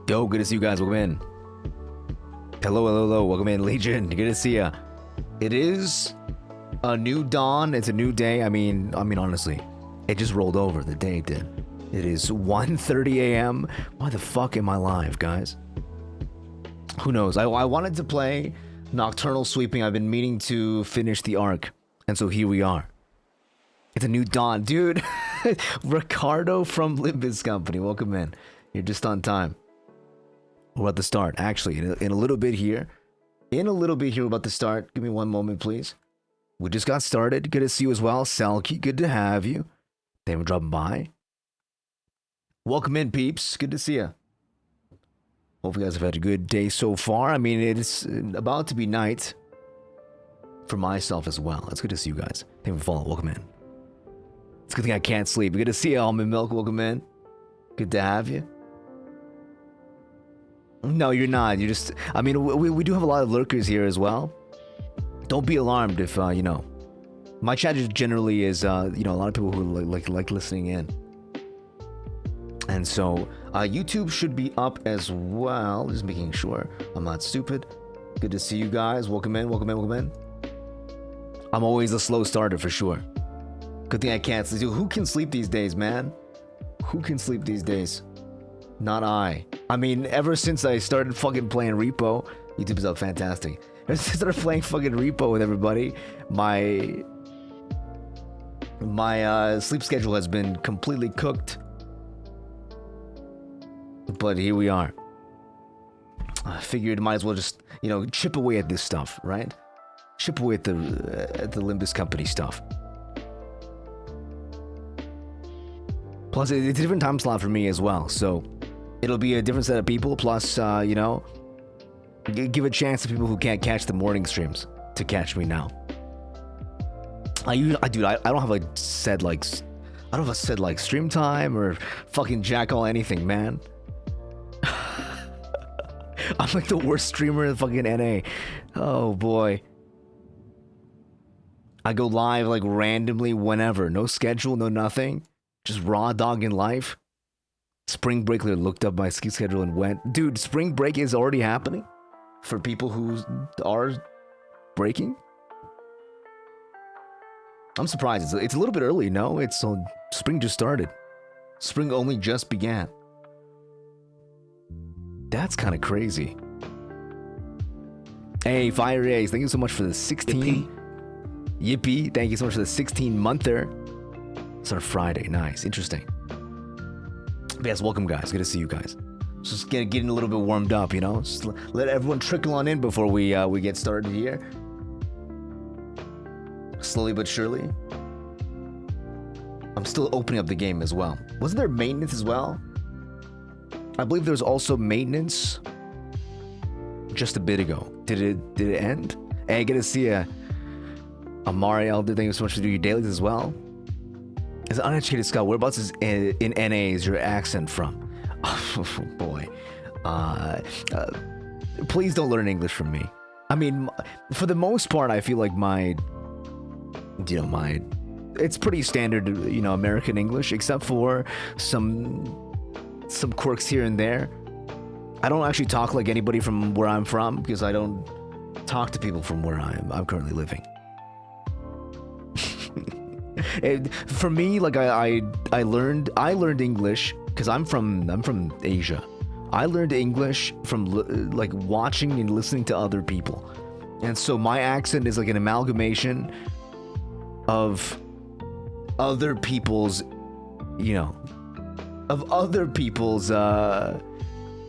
Yo, good to see you guys. Welcome in. Hello, hello, hello. Welcome in, Legion. Good to see ya. It is a new dawn. It's a new day. I mean, honestly, it just rolled over. The day did. It is 1:30 a.m. Why the fuck am I live, guys? Who knows? I wanted to play Nocturnal Sweeping. I've been meaning to finish the arc, and so here we are. It's a new dawn, dude. Ricardo from Limbus Company. Welcome in. You're just on time. We're about to start. Actually, in a little bit here. We're about to start. Give me one moment, please. We just got started. Good to see you as well. Selkie, good to have you. Thank you for dropping by. Welcome in, peeps. Good to see you. Hope you guys have had a good day so far. I mean, it's about to be night for myself as well. It's good to see you guys. Thank you for following. Welcome in. It's a good thing I can't sleep. Good to see you, Almond Milk. Welcome in. Good to have you. No, you're not. You're just... I mean, we do have a lot of lurkers here as well. Don't be alarmed if, you know... My chat just generally is, you know, a lot of people who like listening in. And so, YouTube should be up as well. Just making sure I'm not stupid. Good to see you guys. Welcome in, welcome in, welcome in. I'm always a slow starter for sure. Good thing I can't sleep. Dude, who can sleep these days, man? Who can sleep these days? Not I. I mean, ever since I started fucking playing Repo, YouTube is up fantastic. Ever since I started playing fucking Repo with everybody, my sleep schedule has been completely cooked. But here we are. I figured might as well just, you know, chip away at this stuff, right? Chip away at the Limbus Company stuff. Plus, it's a different time slot for me as well, so it'll be a different set of people. Plus, you know, give a chance to people who can't catch the morning streams to catch me now. Dude, I don't have a set like stream time or fucking jack all anything, man. I'm like the worst streamer in fucking NA. Oh boy. I go live like randomly whenever. No schedule, no nothing. Just raw dogging life. Spring break looked up my ski schedule and went. Dude, spring break is already happening? For people who are breaking? I'm surprised. It's a little bit early, no? Spring just started. Spring only just began. That's kind of crazy. Hey, Fire Ace, thank you so much for the 16. Yippee, thank you so much for the 16-monther. It's on a Friday. Nice. Interesting. But yes, welcome, guys. Good to see you guys. Just getting a little bit warmed up, you know? Just let everyone trickle on in before we get started here. Slowly but surely. I'm still opening up the game as well. Wasn't there maintenance as well? I believe there was also maintenance just a bit ago. Did it end? Hey, good to see you. Amari Elder, thank you so much for doing your dailies as well. As an uneducated Scott, whereabouts in NA is your accent from? Oh boy. Please don't learn English from me. I mean, for the most part, I feel like it's pretty standard, you know, American English, except for some quirks here and there. I don't actually talk like anybody from where I'm from because I don't talk to people from where I'm currently living. For me, like I learned English because I'm from Asia. I learned English from like watching and listening to other people, and so my accent is like an amalgamation of other people's, you know,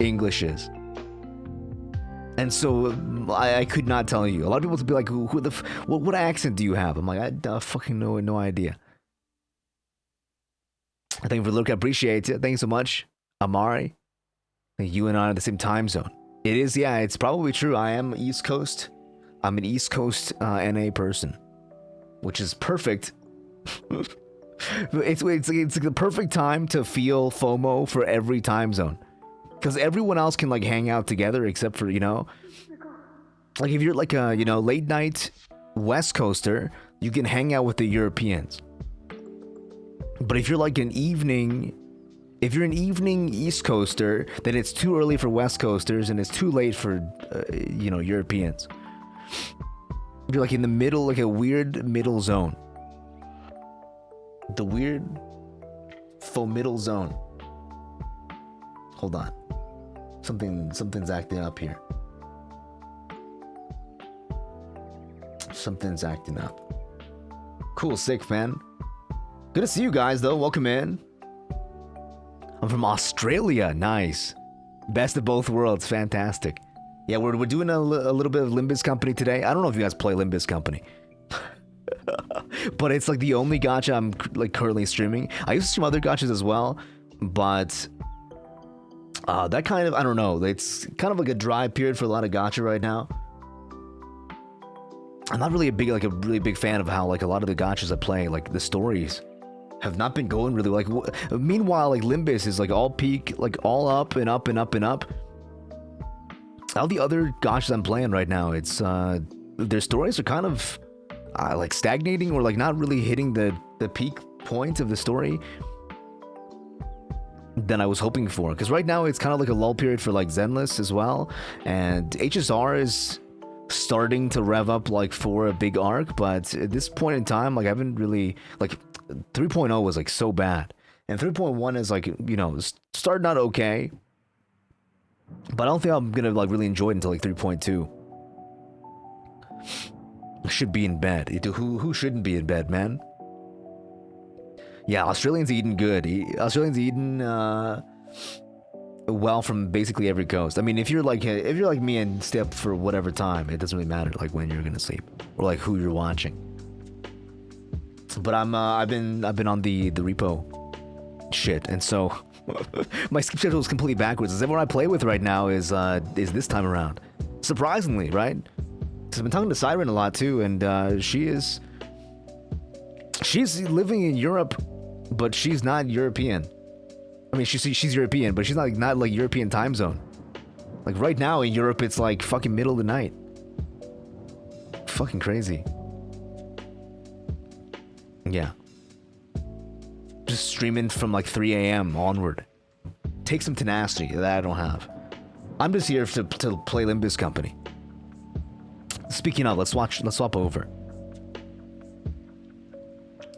Englishes. And so I could not tell you. A lot of people would be like, what accent do you have? I'm like, I fucking no idea. Thank you for the look. I appreciate it. Thank you so much, Amari. I think you and I are in the same time zone. It is, yeah, it's probably true. I am East Coast. I'm an East Coast NA person, which is perfect. It's like the perfect time to feel FOMO for every time zone. Because everyone else can like hang out together except for, you know, like if you're like a, you know, late night West Coaster, you can hang out with the Europeans. But if you're like an evening If you're an evening East Coaster, then it's too early for West Coasters and it's too late for, you know, Europeans. You're like in the middle, like a weird middle zone. The weird faux middle zone. Hold on. Something's acting up here. Something's acting up. Cool, sick, man. Good to see you guys, though. Welcome in. I'm from Australia. Nice. Best of both worlds. Fantastic. Yeah, we're doing a little bit of Limbus Company today. I don't know if you guys play Limbus Company. But it's like the only gacha I'm like currently streaming. I used to stream other gachas as well, but that kind of, I don't know, it's kind of like a dry period for a lot of gacha right now. I'm not really a really big fan of how like a lot of the gachas I play, like the stories have not been going really like. Meanwhile, like Limbus is like all peak, like all up and up and up and up. All the other gachas I'm playing right now, it's their stories are kind of like stagnating or like not really hitting the peak point of the story than I was hoping for. Because right now it's kind of like a lull period for like Zenless as well, and HSR is starting to rev up like for a big arc, but at this point in time, like I haven't really, like 3.0 was like so bad, and 3.1 is like, you know, starting out okay, but I don't think I'm gonna like really enjoy it until like 3.2. Should be in bed. Who shouldn't be in bed, man? Yeah, Australians eating good. Australians eating well from basically every coast. I mean, if you're like me and stay up for whatever time, it doesn't really matter like when you're gonna sleep or like who you're watching. But I've been on the repo shit, and so my sleep schedule is completely backwards. As everyone I play with right now is this time around, surprisingly, right? I've been talking to Siren a lot too, and she's living in Europe, but she's not European. I mean, she's European, but she's not like European time zone. Like right now in Europe, it's like fucking middle of the night. Fucking crazy. Yeah. Just streaming from like 3 a.m. onward. Take some tenacity that I don't have. I'm just here to play Limbus Company. Speaking of, let's swap over.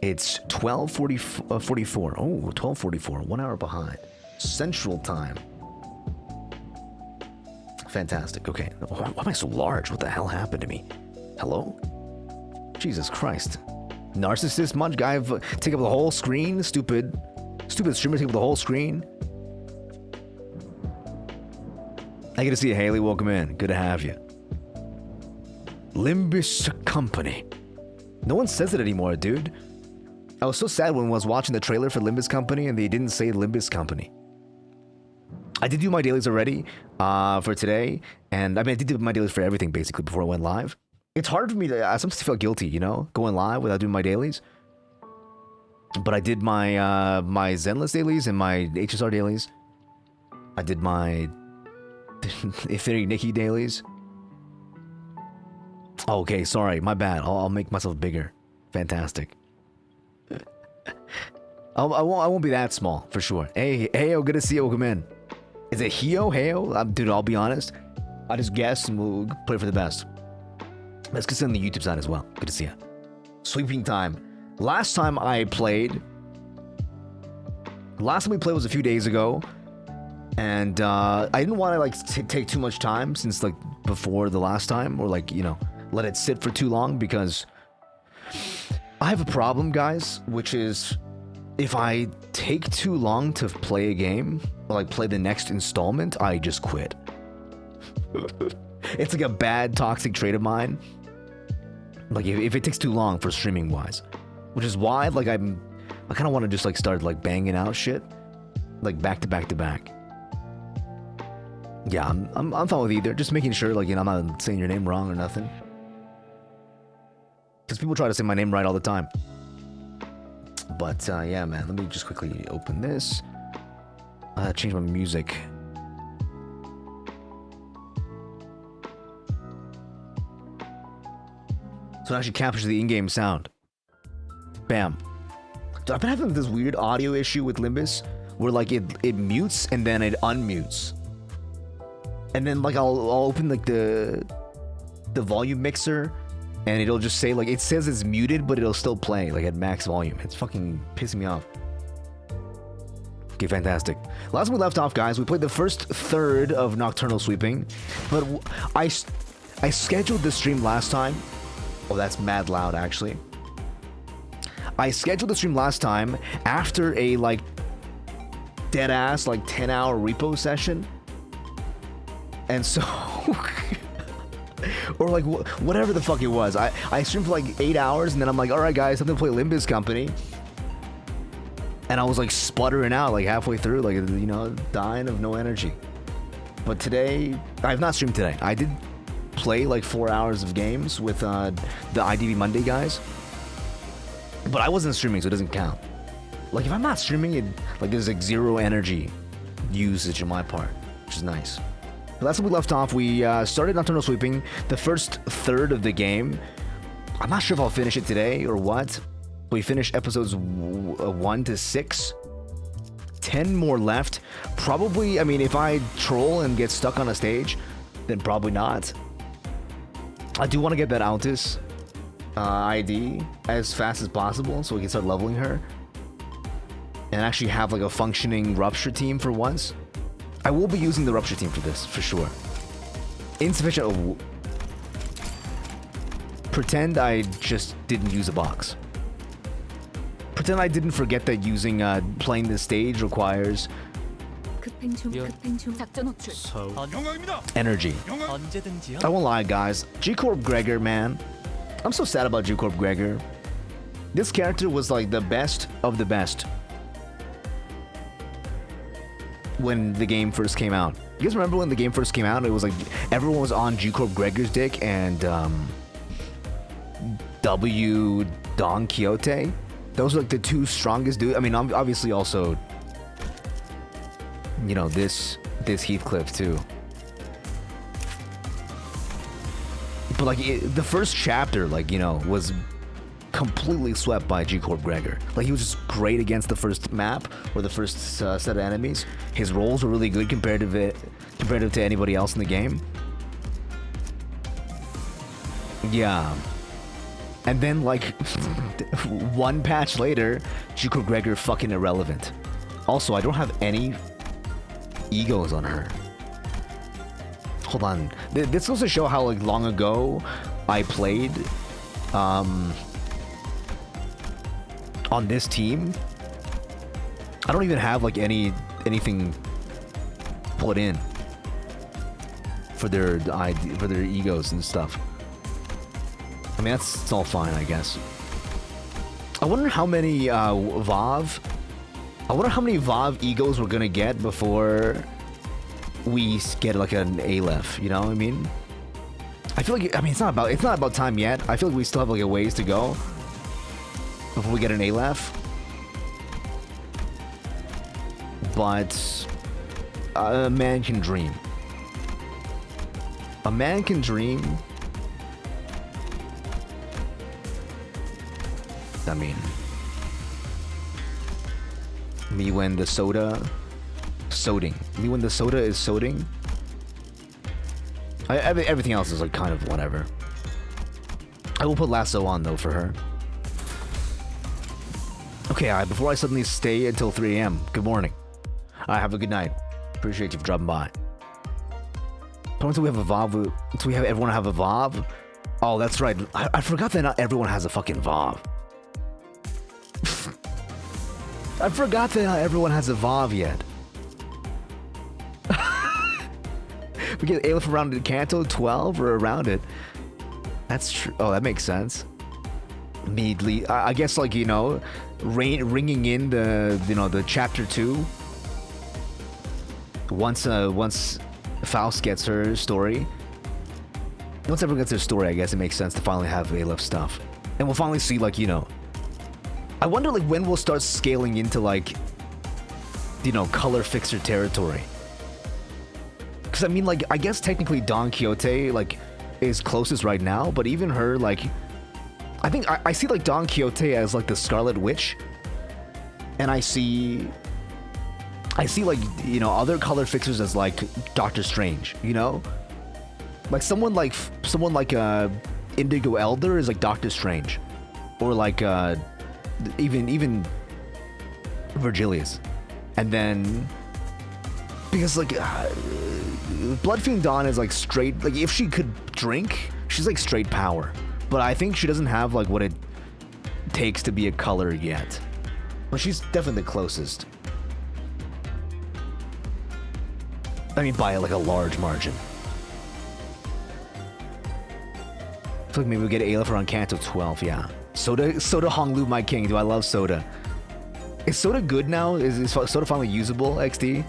It's 12:44. Oh, 12:44. 1 hour behind. Central time. Fantastic. Okay. Why am I so large? What the hell happened to me? Hello? Jesus Christ. Narcissist munch guy take up the whole screen? Stupid streamer take up the whole screen? I get to see you, Haley. Welcome in. Good to have you. Limbus Company. No one says it anymore, dude. I was so sad when I was watching the trailer for Limbus Company and they didn't say Limbus Company. I did do my dailies already for today, and I mean I did do my dailies for everything basically before I went live. It's hard for me to, I sometimes feel guilty, you know, going live without doing my dailies. But I did my my Zenless dailies and my HSR dailies. I did my Infinity Nikki dailies. Oh, okay, sorry, my bad. I'll make myself bigger. Fantastic. I won't be that small for sure. Hey, Heyo, good to see you. Welcome in. Is it Heyo? Dude, I'll be honest. I just guessed and we'll play for the best. Let's get on the YouTube side as well. Good to see you. Sweeping time. Last time we played was a few days ago, and I didn't want to like take too much time since like before the last time, or like, you know, let it sit for too long, because I have a problem, guys, which is if I take too long to play a game, or like play the next installment, I just quit. It's like a bad toxic trait of mine. Like if it takes too long for streaming wise, which is why like I kind of want to just like start like banging out shit like back to back to back. Yeah, I'm fine with either. Just making sure, like, you know, I'm not saying your name wrong or nothing. Because people try to say my name right all the time. But, yeah, man. Let me just quickly open this. Change my music. So it actually captures the in-game sound. Bam. Dude, I've been having this weird audio issue with Limbus. where like it mutes and then it unmutes. And then like I'll open like the volume mixer and it'll just say like, it says it's muted, but it'll still play like at max volume. It's fucking pissing me off. Okay, fantastic. Last time we left off, guys, we played the first third of Nocturnal Sweeping, but I scheduled the stream last time. Oh, that's mad loud, actually. I scheduled the stream last time after a like dead ass like 10-hour repo session, and so or like whatever the fuck it was. I streamed for like 8 hours, and then I'm like, all right, guys, time to play Limbus Company. And I was like sputtering out like halfway through, like, you know, dying of no energy. But today, I have not streamed today. I did play like 4 hours of games with the IDV Monday guys. But I wasn't streaming, so it doesn't count. Like if I'm not streaming, it like there's like zero energy usage on my part, which is nice. But that's when we left off. We started Nocturnal Sweeping, the first third of the game. I'm not sure if I'll finish it today or what. We finished episodes 1 to 6. 10 more left. Probably, I mean, if I troll and get stuck on a stage, then probably not. I do want to get that Altus ID as fast as possible so we can start leveling her. And actually have like a functioning Rupture team for once. I will be using the Rupture team for this, for sure. Insufficient. Oh. Pretend I just didn't use a box. Pretend I didn't forget that using playing the stage requires energy. I won't lie, guys. G-Corp Gregor, man. I'm so sad about G-Corp Gregor. This character was like the best of the best when the game first came out. You guys remember when the game first came out? It was like everyone was on G-Corp Gregor's dick, and W Don Quixote. Those are like the two strongest dudes. I mean, obviously also, you know, this Heathcliff too. But like the first chapter, like, you know, was completely swept by G-Corp Gregor. Like he was just great against the first map or the first set of enemies. His rolls were really good comparative to anybody else in the game. Yeah. And then, like, one patch later, G-Corp Gregor fucking irrelevant. Also, I don't have any egos on her. Hold on. This goes to show how, like, long ago I played on this team. I don't even have, like, anything put in for their egos and stuff. I mean, it's all fine, I guess. I wonder how many VoV egos we're gonna get before we get like an Aleph. You know what I mean? I feel like, I mean, it's not about time yet. I feel like we still have like a ways to go before we get an Aleph. But a man can dream. A man can dream. I mean, me when the soda soding. Me when the soda is soding. Everything else is like kind of whatever. I will put lasso on though for her. Okay, before I suddenly stay until 3 a.m. Good morning. Have a good night. Appreciate you for dropping by. Until we have a VoV, until we have everyone have a VoV. Oh, that's right. I forgot that not everyone has a fucking VoV. I forgot that not everyone has a VoV yet. We get Aleph around the Kanto 12 or around it. That's true. Oh, that makes sense. Immediately, I guess, like, you know, ringing in the, you know, the chapter 2. Once Faust gets her story. Once everyone gets their story, I guess it makes sense to finally have Aleph stuff. And we'll finally see, like, you know, I wonder, like, when we'll start scaling into, like, you know, color fixer territory. Because, I mean, like, I guess technically Don Quixote, like, is closest right now, but even her, like, I think I see, like, Don Quixote as, like, the Scarlet Witch. And I see I see like, you know, other color fixers as like Doctor Strange, you know? Like someone like Indigo Elder is like Doctor Strange. Or like even Virgilius. And then because like Bloodfiend Dawn is like straight, like if she could drink, she's like straight power. But I think she doesn't have like what it takes to be a color yet. Well, she's definitely the closest. I mean, by like a large margin. I feel like maybe we'll get Aleph around Kanto 12, yeah. Soda Honglu, my king. Do I love Soda? Is Soda good now? Is Soda finally usable, XD?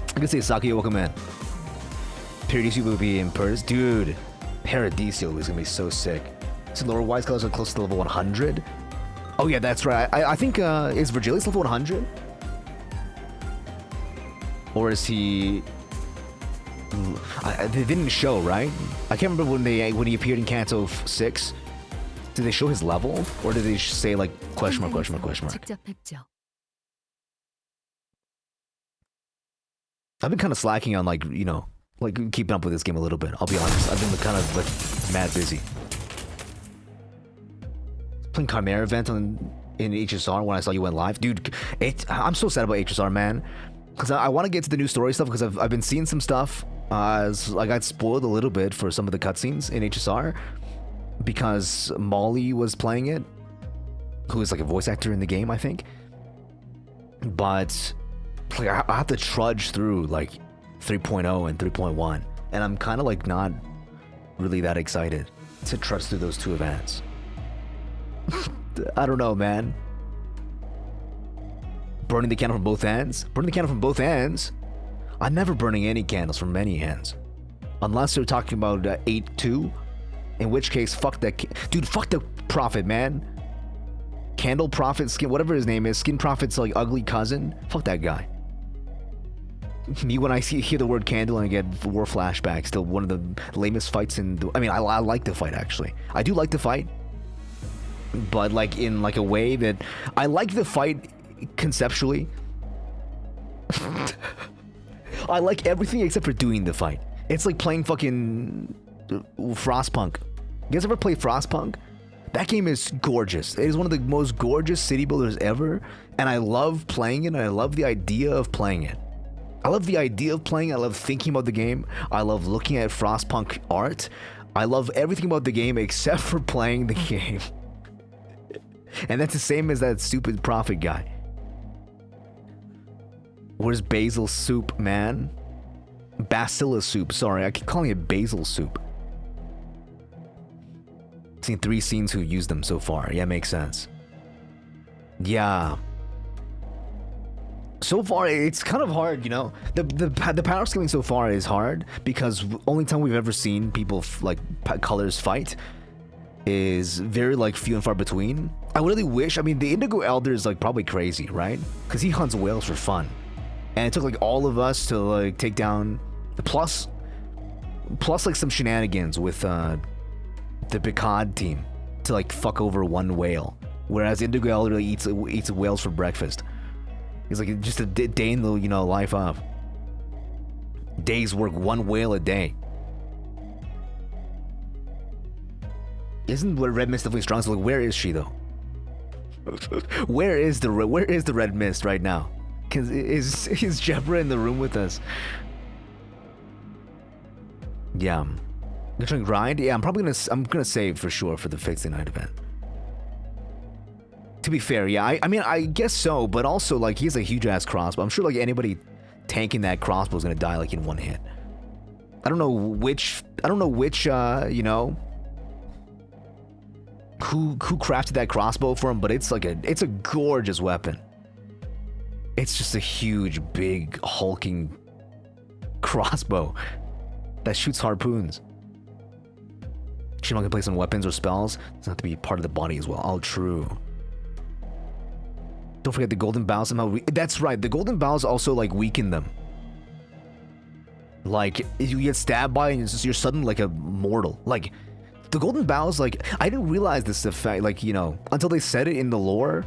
I can say Sakuya, welcome in. Paradiso will be in purse. Dude, Paradiso is gonna be so sick. So lower wise colors are close to level 100. Oh yeah, that's right. I think, is Virgilius level 100? Or is he... they didn't show, right? I can't remember when he appeared in Kanto 6. Did they show his level? Or did they say like question mark, question mark, question mark? I've been kind of slacking on like, you know, like keeping up with this game a little bit. I'll be honest. I've been kind of like mad busy. Playing Chimera event in HSR when I saw you went live. Dude, I'm so sad about HSR, man. Because I want to get to the new story stuff because I've been seeing some stuff. I got spoiled a little bit for some of the cutscenes in HSR. Because Molly was playing it. Who is like a voice actor in the game, I think. But like I have to trudge through like 3.0 and 3.1. And I'm kind of like not really that excited to trudge through those two events. I don't know, man. Burning the candle from both ends? Burning the candle from both ends? I'm never burning any candles from any ends. Unless they're talking about 8-2. In which case, fuck that. Dude, fuck the Prophet, man. Candle Prophet, Skin, whatever his name is. Skin Prophet's like ugly cousin. Fuck that guy. Me, when I hear the word candle and I get war flashbacks, still one of the lamest fights in the... I mean, I like the fight, actually. I do like the fight. But like in like a way that... I like the fight conceptually. I like everything except for doing the fight. It's like playing fucking Frostpunk. You guys ever play Frostpunk? That game is gorgeous. It is one of the most gorgeous city builders ever, and I love playing it, and I love the idea of playing it. I love the idea of playing it. I love thinking about the game. I love looking at Frostpunk art. I love everything about the game except for playing the game. And that's the same as that stupid Prophet guy. Where's basil soup, man? Bacillus soup. Sorry, I keep calling it basil soup. Seen 3 scenes who used them so far. Yeah, makes sense. Yeah. So far, it's kind of hard, you know? The power scaling so far is hard because only time we've ever seen people like colors fight is very like few and far between. I really wish, I mean, the Indigo Elder is like probably crazy, right? Because he hunts whales for fun. And it took like all of us to like take down, plus like some shenanigans with the Picard team to like fuck over one whale. Whereas Indigo Elder really eats whales for breakfast. It's like just a day in the, you know, life of. Days work, 1 whale a day. Isn't Red Mist definitely strong? So like, where is she though? Where is the Red Mist right now? Cause is Jebra in the room with us? Yeah. You're trying to grind? Yeah, I'm gonna save for sure for the Fixed Night event. To be fair, yeah, I mean, I guess so, but also, like, he has a huge-ass crossbow. I'm sure, like, anybody tanking that crossbow is gonna die, like, in 1 hit. I don't know which, you know, who crafted that crossbow for him, but it's a gorgeous weapon. It's just a huge, big, hulking crossbow that shoots harpoons. Shinmon can play some weapons or spells. It doesn't have to be part of the body as well. Oh, true. Don't forget the golden bows somehow. That's right. The golden bows also like weaken them. Like you get stabbed by and you're suddenly like a mortal. Like the golden bows. Like I didn't realize this effect. Like, you know, until they said it in the lore,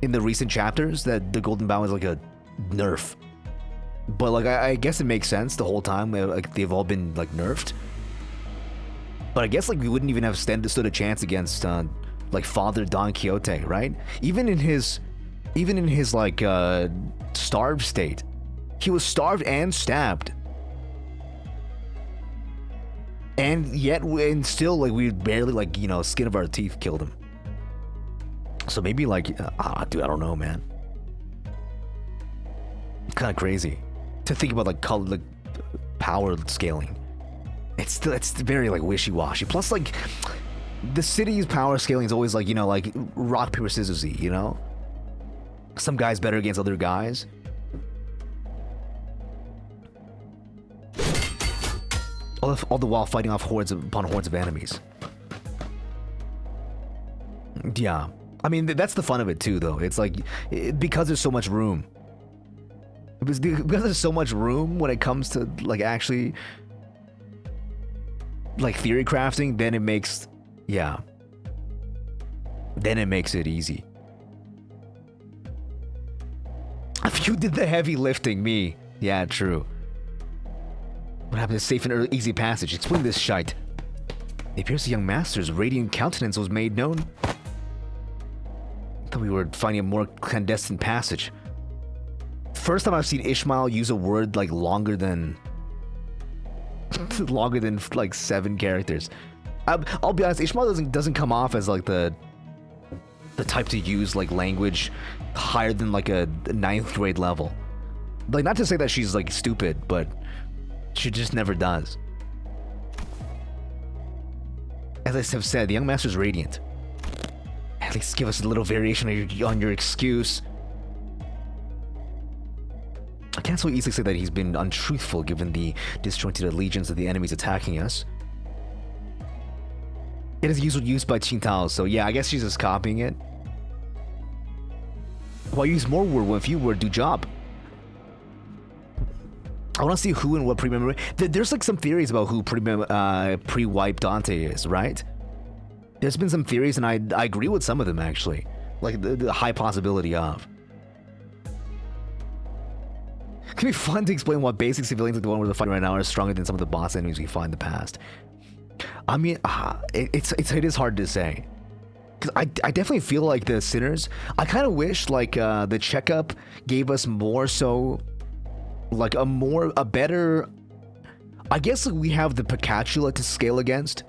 in the recent chapters, that the golden bow is like a nerf. But like I guess it makes sense the whole time. Like they've all been like nerfed. But I guess like we wouldn't even have stood a chance against like Father Don Quixote, right? Even in his like starved state, he was starved and stabbed, and yet and still like we barely like skin of our teeth killed him. So maybe like dude, I don't know, man. It's kind of crazy to think about like color, like power scaling. It's very like wishy-washy. Plus like the city's power scaling is always like like rock paper scissorsy, some guys better against other guys. All the while fighting off hordes upon hordes of enemies. Yeah, I mean that's the fun of it too, though. It's like because there's so much room. Because there's so much room when it comes to like actually like theory crafting, then it makes it easy. If you did the heavy lifting, me. Yeah, true. What happened to safe and easy passage? Explain this shite. It appears the young master's radiant countenance was made known. I thought we were finding a more clandestine passage. First time I've seen Ishmael use a word like longer than like 7 characters. I'll be honest, Ishmael doesn't come off as like the type to use like language higher than like a 9th grade level. Like, not to say that she's like stupid, but she just never does. As I have said, the young master's radiant. At least give us a little variation on your excuse. I can't so easily say that he's been untruthful given the disjointed allegiance of the enemies attacking us. It is usually used by Qingtao, so yeah, I guess she's just copying it. Why use more word when few word do job? I want to see who and what pre-memory. There's like some theories about who pre-wipe Dante is, right? There's been some theories, and I agree with some of them actually. Like the high possibility of. It can be fun to explain why basic civilians like the one we're fighting right now are stronger than some of the boss enemies we fought in the past. I mean, it is hard to say. Cause I definitely feel like the sinners. I kind of wish like the checkup gave us more so, like a better. I guess like, we have the Picatula to scale against,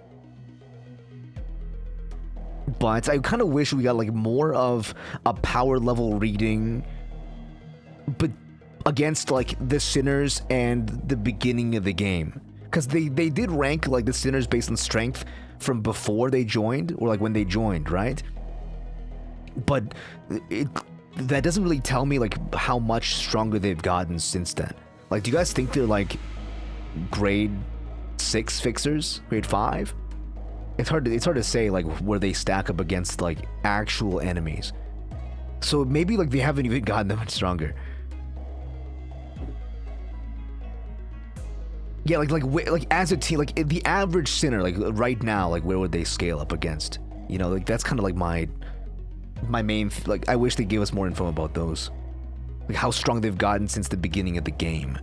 but I kind of wish we got like more of a power level reading, but against like the sinners and the beginning of the game. Because they did rank like the sinners based on strength from before they joined, or like when they joined, right? But that doesn't really tell me like how much stronger they've gotten since then. Like, do you guys think they're like grade 6 fixers, grade 5? It's hard to say like where they stack up against like actual enemies. So maybe like they haven't even gotten that much stronger. Yeah, like as a team, like the average sinner, like right now, like where would they scale up against? Like that's kind of like my main. Like I wish they gave us more info about those, like how strong they've gotten since the beginning of the game.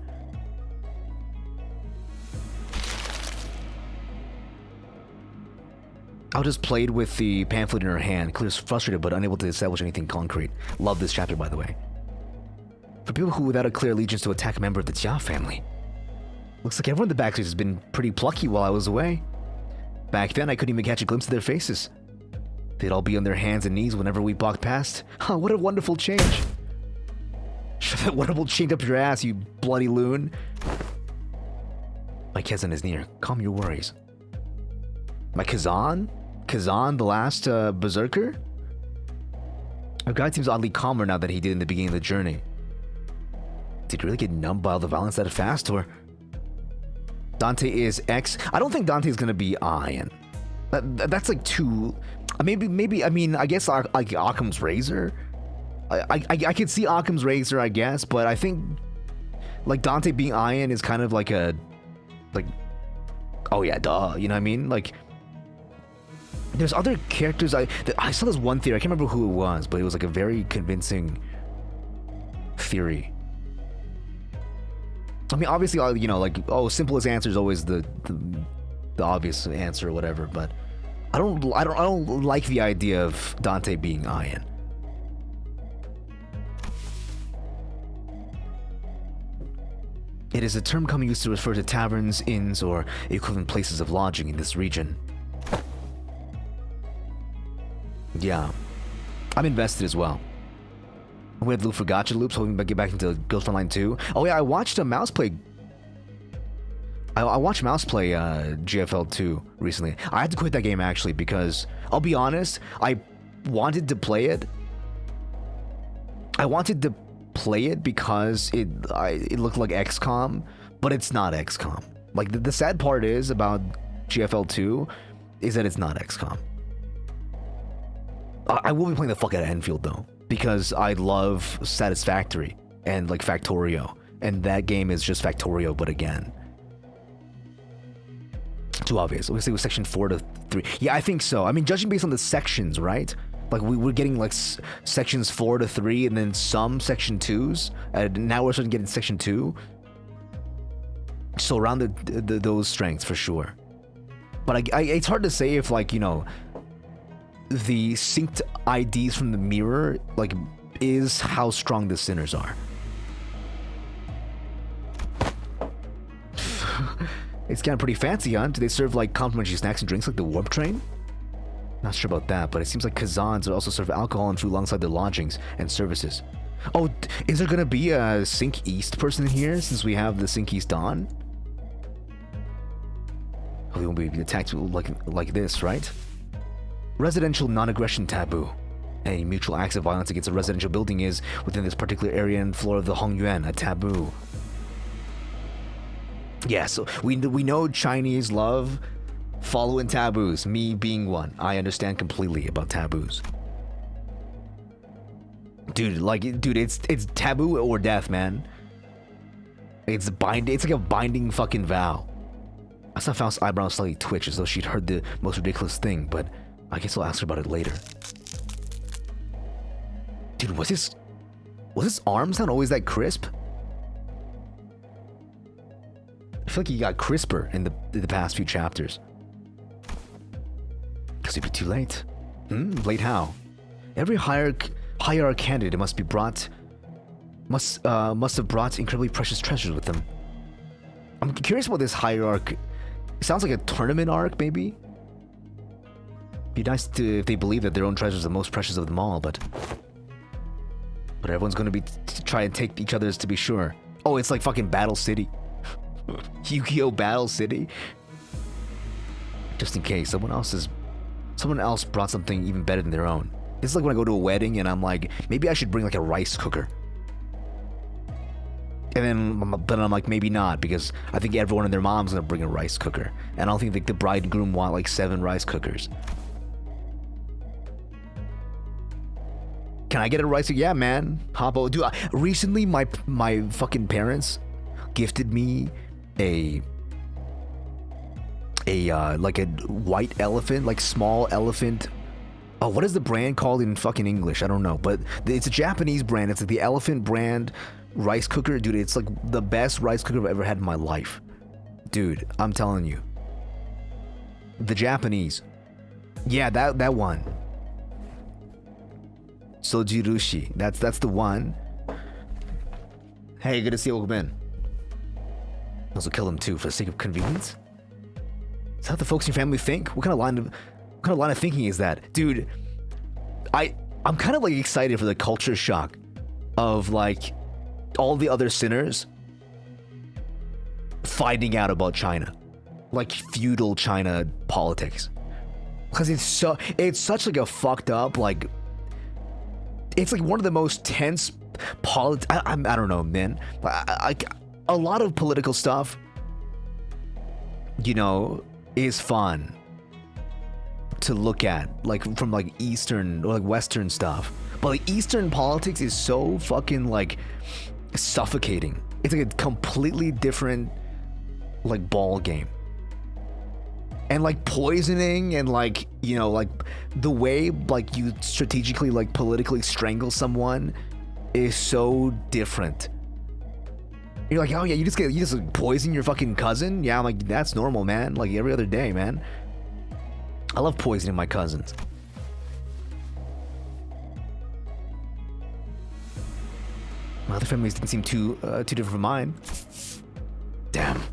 I just played with the pamphlet in her hand, clearly frustrated but unable to establish anything concrete. Love this chapter, by the way. For people who without a clear allegiance to attack a member of the Jia family. Looks like everyone in the backstreet has been pretty plucky while I was away. Back then, I couldn't even catch a glimpse of their faces. They'd all be on their hands and knees whenever we walked past. Huh, what a wonderful change. Shove that wonderful chain up your ass, you bloody loon. My cousin is near. Calm your worries. My Kazan? Kazan, the last berserker? Our guide seems oddly calmer now than he did in the beginning of the journey. Did he really get numbed by all the violence that fast, or... Dante is X. I don't think Dante is gonna be Iron. That's like too. Maybe. I mean, I guess like Occam's Razor. I could see Occam's Razor, I guess, but I think like Dante being Iron is kind of like a oh yeah, duh. You know what I mean? Like there's other characters. I saw this one theory. I can't remember who it was, but it was like a very convincing theory. I mean, obviously, you know, like, oh, simplest answer is always the obvious answer or whatever, but I don't like the idea of Dante being Iron. It is a term commonly used to refer to taverns, inns, or equivalent places of lodging in this region. Yeah, I'm invested as well. We have to look for gacha loops, hoping to get back into Ghost Online 2. Oh yeah, I watched a mouse play. I watched mouse play GFL 2 recently. I had to quit that game actually because I'll be honest, I wanted to play it. I wanted to play it because it looked like XCOM, but it's not XCOM. Like the sad part is about GFL 2 is that it's not XCOM. I will be playing the fuck out of Enfield though, because I love Satisfactory and like Factorio, and that game is just Factorio but again. Too obvious. We'll say it was section 4 to 3. Yeah, I think so. I mean, judging based on the sections, right? Like we're getting like sections 4 to 3 and then some section 2s. And now we're starting to get in section 2. So around those strengths for sure. But it's hard to say if, like, you know, the synced IDs from the mirror like is how strong the sinners are. It's kind of pretty fancy, huh? Do they serve like complimentary snacks and drinks like the Warp Train? Not sure about that, but it seems like Kazans also serve alcohol and food alongside their lodgings and services. Oh, is there gonna be a Sync East person here since we have the Sync East on? Oh, they won't be attacked like this, right? Residential non-aggression taboo. Any mutual acts of violence against a residential building is, within this particular area and floor of the Hongyuan, a taboo. Yeah, so we know Chinese love following taboos, me being one. I understand completely about taboos. Dude, it's taboo or death, man. It's like a binding fucking vow. I saw Faust's eyebrows slightly twitch as though she'd heard the most ridiculous thing, but I guess I'll ask her about it later. Dude, was his arm sound always that crisp? I feel like he got crisper in the past few chapters. Because it'd be too late. Late how? Every hierarch candidate must have brought incredibly precious treasures with them. I'm curious about this hierarch. It sounds like a tournament arc, maybe. Be nice if they believe that their own treasure is the most precious of them all, but everyone's gonna be try and take each other's to be sure. Oh, it's like fucking Battle City. Yu-Gi-Oh! Battle City. Just in case someone else brought something even better than their own. This is like when I go to a wedding and I'm like, maybe I should bring like a rice cooker. And then I'm like, maybe not, because I think everyone and their mom's gonna bring a rice cooker, and I don't think the bride and groom want like 7 rice cookers. Can I get a rice cooker? Yeah, man. Hoppo. Dude, recently my fucking parents gifted me a like a white elephant, like small elephant. Oh, what is the brand called in fucking English? I don't know, but it's a Japanese brand. It's like the elephant brand rice cooker. Dude, it's like the best rice cooker I've ever had in my life. Dude, I'm telling you. The Japanese. Yeah, that one. Sojirushi. That's the one. Hey, good to see you. Welcome in. Also kill them too for the sake of convenience. Is that what the folks in your family think? What kind of line of thinking is that? Dude, I'm kind of like excited for the culture shock of like all the other sinners finding out about China. Like feudal China politics. Because it's such like a fucked up, like, it's like one of the most tense I don't know, man. A lot of political stuff, you know, is fun to look at, like from like Eastern or like Western stuff. But like Eastern politics is so fucking like suffocating. It's like a completely different like ball game. And like poisoning and like, you know, like the way like you strategically like politically strangle someone is so different You're like, oh yeah, you just like, poison your fucking cousin? Yeah, I'm like, that's normal, man. Like every other day, man. I love poisoning my cousins. My other families didn't seem too different from mine. Damn.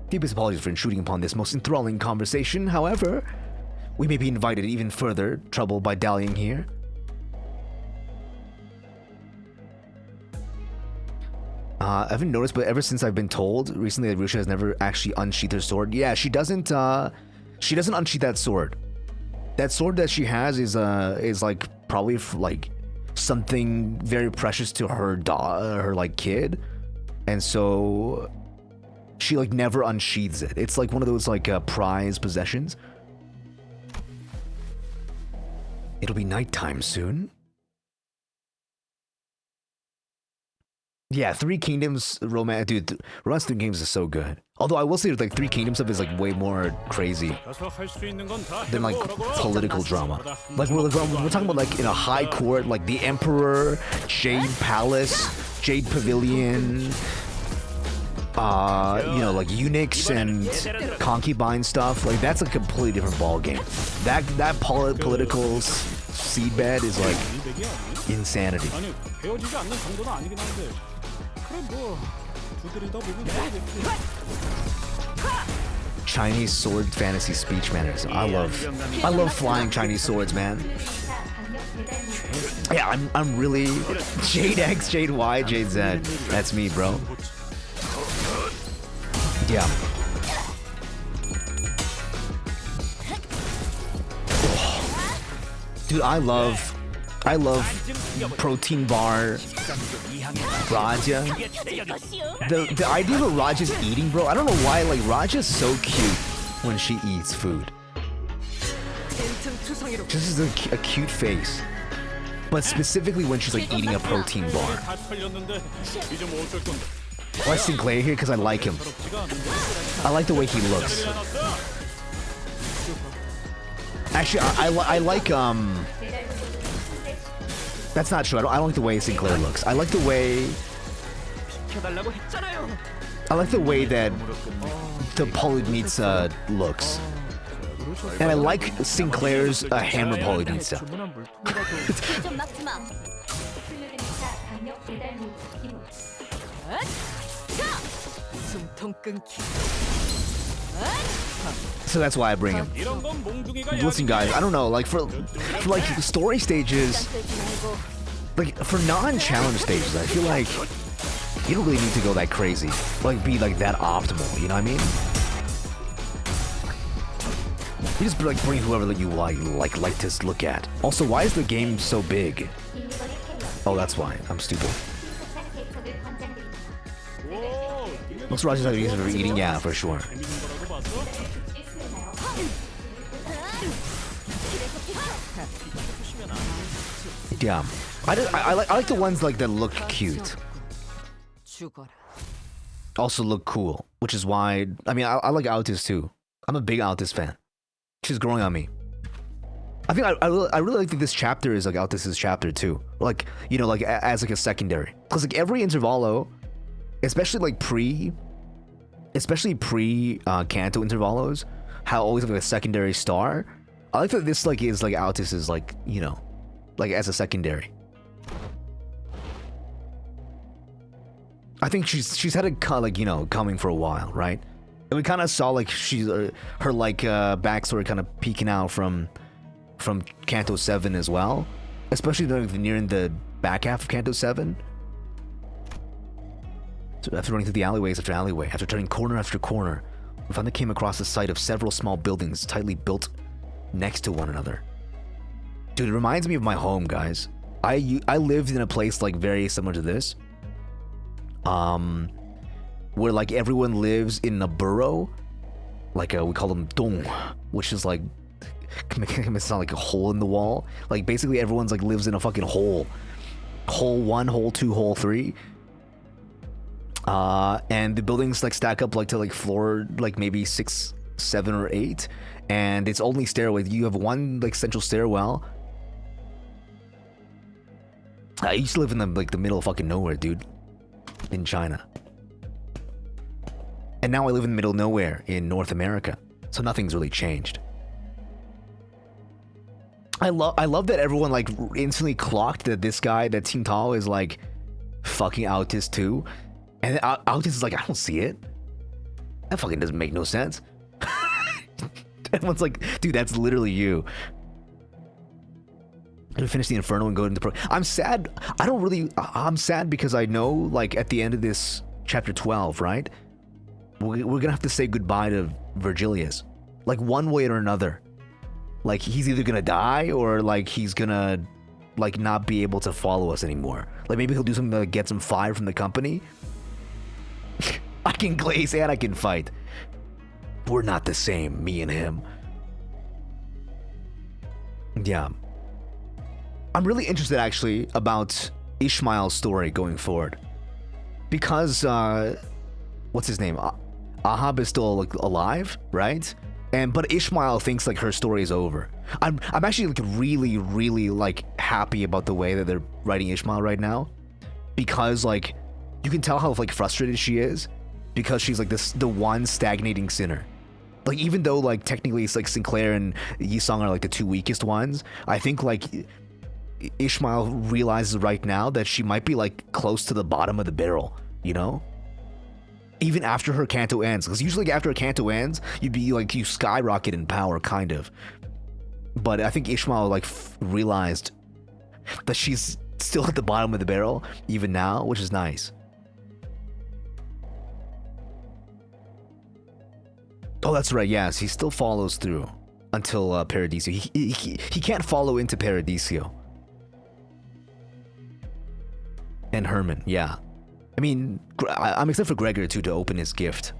Deepest apologies for intruding upon this most enthralling conversation. However, we may be invited even further trouble by dallying here. I haven't noticed, but ever since I've been told recently that Rusha has never actually unsheathed her sword. Yeah, she doesn't unsheath that sword. That sword that she has is like probably like something very precious to her like kid, and so she like never unsheathes it. It's like one of those like prized possessions. It'll be nighttime soon. Yeah, Three Kingdoms romance, dude. Romance Three Kingdoms is so good. Although I will say, like Three Kingdoms stuff is like way more crazy than like political drama. Like we're talking about like in a high court, like the Emperor, Jade Palace, Jade Pavilion. You know, like eunuchs and concubine stuff. Like that's a completely different ball game. That political seedbed is like insanity. Chinese sword fantasy speech manners. I love flying Chinese swords, man. Yeah, I'm really Jade X, Jade Y, Jade Z. That's me, bro. Yeah. Dude, I love protein bar Raja. The idea of Raja's eating, bro, I don't know why, like Raja's so cute when she eats food. Just a cute face. But specifically when she's like eating a protein bar. Why Sinclair here? Because I like him. I like the way he looks. Actually, I like that's not true. I don't like the way Sinclair looks. I like the way that the Polydnitsa looks. And I like Sinclair's hammer Polydnitsa. So that's why I bring him. Listen, guys, I don't know, like for like story stages, like for non-challenge stages, I feel like you don't really need to go that crazy, like be like that optimal. You know what I mean? You just like bring whoever that you like to look at. Also, why is the game so big? Oh, that's why. I'm stupid. Looks Roger's like reason for eating, yeah, for sure. Yeah, I like the ones like that look cute. Also look cool, which is why I mean I like Altis too. I'm a big Altis fan. She's growing on me. I think I really like that this chapter is like Altis's chapter too. Like, you know, like as like a secondary, because like every Intervalo, especially like pre Kanto Intervalos, how always have like a secondary star. I like that this like is like Altis's like, you know, like as a secondary. I think she's had it like, you know, coming for a while, right? And we kind of saw like she's her like backstory kind of peeking out from Kanto 7 as well, especially nearing the back half of Kanto 7. So after running through the alleyways after alleyway, after turning corner after corner, we finally came across the site of several small buildings tightly built next to one another. Dude, it reminds me of my home, guys. I lived in a place like very similar to this, where like everyone lives in a burrow, like we call them dong, which is like it sound like a hole in the wall. Like basically everyone's like lives in a fucking hole. Hole 1, hole 2, hole 3. And the buildings like stack up like to like floor like maybe 6, 7, or 8, and it's only stairway. You have one like central stairwell. I used to live in the middle of fucking nowhere, dude, in China. And now I live in the middle of nowhere in North America. So nothing's really changed. I love that everyone like instantly clocked that this guy, that Team Tall, is like fucking Autist too. And Autist is like, I don't see it. That fucking doesn't make no sense. Everyone's like, dude, that's literally you. I'm gonna finish the Inferno and go into pro. I'm sad. I'm sad because I know, like, at the end of this chapter 12, right? We're gonna have to say goodbye to Virgilius. Like, one way or another. Like, he's either gonna die or, like, he's gonna, like, not be able to follow us anymore. Like, maybe he'll do something that gets him fired from the company. I can glaze and I can fight. We're not the same, me and him. Yeah. I'm really interested, actually, about Ishmael's story going forward. Because, what's his name? Ahab is still, like, alive, right? But Ishmael thinks, like, her story is over. I'm actually, like, really, really, like, happy about the way that they're writing Ishmael right now. Because, like, you can tell how, like, frustrated she is. Because she's, like, the one stagnating sinner. Like, even though, like, technically it's, like, Sinclair and Yisung are, like, the two weakest ones, I think, like, Ishmael realizes right now that she might be, like, close to the bottom of the barrel, you know? Even after her canto ends. Because usually, like, after a canto ends, you'd be, like, you skyrocket in power, kind of. But I think Ishmael, like, realized that she's still at the bottom of the barrel, even now, which is nice. Oh, that's right, yes, he still follows through until Paradiso. He can't follow into Paradiso. And Herman, yeah. I mean, I'm excited for Gregor, too, to open his gift.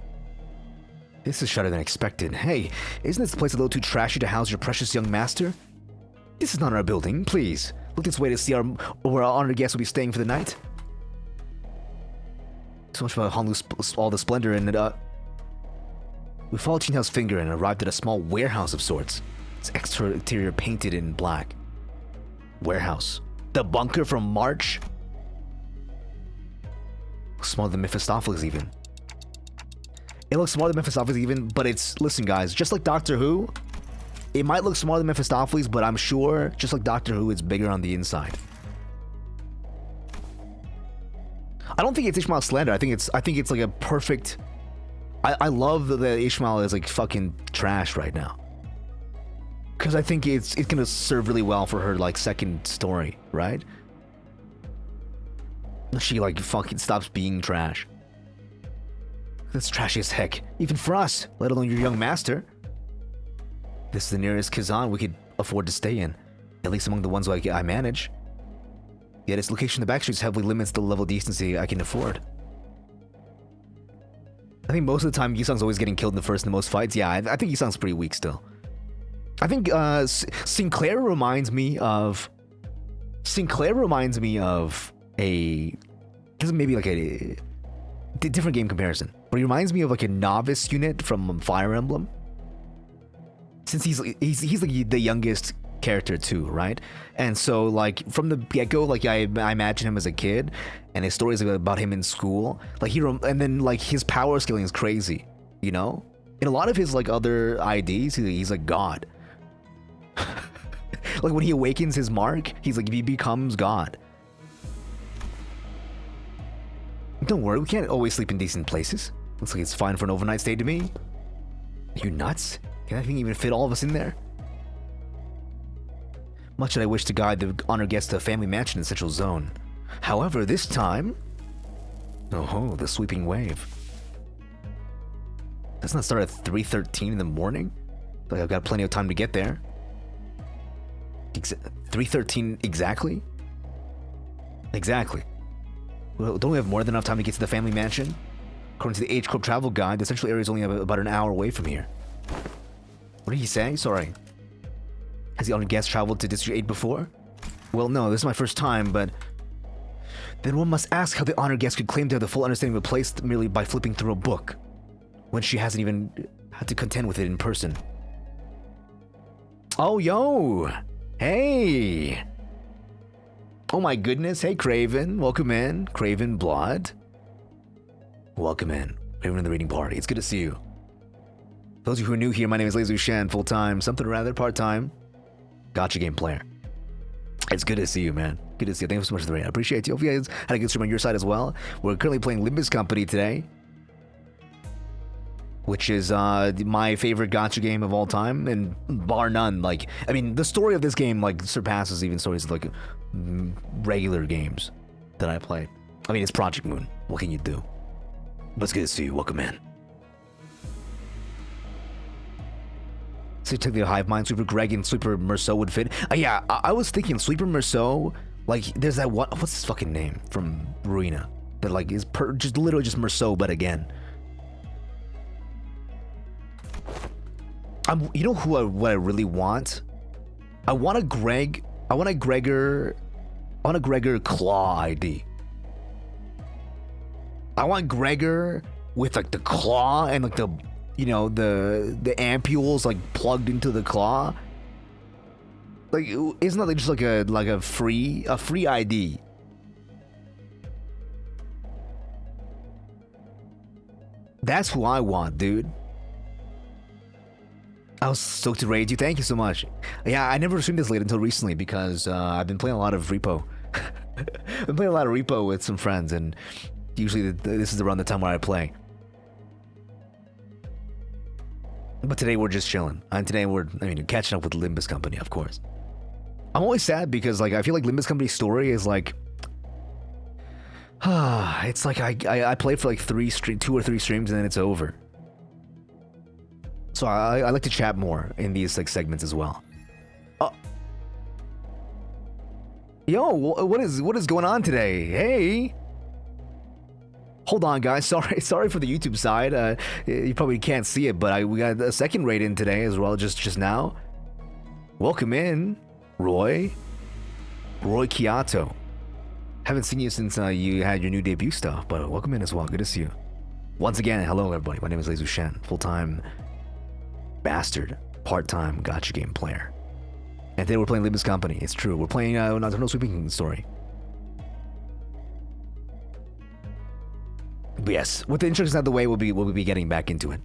This is shorter than expected. Hey, isn't this place a little too trashy to house your precious young master? This is not our building, please. Look this way to see where our honored guests will be staying for the night. So much for Honolulu's all the splendor and we followed Chintao's finger and arrived at a small warehouse of sorts. Its exterior painted in black. Warehouse. The bunker from March? Smaller than Mephistopheles even. It looks smaller than Mephistopheles even, but it's... Listen, guys, just like Doctor Who, it might look smaller than Mephistopheles, but I'm sure, just like Doctor Who, it's bigger on the inside. I don't think it's Ishmael slander. I think it's like a perfect... I love that Ishmael is like fucking trash right now. Because I think it's gonna serve really well for her like second story, right? She like fucking stops being trash. That's trashy as heck, even for us, let alone your young master. This is the nearest Kazan we could afford to stay in, at least among the ones I manage. Yet its location in the backstreets heavily limits the level of decency I can afford. I think most of the time Yisung's always getting killed in the most fights. Yeah, I think Yisung's pretty weak still. I think Sinclair reminds me of a... This is maybe like a different game comparison, but he reminds me of like a novice unit from Fire Emblem. Since he's like the youngest character too, right? And so like from the get-go, like I imagine him as a kid, and his stories about him in school, like and then like his power scaling is crazy, you know. In a lot of his like other IDs, he's like God. Like when he awakens his mark, he becomes God. Don't worry, we can't always sleep in decent places. Looks like it's fine for an overnight stay to me. Are you nuts? Can that thing even fit all of us in there? Much that I wish to guide the honored guests to a family mansion in Central Zone. However, this time... Oh, the sweeping wave. Doesn't that start at 3:13 in the morning? Like I've got plenty of time to get there. 3:13 exactly? Exactly. Well, don't we have more than enough time to get to the family mansion? According to the H Corp travel guide, the central area is only about an hour away from here. What did he say? Sorry. Has the honored guest traveled to District 8 before? Well, no, this is my first time, but... Then one must ask how the honored guest could claim to have the full understanding of a place merely by flipping through a book, when she hasn't even had to contend with it in person. Oh, yo! Hey! Oh my goodness, hey Craven, welcome in. Craven Blood. Welcome in. Everyone in the reading party. It's good to see you. For those of you who are new here, my name is Lazy Shan, full-time, something or rather, part-time, gotcha game player. It's good to see you, man. Good to see you. Thank you so much for the raid. I appreciate you. Hope you guys had a good stream on your side as well. We're currently playing Limbus Company today, which is my favorite gotcha game of all time, and bar none. Like, I mean, the story of this game like surpasses even stories of like regular games that I play. I mean, it's Project Moon. What can you do? But it's good to see you. Welcome in. So you took the Hive Mind, Sweeper Greg and Sweeper Merceau would fit. Yeah, I was thinking Sweeper Merceau, like, there's that what's his fucking name from Ruina? That like is just literally just Merceau, but again. You know what I really want? I want a Gregor Claw ID. I want Gregor with like the claw and like the, you know, the ampules like plugged into the claw. Like, isn't that like just like a free ID? That's who I want, dude. I was stoked to raid you. Thank you so much. Yeah, I never streamed this late until recently because I've been playing a lot of Repo. I've been playing a lot of Repo with some friends, and usually this is around the time where I play. But today we're just chilling. And today catching up with Limbus Company, of course. I'm always sad because like I feel like Limbus Company's story is like, it's like I play for like 2 or 3 streams and then it's over. So I like to chat more in these like segments as well. Yo, what is going on today? Hey. Hold on, guys. Sorry for the YouTube side. You probably can't see it, but we got a second raid in today as well, just now. Welcome in, Roy Kiato. Haven't seen you since you had your new debut stuff, but welcome in as well. Good to see you. Once again, hello everybody. My name is Lazy Shan, full-time bastard, part-time gotcha game player. And today we're playing Limbus Company. It's true. We're playing Nocturnal Sweeping Story. But yes, with the instructions out of the way, we'll be getting back into it.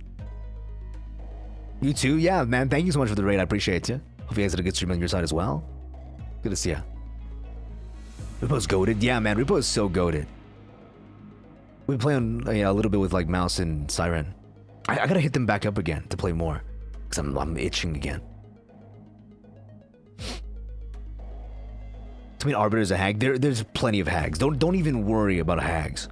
You too? Yeah, man. Thank you so much for the raid. I appreciate you. Hope you guys had a good stream on your side as well. Good to see ya. Repo's goated. Yeah, man. Repo is so goated. We've been playing a little bit with like Mouse and Siren. I gotta hit them back up again to play more because I'm itching again. To me, Arbiter's a hag. There's plenty of hags. Don't even worry about hags.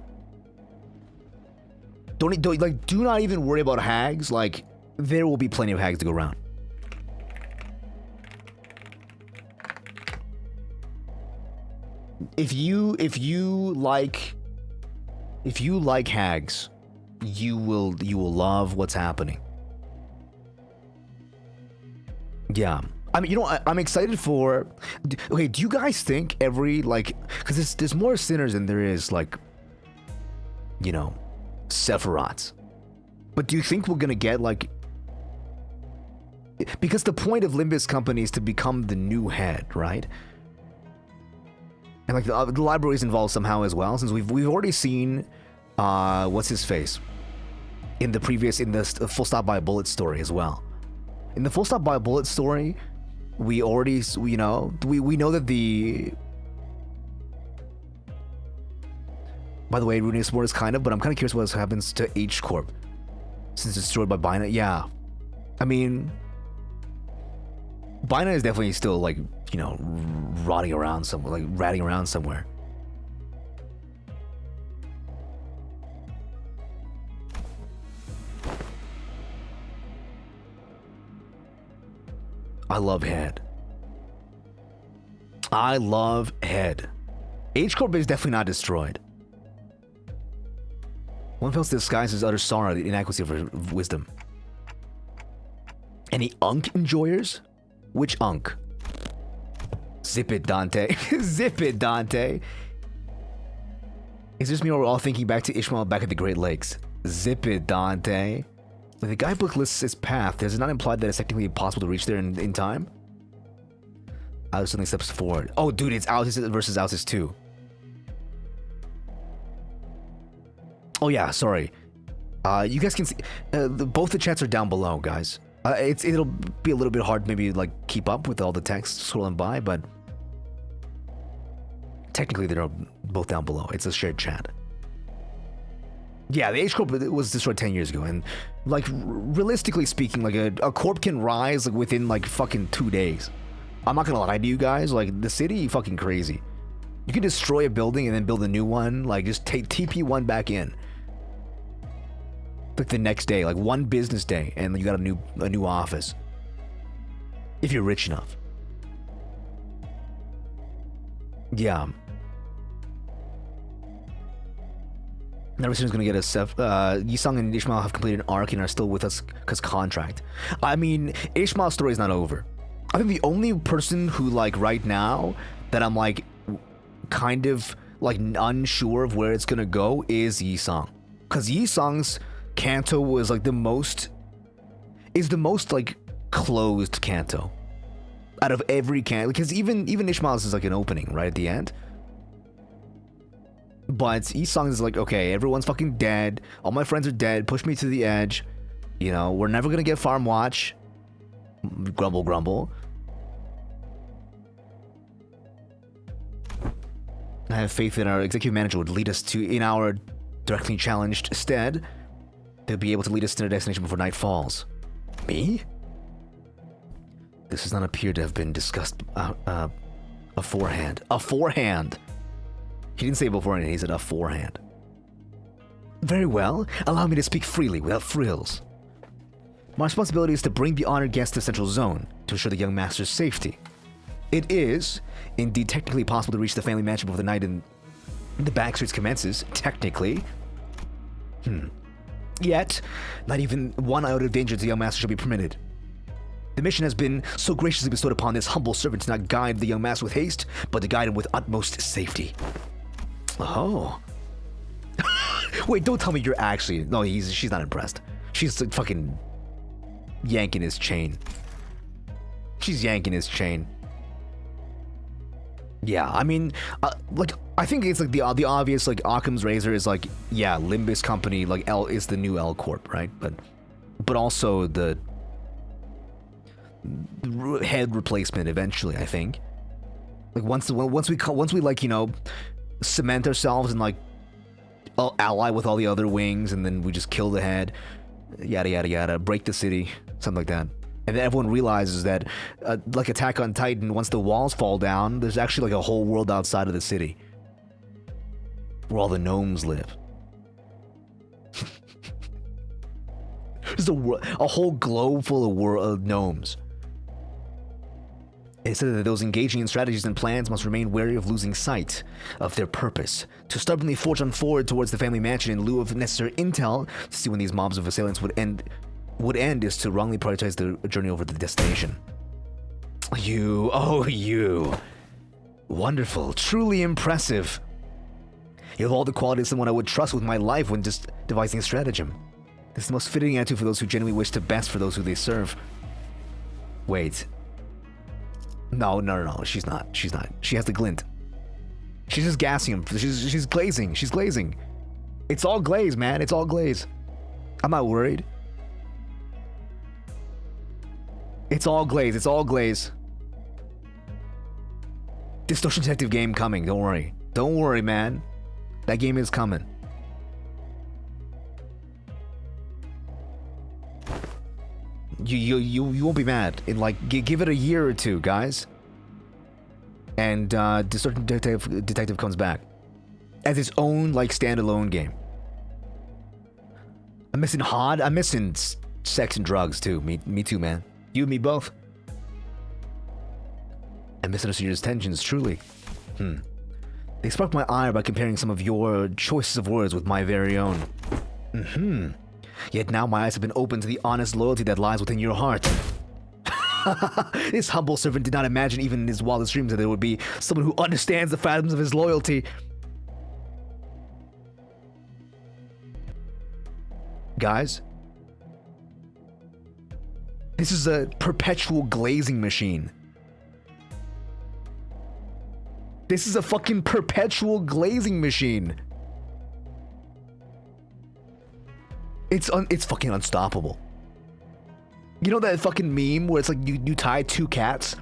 Do not even worry about hags. Like, there will be plenty of hags to go around. If you like hags, you will love what's happening. Yeah. I mean, you know, I'm excited for. Okay, do you guys think because there's more sinners than there is like, you know, Sephiroths. But do you think we're gonna get like, because the point of Limbus Company is to become the new head, right? And like the library is involved somehow as well, since we've already seen what's his face in the Full Stop by a Bullet story as well. In the Full Stop by a Bullet story, we already we know that the. By the way, Ruinous Sport is kind of, but I'm kind of curious what happens to H Corp since it's destroyed by Bina. Yeah, I mean, Bina is definitely still like, you know, rotting around somewhere, like ratting around somewhere. I love Head. I love Head. H Corp is definitely not destroyed. One fails to disguise his utter sorrow at the inadequacy of her wisdom. Any Unk enjoyers? Which Unk? Zip it, Dante. Zip it, Dante. Is this me or we're all thinking back to Ishmael back at the Great Lakes? Zip it, Dante. When the guidebook lists his path, does it not imply that it's technically possible to reach there in time? Alice suddenly steps forward. Oh, dude, it's Alice versus Alice 2. Oh yeah, sorry. You guys can see both the chats are down below, guys. It'll be a little bit hard, maybe like keep up with all the text scrolling by, but technically they're both down below. It's a shared chat. Yeah, the H Corp was destroyed 10 years ago, and like realistically speaking, like a corp can rise like within like fucking 2 days. I'm not gonna lie to you guys, like the city fucking crazy. You can destroy a building and then build a new one, like just take TP one back in. Like the next day, like one business day, and you got a new office. If you're rich enough. Yeah. Never soon is gonna get a Yisung and Ishmael have completed an arc and are still with us because contract. I mean, Ishmael's story is not over. I think the only person who like right now that I'm like kind of like unsure of where it's gonna go is Yisung, because Yisung's Kanto was like the most like closed Kanto out of every Kanto, because even Ishmael's is like an opening right at the end. But Yisung is like, okay, everyone's fucking dead. All my friends are dead. Push me to the edge. You know, we're never gonna get farm watch. Grumble, grumble. I have faith that our executive manager would lead us to, in our directly challenged stead, they'll be able to lead us to their destination before night falls. Me? This does not appear to have been discussed aforehand. Aforehand! He didn't say beforehand, he said aforehand. Very well. Allow me to speak freely, without frills. My responsibility is to bring the honored guest to Central Zone, to ensure the young master's safety. It is, indeed, technically possible to reach the family mansion before the night in the back streets commences. Technically. Yet, not even one iota of danger to the young master shall be permitted. The mission has been so graciously bestowed upon this humble servant to not guide the young master with haste, but to guide him with utmost safety. Oh. Wait, don't tell me you're actually... No, she's not impressed. She's like fucking yanking his chain. She's yanking his chain. Yeah, I mean, like, I think it's like the obvious, like, Occam's razor is like, yeah, Limbus company, like, L is the new L Corp, right? But also the head replacement eventually, I think. Like, once we like, you know, cement ourselves and like ally with all the other wings, and then we just kill the head, yada yada yada, break the city, something like that. And then everyone realizes that, like Attack on Titan, once the walls fall down, there's actually like a whole world outside of the city where all the gnomes live. There's a whole globe full of gnomes. It said that those engaging in strategies and plans must remain wary of losing sight of their purpose, to stubbornly forge on forward towards the family mansion in lieu of necessary intel to see when these mobs of assailants would end is to wrongly prioritize the journey over the destination. You. Wonderful, truly impressive. You have all the qualities of someone I would trust with my life when just devising a stratagem. This is the most fitting attitude for those who genuinely wish the best for those who they serve. Wait. No, she's not. She has the glint. She's just gassing him. She's glazing. She's glazing. It's all glaze, man. It's all glaze. I'm not worried. It's all glaze. It's all glaze. Distortion Detective game coming. Don't worry. Don't worry, man. That game is coming. You won't be mad in like give it a year or two, guys. And Distortion Detective comes back as its own like standalone game. I'm missing HOD. I'm missing sex and drugs too. Me too, man. You and me both. I misunderstood your intentions, truly. They sparked my ire by comparing some of your choices of words with my very own. Yet now my eyes have been opened to the honest loyalty that lies within your heart. This humble servant did not imagine even in his wildest dreams that there would be someone who understands the fathoms of his loyalty. Guys, this is a perpetual glazing machine. This is a fucking perpetual glazing machine. It's fucking unstoppable. You know that fucking meme where it's like you tie 2 cats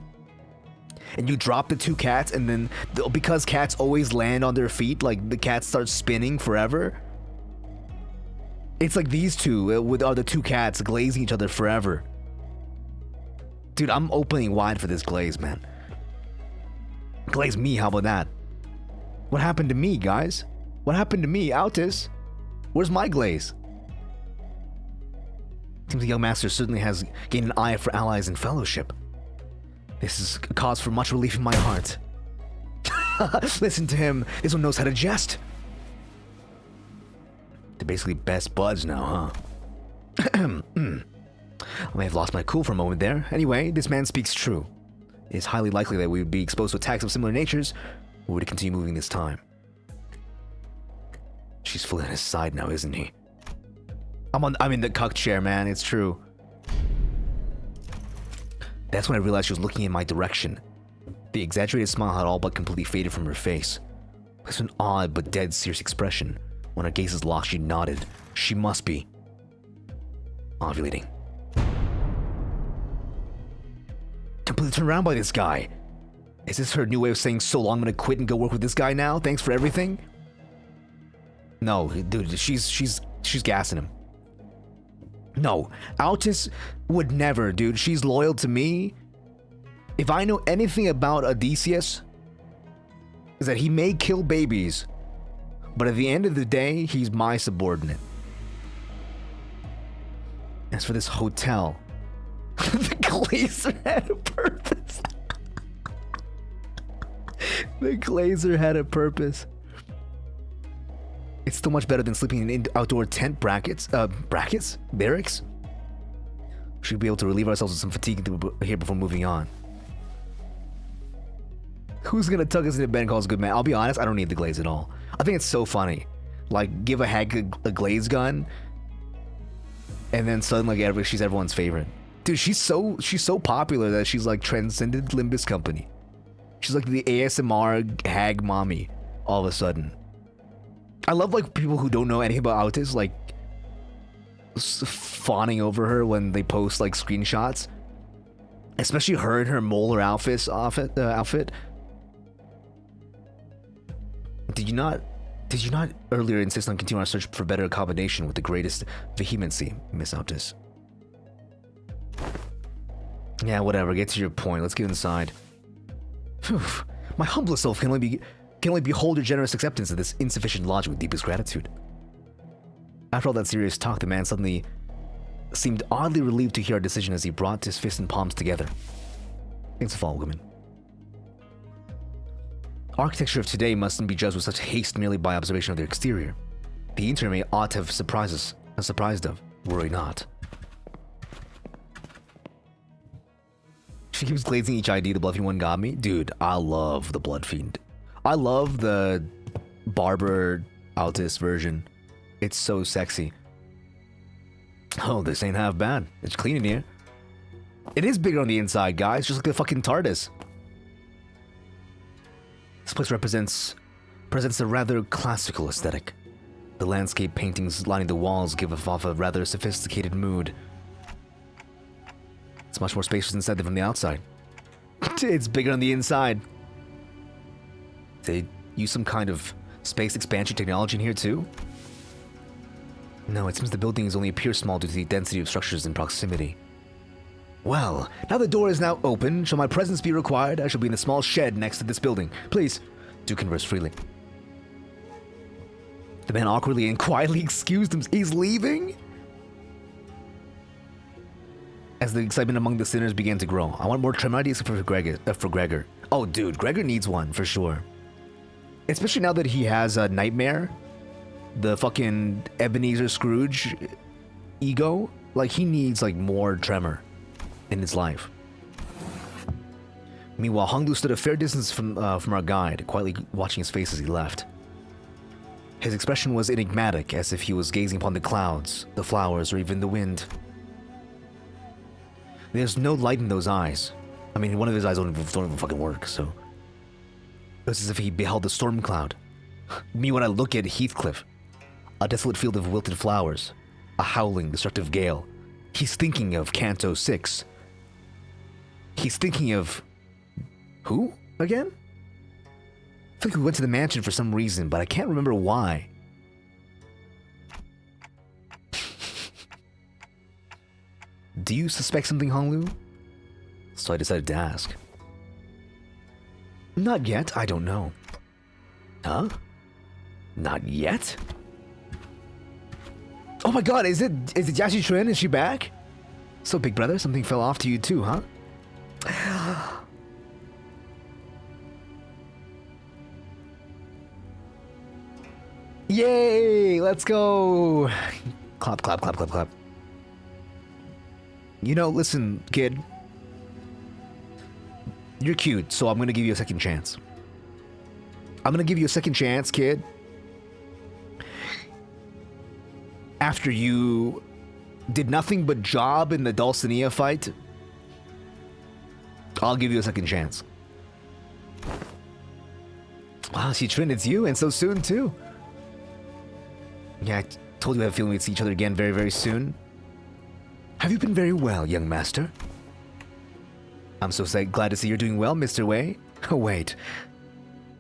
and you drop the 2 cats, and then because cats always land on their feet, like the cats start spinning forever. It's like these two with the 2 cats glazing each other forever. Dude, I'm opening wide for this glaze, man. Glaze me, how about that? What happened to me, guys? What happened to me, Altus? Where's my glaze? Seems the young master certainly has gained an eye for allies and fellowship. This is a cause for much relief in my heart. Listen to him. This one knows how to jest. They're basically best buds now, huh? I may have lost my cool for a moment there. Anyway, this man speaks true. It is highly likely that we would be exposed to attacks of similar natures were we to continue moving this time. She's fully on his side now, isn't he? I'm in the cuck chair, man. It's true. That's when I realized she was looking in my direction. The exaggerated smile had all but completely faded from her face. It's an odd but dead serious expression. When her gaze is locked, she nodded. She must be ovulating. Completely turned around by this guy. Is this her new way of saying, so long, I'm gonna quit and go work with this guy now? Thanks for everything? No, dude, she's gassing him. No, Altus would never, dude. She's loyal to me. If I know anything about Odysseus, is that he may kill babies, but at the end of the day, he's my subordinate. As for this hotel, the glazer had a purpose. The glazer had a purpose. It's still much better than sleeping in outdoor tent barracks. Should be able to relieve ourselves of some fatigue here before moving on. Who's gonna tuck us into bed and call us good man? I'll be honest, I don't need the glaze at all. I think it's so funny. Like, give a hag a glaze gun, and then suddenly she's everyone's favorite. Dude, she's so popular that she's like transcended Limbus company. She's like the ASMR hag mommy all of a sudden. I love like people who don't know anything about Altus like fawning over her when they post like screenshots, especially her in her molar outfit. Did you not earlier insist on continuing our search for better accommodation with the greatest vehemency, Miss Altus? Yeah, whatever. Get to your point. Let's get inside. Phew. My humblest self can only behold your generous acceptance of this insufficient logic with deepest gratitude. After all that serious talk, the man suddenly seemed oddly relieved to hear our decision as he brought his fists and palms together. Thanks for following, women. Architecture of today mustn't be judged with such haste merely by observation of their exterior. The interior ought to have surprised of, worry not. She keeps glazing each ID the Bloodfiend one got me. Dude, I love the Bloodfiend. I love the Barber Altus version. It's so sexy. Oh, this ain't half bad. It's clean in here. It is bigger on the inside, guys. Just like the fucking TARDIS. This place presents a rather classical aesthetic. The landscape paintings lining the walls give off a rather sophisticated mood. It's much more spacious inside than from the outside. It's bigger on the inside. They use some kind of space expansion technology in here too? No, it seems the buildings only appear small due to the density of structures in proximity. Well, now the door is now open. Shall my presence be required? I shall be in the small shed next to this building. Please, do converse freely. The man awkwardly and quietly excused him. He's leaving? As the excitement among the sinners began to grow, I want more trim ideas for Gregor. Oh, dude, Gregor needs one, for sure. Especially now that he has a Nightmare. The fucking Ebenezer Scrooge ego. Like, he needs, like, more tremor in his life. Meanwhile, Hongdu stood a fair distance from our guide, quietly watching his face as he left. His expression was enigmatic, as if he was gazing upon the clouds, the flowers, or even the wind. There's no light in those eyes. I mean, one of his eyes don't even fucking work, so... It was as if he beheld a storm cloud. Me when I look at Heathcliff. A desolate field of wilted flowers. a howling, destructive gale. He's thinking of Canto 6. He's thinking of... who, again? I think we went to the mansion for some reason, but I can't remember why. Do you suspect something, Honglu? So I decided to ask. Not yet, I don't know. Huh? Not yet? Oh my god, is it Jiaxi Chuan? Is she back? So, big brother, something fell off to you too, huh? Yay! Let's go! Clap, clap, clap, clap, clap. You know, listen, kid. You're cute, so I'm gonna give you a second chance. I'm gonna give you a second chance, kid. After you did nothing but job in the Dulcinea fight, I'll give you a second chance. Wow, Xi-Trin, it's you, and so soon, too. Yeah, I told you I have a feeling we'd see each other again very, very soon. Have you been very well, young master? I'm so glad to see you're doing well, Mr. Wei. Oh, wait.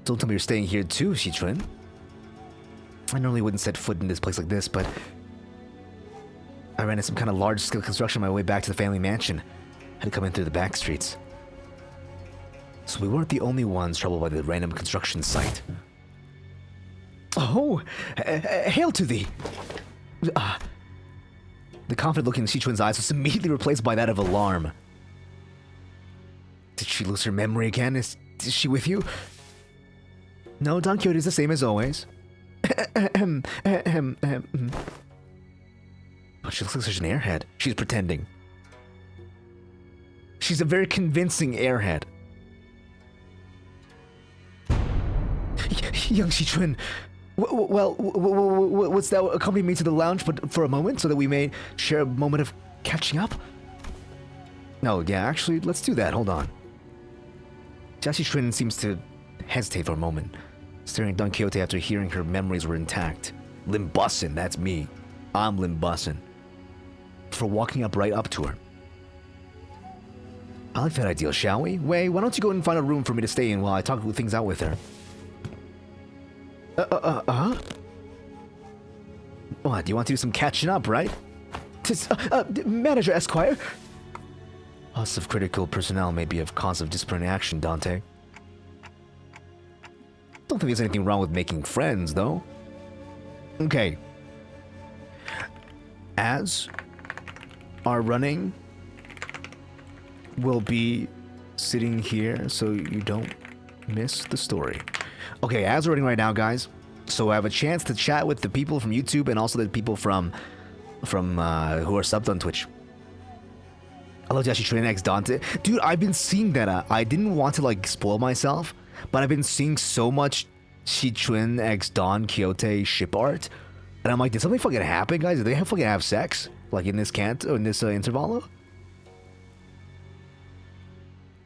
Don't tell me you're staying here too, Xi-Trin. I normally wouldn't set foot in this place like this, but I ran into some kind of large-scale construction on my way back to the family mansion. Had to come in through the back streets. So we weren't the only ones troubled by the random construction site. Oh, hail to thee! The confident look in Xi-Trin's eyes was immediately replaced by that of alarm. Did she lose her memory again? Is she with you? No, Don Quixote is the same as always. But she looks like such an airhead. She's pretending. She's a very convincing airhead. Young Xi-Trin, well, what's that? Accompany me to the lounge for a moment so that we may share a moment of catching up? No, yeah, actually, let's do that. Hold on. Xi-Trin seems to hesitate for a moment, staring at Don Quixote after hearing her memories were intact. Limbussin', that's me. I'm Limbussin'. For walking right up to her. I like that idea, shall we? Wei, why don't you go and find a room for me to stay in while I talk things out with her? What, you want to do some catching up, right? Manager Esquire. Loss of critical personnel may be a cause of disciplinary action, Dante. Don't think there's anything wrong with making friends, though. Okay. As our running will be sitting here so you don't miss the story. Okay, as we're running right now, guys, so I have a chance to chat with the people from YouTube and also the people from who are subbed on Twitch. I love Xi-Trin X Dante. Dude, I've been seeing that. I didn't want to, like, spoil myself, but I've been seeing so much Xi-Trin X Don Quixote ship art, and I'm like, did something fucking happen, guys? Did they fucking have sex? Like, in this intervalo?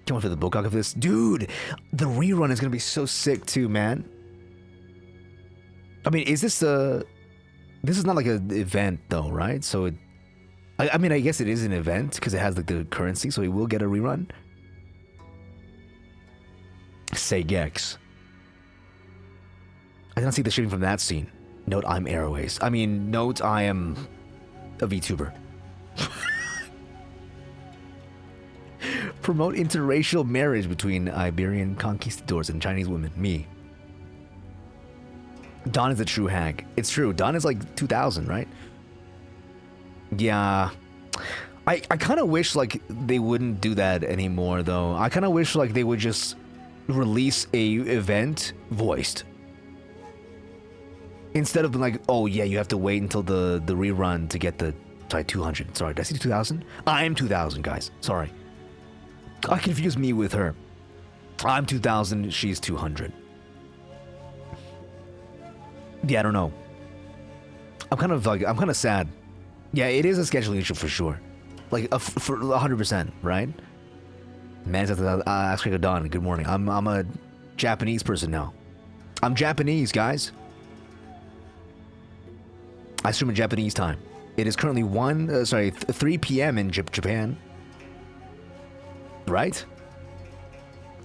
Can't wait for the book of this. Dude, the rerun is gonna be so sick too, man. I mean, is this this is not like an event though, right? So I mean, I guess it is an event because it has like the currency, so we will get a rerun. Say Gex. I did not see the shooting from that scene. Note, I'm Airways. I mean, note, I am a VTuber. Promote interracial marriage between Iberian conquistadors and Chinese women. Me. Don is a true hag. It's true. Don is like 2000, right? Yeah. I kind of wish like they wouldn't do that anymore, though. I kind of wish like they would just release a event voiced. Instead of like, oh yeah, you have to wait until the rerun to get the... Sorry, 200. Sorry, did I say 2000? I'm 2000, guys. Sorry. I confused me with her. I'm 2000, she's 200. Yeah, I don't know. I'm kind of sad. Yeah, it is a scheduling issue for sure. Like, for 100%, right? Man, ask Don. Good morning. I'm a Japanese person now. I'm Japanese, guys. I stream in Japanese time. It is currently 3 p.m. in Japan. Right?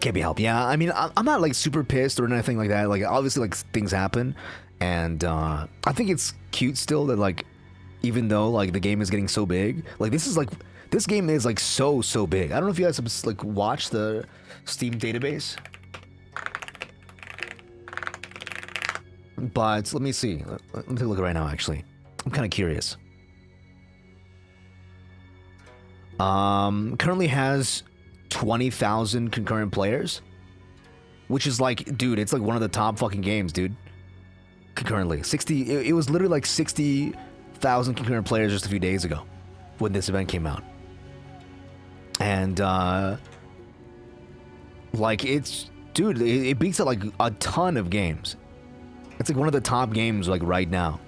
Can't be helped. Yeah, I mean, I'm not like super pissed or anything like that. Like, obviously, like things happen, and I think it's cute still that like, even though like the game is getting so big, like this game is like so big. I don't know if you guys have like watched the Steam database, but let me see. Let me take a look right now. Actually, I'm kind of curious. Currently has 20,000 concurrent players, which is like, dude, it's like one of the top fucking games, dude. Concurrently, it was literally like 60,000 concurrent players just a few days ago when this event came out, and like it's, dude, it beats out like a ton of games. It's like one of the top games like right now.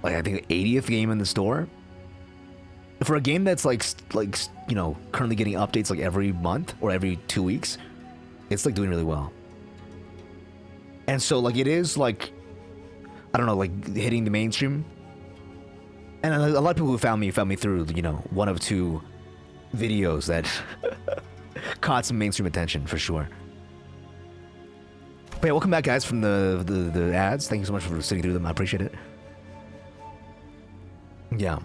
Like I think the 80th game in the store. For a game that's like you know, currently getting updates like every month or every 2 weeks, it's like doing really well. And so like it is like, I don't know, like hitting the mainstream. And a lot of people who found me through, you know, one of two videos that caught some mainstream attention for sure. But yeah, welcome back guys from the ads. Thank you so much for sitting through them. I appreciate it. Yeah.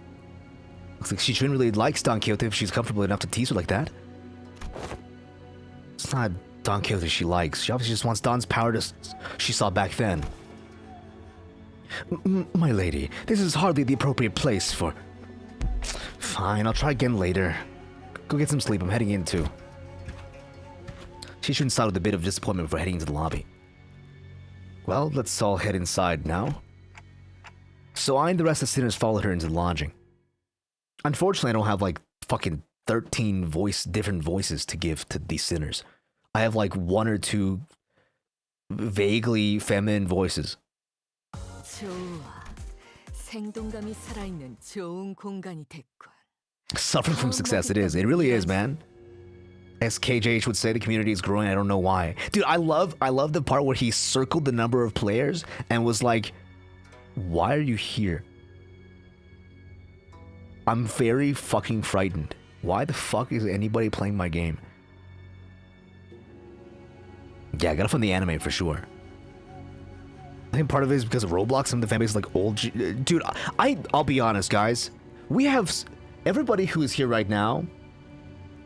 Looks like she shouldn't really like Don Quixote if she's comfortable enough to tease her like that. It's not Don Quixote she likes. She obviously just wants Don's power she saw back then. My lady, this is hardly the appropriate place for... Fine, I'll try again later. Go get some sleep, I'm heading in too. She shouldn't start with a bit of disappointment before heading into the lobby. Well, let's all head inside now. So I and the rest of the sinners followed her into the lodging. Unfortunately, I don't have like fucking 13 different voices to give to these sinners. I have like one or two vaguely feminine voices. Suffering from success, it is. It really is, man. As KJH would say, the community is growing. I don't know why. Dude, I love the part where he circled the number of players and was like, why are you here? I'm very fucking frightened. Why the fuck is anybody playing my game? Yeah, I gotta find the anime for sure. I think part of it is because of Roblox. Some of the fanbase is like old. Dude, I'll be honest, guys. We have everybody who is here right now,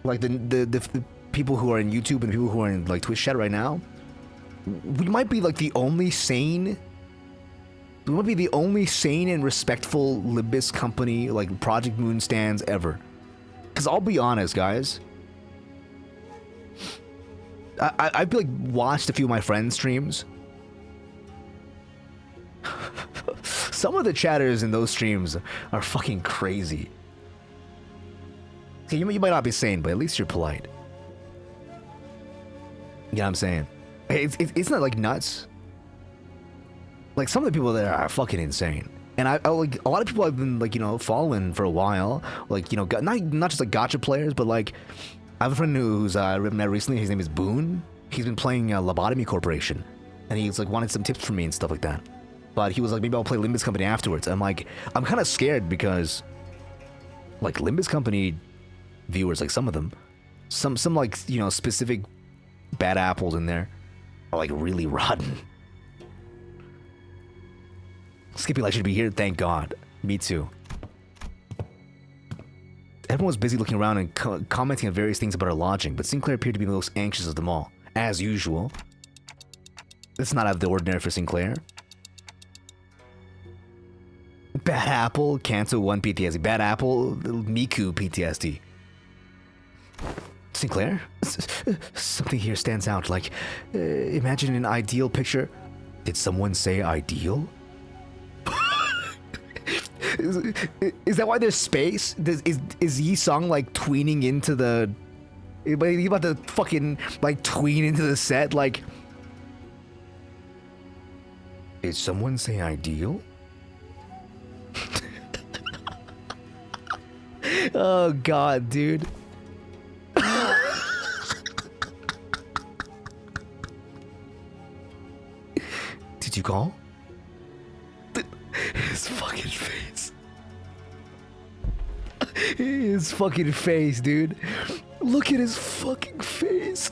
like the people who are in YouTube and people who are in like Twitch chat right now. We might be like the only sane. We might be the only sane and respectful Limbus company, like Project Moon stands ever. Because I'll be honest, guys. I've like watched a few of my friends' streams. Some of the chatters in those streams are fucking crazy. Okay, you might not be sane, but at least you're polite. You know what I'm saying? It's not like nuts. Like, some of the people there are fucking insane. And I like, a lot of people I've been, like, you know, following for a while. Like, you know, not just, like, gacha players, but, like, I have a friend who's met recently. His name is Boone. He's been playing Lobotomy Corporation. And he's, like, wanted some tips from me and stuff like that. But he was like, maybe I'll play Limbus Company afterwards. I'm like, I'm kind of scared because, like, Limbus Company viewers, like, some of them, some like, you know, specific bad apples in there are, like, really rotten. Skippy Light should be here, thank God. Me too. Everyone was busy looking around and commenting on various things about our lodging, but Sinclair appeared to be the most anxious of them all. As usual. This is not out of the ordinary for Sinclair. Bad Apple, Kanto 1 PTSD. Bad Apple, Miku PTSD. Sinclair? Something here stands out, like, imagine an ideal picture. Did someone say ideal? Is that why there's space? Is Yi Sung like tweening into the... You about to fucking like tween into the set? Like... Did someone say ideal? Oh God, dude. Did you call? His fucking face. His fucking face, dude. Look at his fucking face.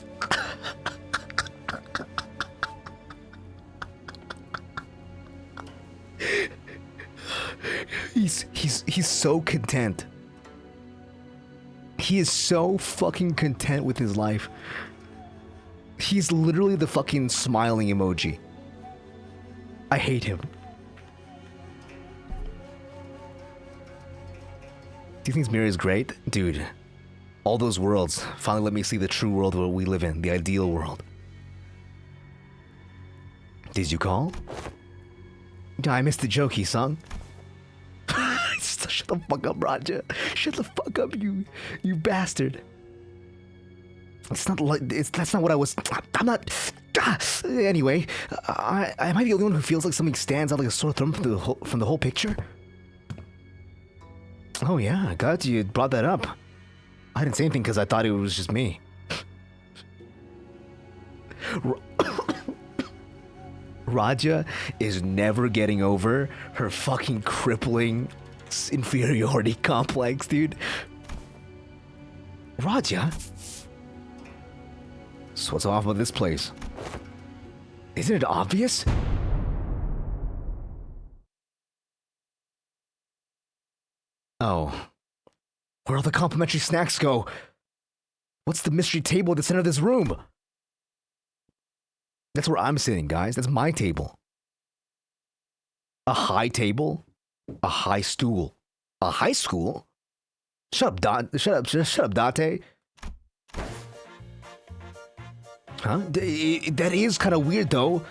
He's so content. He is so fucking content with his life. He's literally the fucking smiling emoji. I hate him. Do you think this mirror is great? Dude, all those worlds finally let me see the true world where we live in, the ideal world. Did you call? I missed the joke he sung. Shut the fuck up, Raja. Shut the fuck up, you bastard. It's not like that's not what I was. I'm not. Anyway, am I the only one who feels like something stands out like a sore thumb from the whole picture? Oh yeah, glad you brought that up. I didn't say anything because I thought it was just me. Raja is never getting over her fucking crippling inferiority complex, dude. Raja? So what's off about this place? Isn't it obvious? Oh. Where all the complimentary snacks go? What's the mystery table at the center of this room? That's where I'm sitting, guys. That's my table. A high table? A high stool? A high school? Shut up, Date. Huh? That is kind of weird, though.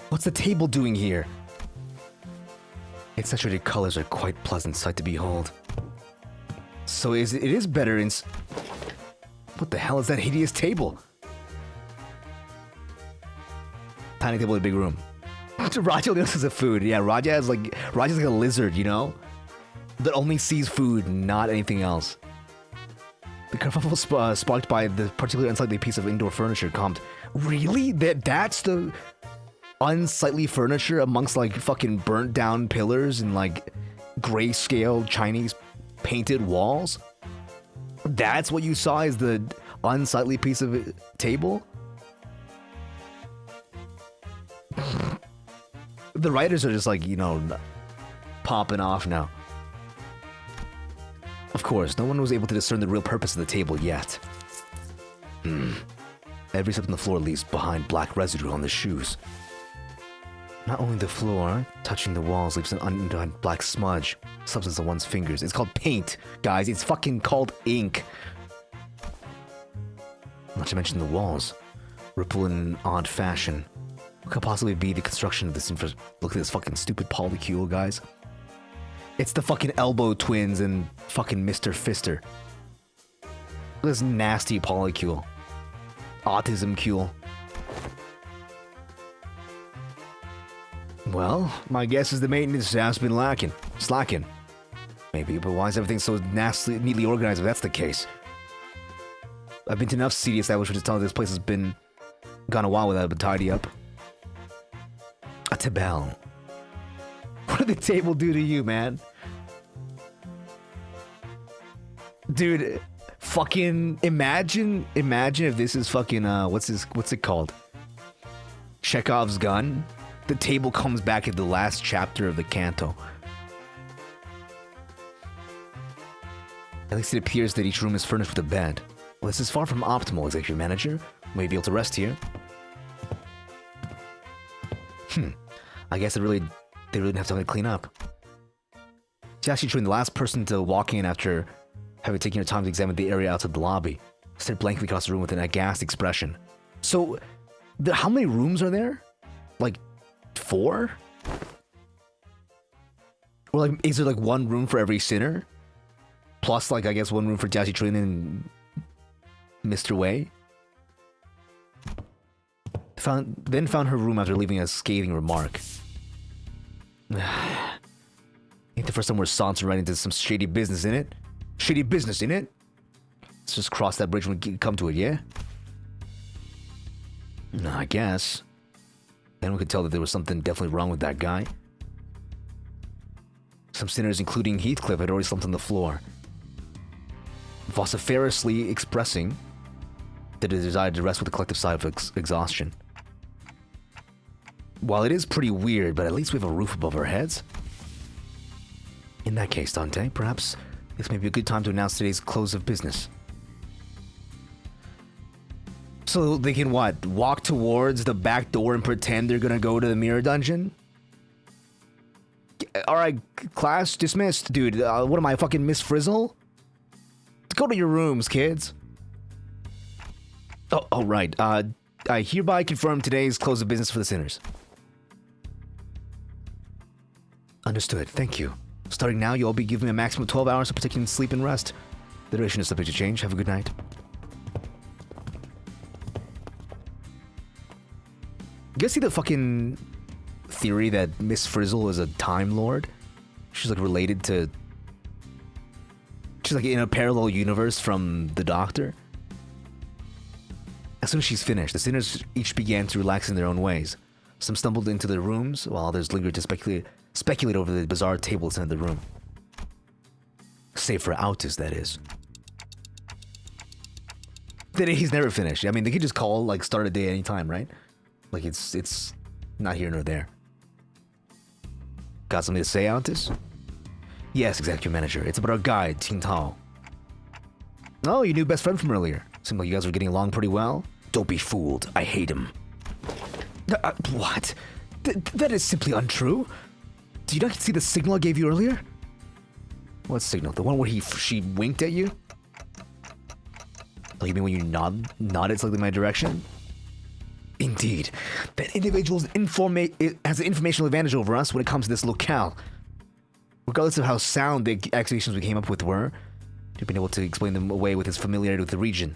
What's the table doing here? Its saturated colors are quite a pleasant sight to behold. So it is better in... What the hell is that hideous table? Tiny table in a big room. Raja only knows a food. Yeah, Raja's like a lizard, you know? That only sees food, not anything else. The kerfuffle sparked by the particularly unsightly piece of indoor furniture calmed. Really? That's the unsightly furniture amongst like fucking burnt down pillars and like grayscale Chinese painted walls? That's what you saw as the unsightly piece of table? The writers are just like, you know, popping off now. Of course, no one was able to discern the real purpose of the table yet. Every step on the floor leaves behind black residue on the shoes. Not only the floor, touching the walls leaves an undone black smudge, substance on one's fingers. It's called paint, guys. It's fucking called ink. Not to mention the walls. Ripple in an odd fashion. What could possibly be the construction of this Look at this fucking stupid polycule, guys. It's the fucking Elbow Twins and fucking Mr. Fister. Look at this nasty polycule. Autism-cule. Well, my guess is the maintenance staff's been slacking. Maybe, but why is everything so neatly organized if that's the case? I've been to enough seedy establishments to tell this place has gone a while without a tidy up. A tabel. What did the table do to you, man? Dude, fucking imagine if this is fucking what's it called? Chekhov's gun. The table comes back at the last chapter of the canto. At least it appears that each room is furnished with a bed. Well, this is far from optimal, executive manager. May be able to rest here. I guess they really didn't have to clean up. She's actually showing the last person to walk in after having taken her time to examine the area outside the lobby. Stared blankly across the room with an aghast expression. So, how many rooms are there? Like, 4? Or like, is there like one room for every sinner? Plus, like, I guess one room for Jiaxi Chun and Mr. Wei? Then found her room after leaving a scathing remark. Ain't the first time we're sauntering right into some shady business, innit? Shady business, innit? Let's just cross that bridge when we come to it, yeah? No, I guess. Anyone could tell that there was something definitely wrong with that guy. Some sinners, including Heathcliff, had already slumped on the floor. vociferously expressing the desire to rest with a collective sigh of exhaustion. While it is pretty weird, but at least we have a roof above our heads. In that case, Dante, perhaps this may be a good time to announce today's close of business. So they can what? Walk towards the back door and pretend they're gonna go to the mirror dungeon? Alright, class dismissed. Dude, what am I, fucking Miss Frizzle? Go to your rooms, kids. Oh, right. I hereby confirm today's close of business for the sinners. Understood. Thank you. Starting now, you'll all be giving me a maximum of 12 hours of protecting sleep and rest. The duration is subject to change. Have a good night. You guys see the fucking theory that Miss Frizzle is a Time Lord? She's like related to... She's like in a parallel universe from the Doctor. As soon as she's finished, the sinners each began to relax in their own ways. Some stumbled into their rooms, while others lingered to speculate over the bizarre tables in the room. Save for Autis, that is. He's never finished. I mean, they could just call, like, start a day anytime, right? Like, it's not here nor there. Got something to say, Autis? Yes, Executive Manager. It's about our guide, Ting Tao. Oh, your new best friend from earlier. Seemed like you guys were getting along pretty well. Don't be fooled. I hate him. What? That is simply untrue. Do you not see the signal I gave you earlier? What signal? The one where she winked at you? Oh, you mean when you nodded slightly in my direction? Indeed. That individual has an informational advantage over us when it comes to this locale. Regardless of how sound the accusations we came up with were, you've been able to explain them away with his familiarity with the region.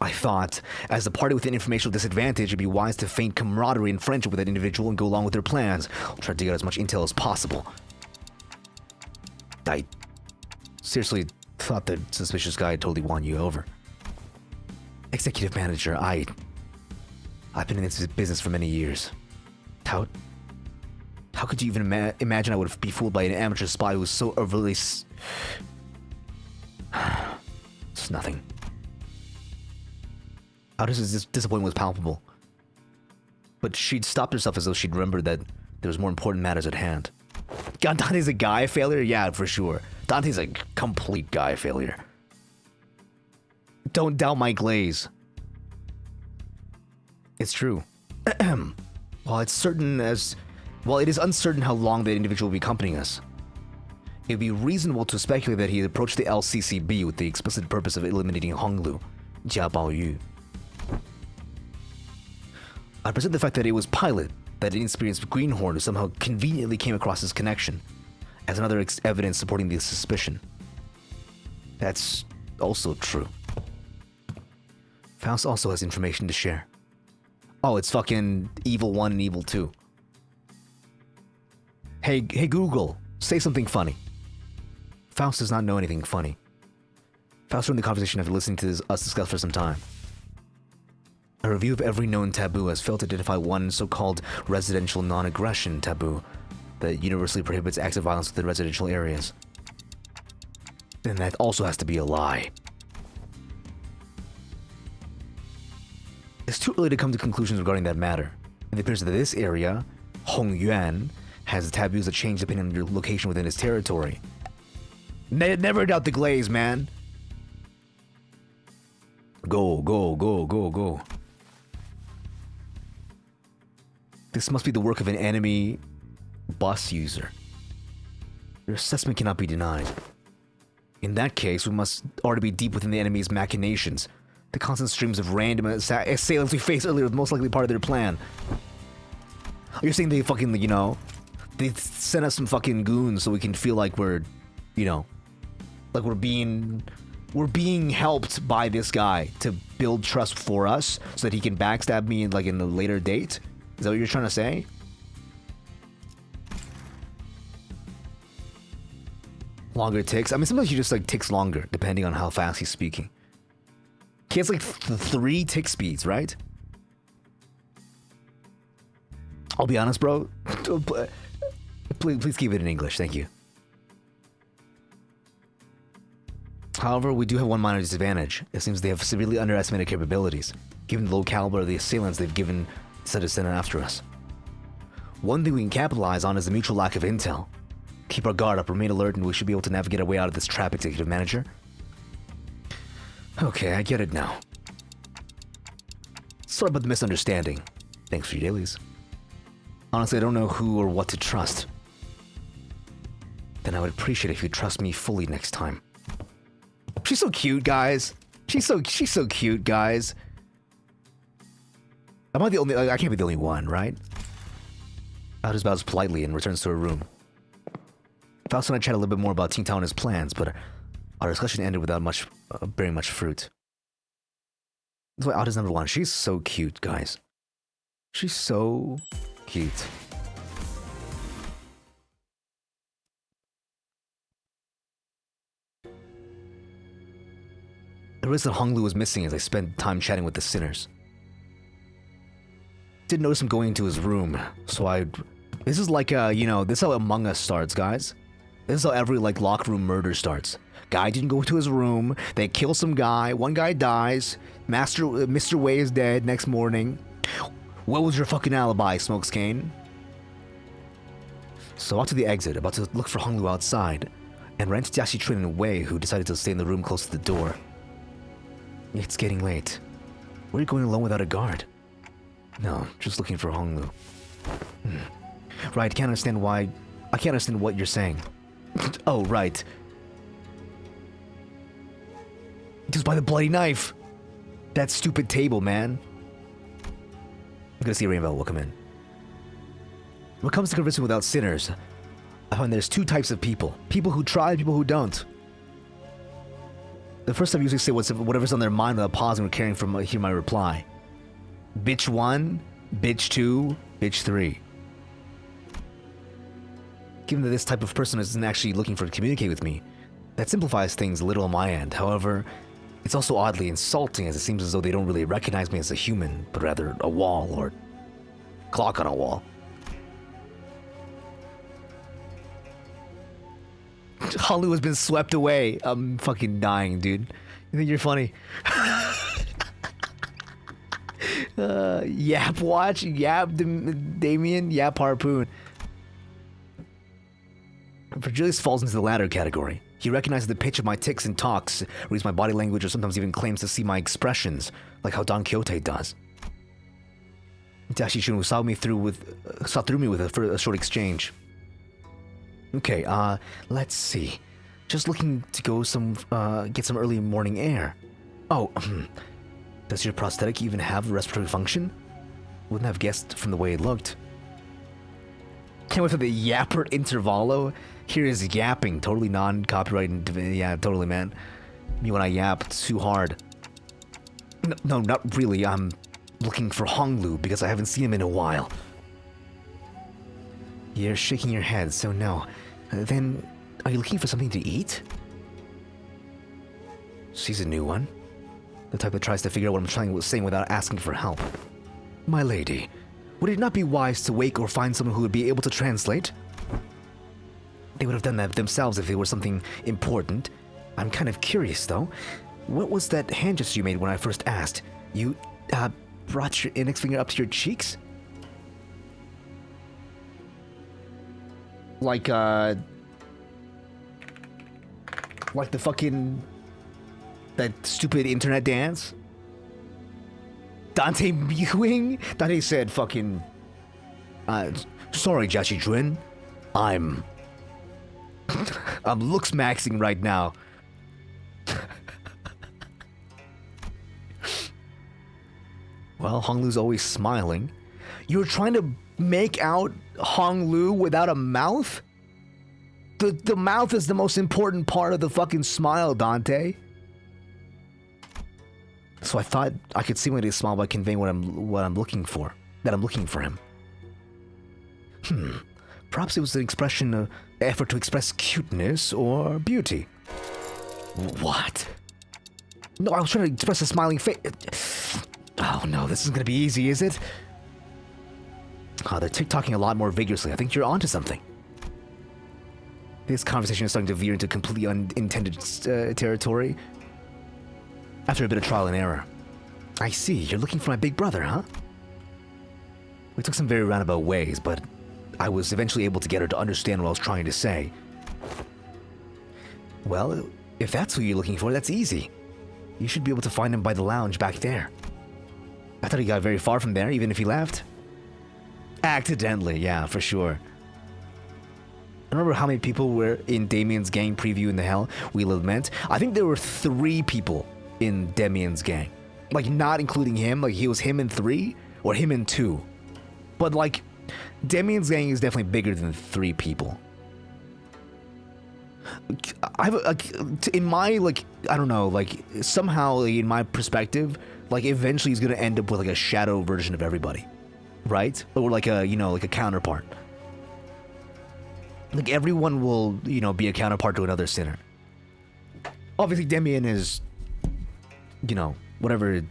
I thought, as a party with an informational disadvantage, it'd be wise to feign camaraderie and friendship with that individual and go along with their plans. I'll try to get as much intel as possible. I seriously thought that suspicious guy totally won you over. Executive Manager, I've been in this business for many years. How could you even imagine I would be fooled by an amateur spy who was so overly... It's nothing. Autis' disappointment was palpable. But she'd stopped herself as though she'd remembered that there was more important matters at hand. God, Dante's a guy failure? Yeah, for sure. Dante's a complete guy failure. Don't doubt my glaze. It's true. While it is uncertain how long that individual will be accompanying us, it would be reasonable to speculate that he approached the LCCB with the explicit purpose of eliminating Honglu, Jia Baoyu. I present the fact that it was Pilot, that inexperienced greenhorn who somehow conveniently came across his connection, as another evidence supporting the suspicion. That's also true. Faust also has information to share. Oh, it's fucking Evil 1 and Evil 2. Hey Google, say something funny. Faust does not know anything funny. Faust joined the conversation after listening to us discuss for some time. A review of every known taboo has failed to identify one so-called residential non-aggression taboo that universally prohibits acts of violence within residential areas. Then that also has to be a lie. It's too early to come to conclusions regarding that matter. It appears that this area, Hongyuan, has taboos that change depending on your location within its territory. Never doubt the glaze, man. Go. This must be the work of an enemy bus user. Your assessment cannot be denied. In that case, we must already be deep within the enemy's machinations. The constant streams of random assailants we faced earlier was most likely part of their plan. You're saying they fucking, they sent us some fucking goons so we can feel like we're, like we're being helped by this guy to build trust for us so that he can backstab me in a later date? Is that what you're trying to say? Longer ticks? I mean, sometimes he just ticks longer depending on how fast he's speaking. He has 3 tick speeds, right? I'll be honest, bro. Please keep it in English, thank you. However, we do have one minor disadvantage. It seems they have severely underestimated capabilities. Given the low caliber of the assailants they've decided to send after us. One thing we can capitalize on is the mutual lack of intel. Keep our guard up, remain alert, and we should be able to navigate our way out of this trap, Executive Manager. Okay, I get it now. Sorry about the misunderstanding. Thanks for your dailies. Honestly, I don't know who or what to trust. Then I would appreciate it if you'd trust me fully next time. She's so cute, guys. She's so cute, guys. Am I the only? I can't be the only one, right? Aldous bows politely and returns to her room. Faust and I chat a little bit more about Ting Tao and his plans, but our discussion ended without bearing much fruit. That's why Aldous #1. She's so cute, guys. She's so cute. The risk that Hong Lu was missing as I spent time chatting with the sinners. Didn't notice him going into his room, so this is like this is how Among Us starts, guys. This is how every locker room murder starts. Guy didn't go to his room, they kill some guy, one guy dies, Mr. Wei is dead next morning. What was your fucking alibi, Smokes Kane? So out to the exit, about to look for Hong Lu outside, and ran into Jia Xitun and Wei, who decided to stay in the room close to the door. It's getting late. Where are you going alone without a guard? No, just looking for Hong Lu. Right, I can't understand what you're saying. Oh, right. Just by the bloody knife. That stupid table, man. I'm gonna see Rainbow, welcome in. When it comes to conversing without sinners, I find there's two types of people. People who try and people who don't. The first time I usually say whatever's on their mind without pausing or caring for hear my reply. Bitch 1, bitch 2, bitch 3. Given that this type of person isn't actually looking to communicate with me, that simplifies things a little on my end. However, it's also oddly insulting as it seems as though they don't really recognize me as a human, but rather a wall or clock on a wall. Hong Lu has been swept away. I'm fucking dying, dude. You think you're funny? Yap watch, Yap Damien, Yap harpoon. Virgilius falls into the latter category. He recognizes the pitch of my tics and talks, reads my body language, or sometimes even claims to see my expressions, like how Don Quixote does. Jia Xitun saw through me with a short exchange. Okay, let's see. Just looking to go get some early morning air. Oh, does your prosthetic even have a respiratory function? Wouldn't have guessed from the way it looked. Can't wait for the yapper intervallo. Here is yapping, totally non-copyright. Yeah, totally, man. Me when I yap too hard. No, not really. I'm looking for Hong Lu because I haven't seen him in a while. You're shaking your head, so no. Then, are you looking for something to eat? She's a new one. The type that tries to figure out what I'm saying without asking for help. My lady, would it not be wise to wake or find someone who would be able to translate? They would have done that themselves if it were something important. I'm kind of curious, though. What was that hand gesture you made when I first asked? You, brought your index finger up to your cheeks? Like the fucking... that stupid internet dance? Dante mewing? Dante said fucking... sorry, Jia Xitun. I'm looks maxing right now. Well, Hong Lu's always smiling. You're trying to make out Hong Lu without a mouth? The mouth is the most important part of the fucking smile, Dante. So I thought I could simulate a smile by conveying what I'm looking for. That I'm looking for him. Perhaps it was an expression of effort to express cuteness or beauty. What? No, I was trying to express a smiling face. Oh no, this isn't gonna be easy, is it? They're TikToking a lot more vigorously. I think you're onto something. This conversation is starting to veer into completely unintended territory. After a bit of trial and error. I see, you're looking for my big brother, huh? We took some very roundabout ways, but I was eventually able to get her to understand what I was trying to say. Well, if that's who you're looking for, that's easy. You should be able to find him by the lounge back there. I thought he got very far from there, even if he left. Accidentally, yeah, for sure. I remember how many people were in Damien's gang preview in the Hell We Lament. I think there were 3 people in Damien's gang. Like, not including him. Like, he was him and 3, or him and 2. But, like, Damien's gang is definitely bigger than 3 people. In my, like, I don't know, like, somehow, like, in my perspective, like, eventually he's gonna end up with, like, a shadow version of everybody. Right? Or, like, a, you know, like a counterpart. Like, everyone will, you know, be a counterpart to another sinner. Obviously, Damien is, you know, whatever,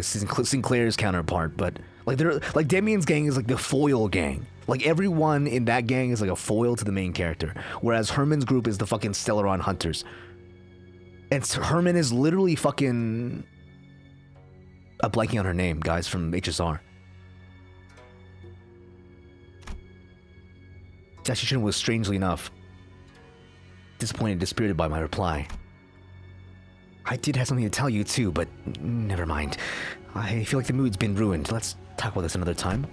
Sinclair's counterpart, but, like, they're, like, Damien's gang is, like, the foil gang. Like, everyone in that gang is, like, a foil to the main character. Whereas Herman's group is the fucking Stellaron Hunters. And Herman is literally fucking... I'm blanking on her name, guys, from HSR. Jashishin was, strangely enough, disappointed and dispirited by my reply. I did have something to tell you, too, but never mind. I feel like the mood's been ruined. Let's talk about this another time.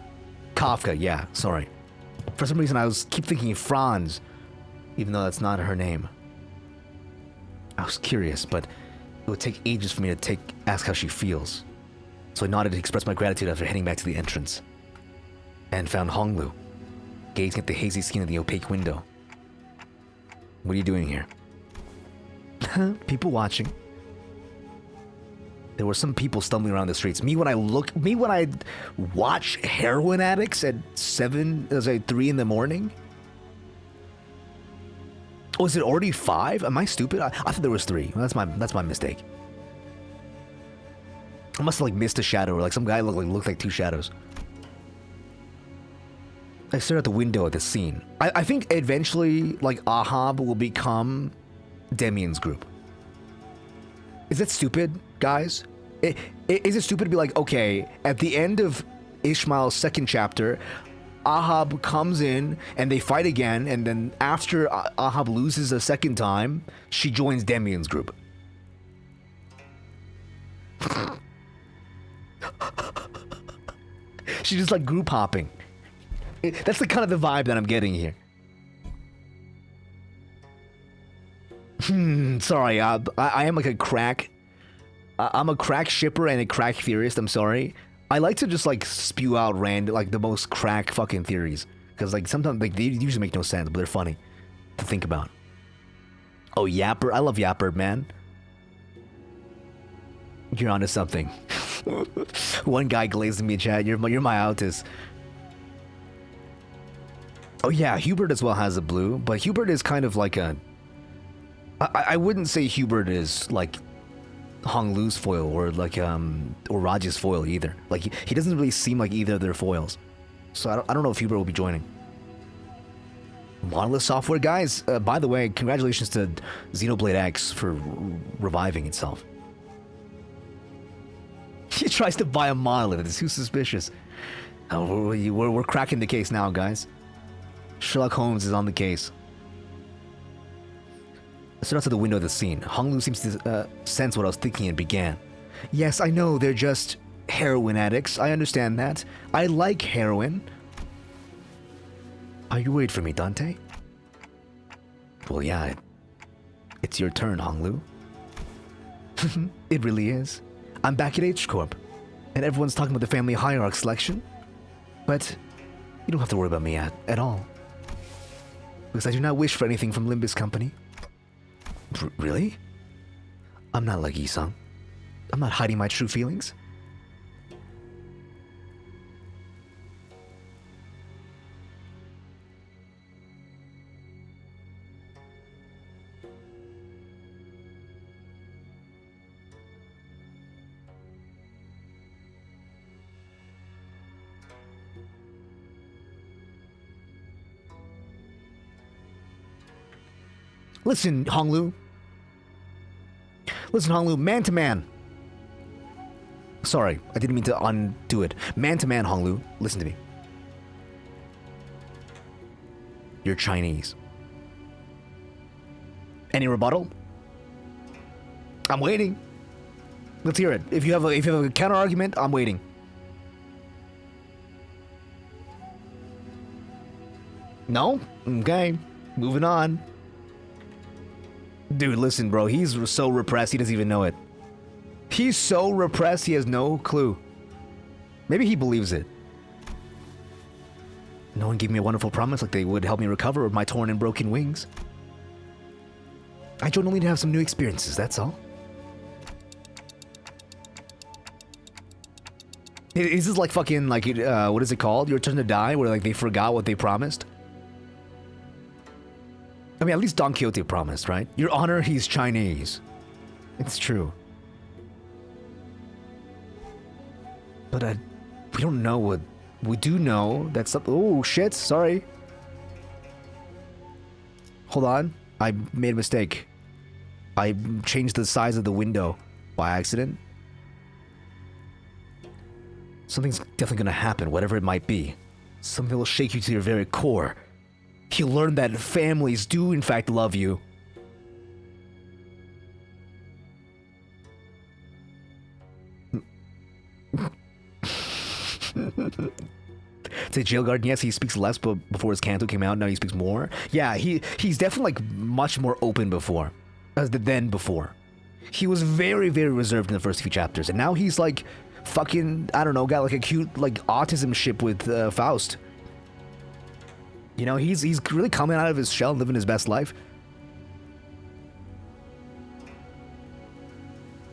Kafka, yeah, sorry. For some reason, I keep thinking Franz, even though that's not her name. I was curious, but it would take ages for me to ask how she feels. So I nodded to express my gratitude after heading back to the entrance. And found Honglu, gazing at the hazy skin of the opaque window. What are you doing here? People watching. There were some people stumbling around the streets. Me when I watch heroin addicts at 3 in the morning? Oh, is it already 5? Am I stupid? I thought there was 3. Well, that's my mistake. I must have, like, missed a shadow, or, like, some guy looked like 2 shadows. I stared out the window at the scene. I think eventually, like, Ahab will become Damien's group. Is that stupid, guys? Is it stupid to be like, okay, at the end of Ishmael's 2nd chapter, Ahab comes in and they fight again, and then after Ahab loses a 2nd time, she joins Damien's group. She's just like group hopping. That's the kind of the vibe that I'm getting here. Sorry, I am like a crack. I'm a crack shipper and a crack theorist, I'm sorry. I like to just, like, spew out like, the most crack fucking theories. Because, like, sometimes, like, they usually make no sense, but they're funny to think about. Oh, Yapper. I love Yapper, man. You're onto something. One guy glazed me in chat. You're my autist. Oh, yeah, Hubert as well has a blue, but Hubert is kind of like a... I wouldn't say Hubert is, like, Hong Lu's foil or like or Raj's foil either. Like he doesn't really seem like either of their foils. So I don't know if Hubert will be joining. Monolith Software, guys. By the way, congratulations to Xenoblade X for reviving itself. He tries to buy a monolith. It's too suspicious. Oh, we're cracking the case now, guys. Sherlock Holmes is on the case. I stood out to the window of the scene. Honglu seems to sense what I was thinking and began. Yes, I know, they're just heroin addicts. I understand that. I like heroin. Are you worried for me, Dante? Well, yeah. It's your turn, Honglu. It really is. I'm back at H-Corp, and everyone's talking about the family hierarch selection. But you don't have to worry about me at all. Because I do not wish for anything from Limbus Company. Really? I'm not like Isang. I'm not hiding my true feelings. Listen, Honglu. Listen, Honglu, man to man. Sorry, I didn't mean to undo it. Man to man, Honglu, listen to me. You're Chinese. Any rebuttal? I'm waiting. Let's hear it. If you have a counter argument, I'm waiting. No? Okay. Moving on. Dude, listen, bro. He's so repressed, he doesn't even know it. He's so repressed, he has no clue. Maybe he believes it. No one gave me a wonderful promise like they would help me recover my torn and broken wings. I joined only to have some new experiences, that's all. Is this like fucking, like, what is it called? Your Turn to Die, where like they forgot what they promised? I mean, at least Don Quixote promised, right? Your Honor, he's Chinese. It's true. But we don't know what... We do know that something... Oh, shit, sorry. Hold on. I made a mistake. I changed the size of the window by accident. Something's definitely gonna happen, whatever it might be. Something will shake you to your very core. You'll learn that families do, in fact, love you. To Jail Guardian, yes, he speaks less, but before his Kanto came out, now he speaks more. Yeah, he's definitely like much more open before, than before. He was very, very reserved in the first few chapters, and now he's like fucking, I don't know, got like a cute like autism ship with Faust. You know, he's really coming out of his shell and living his best life.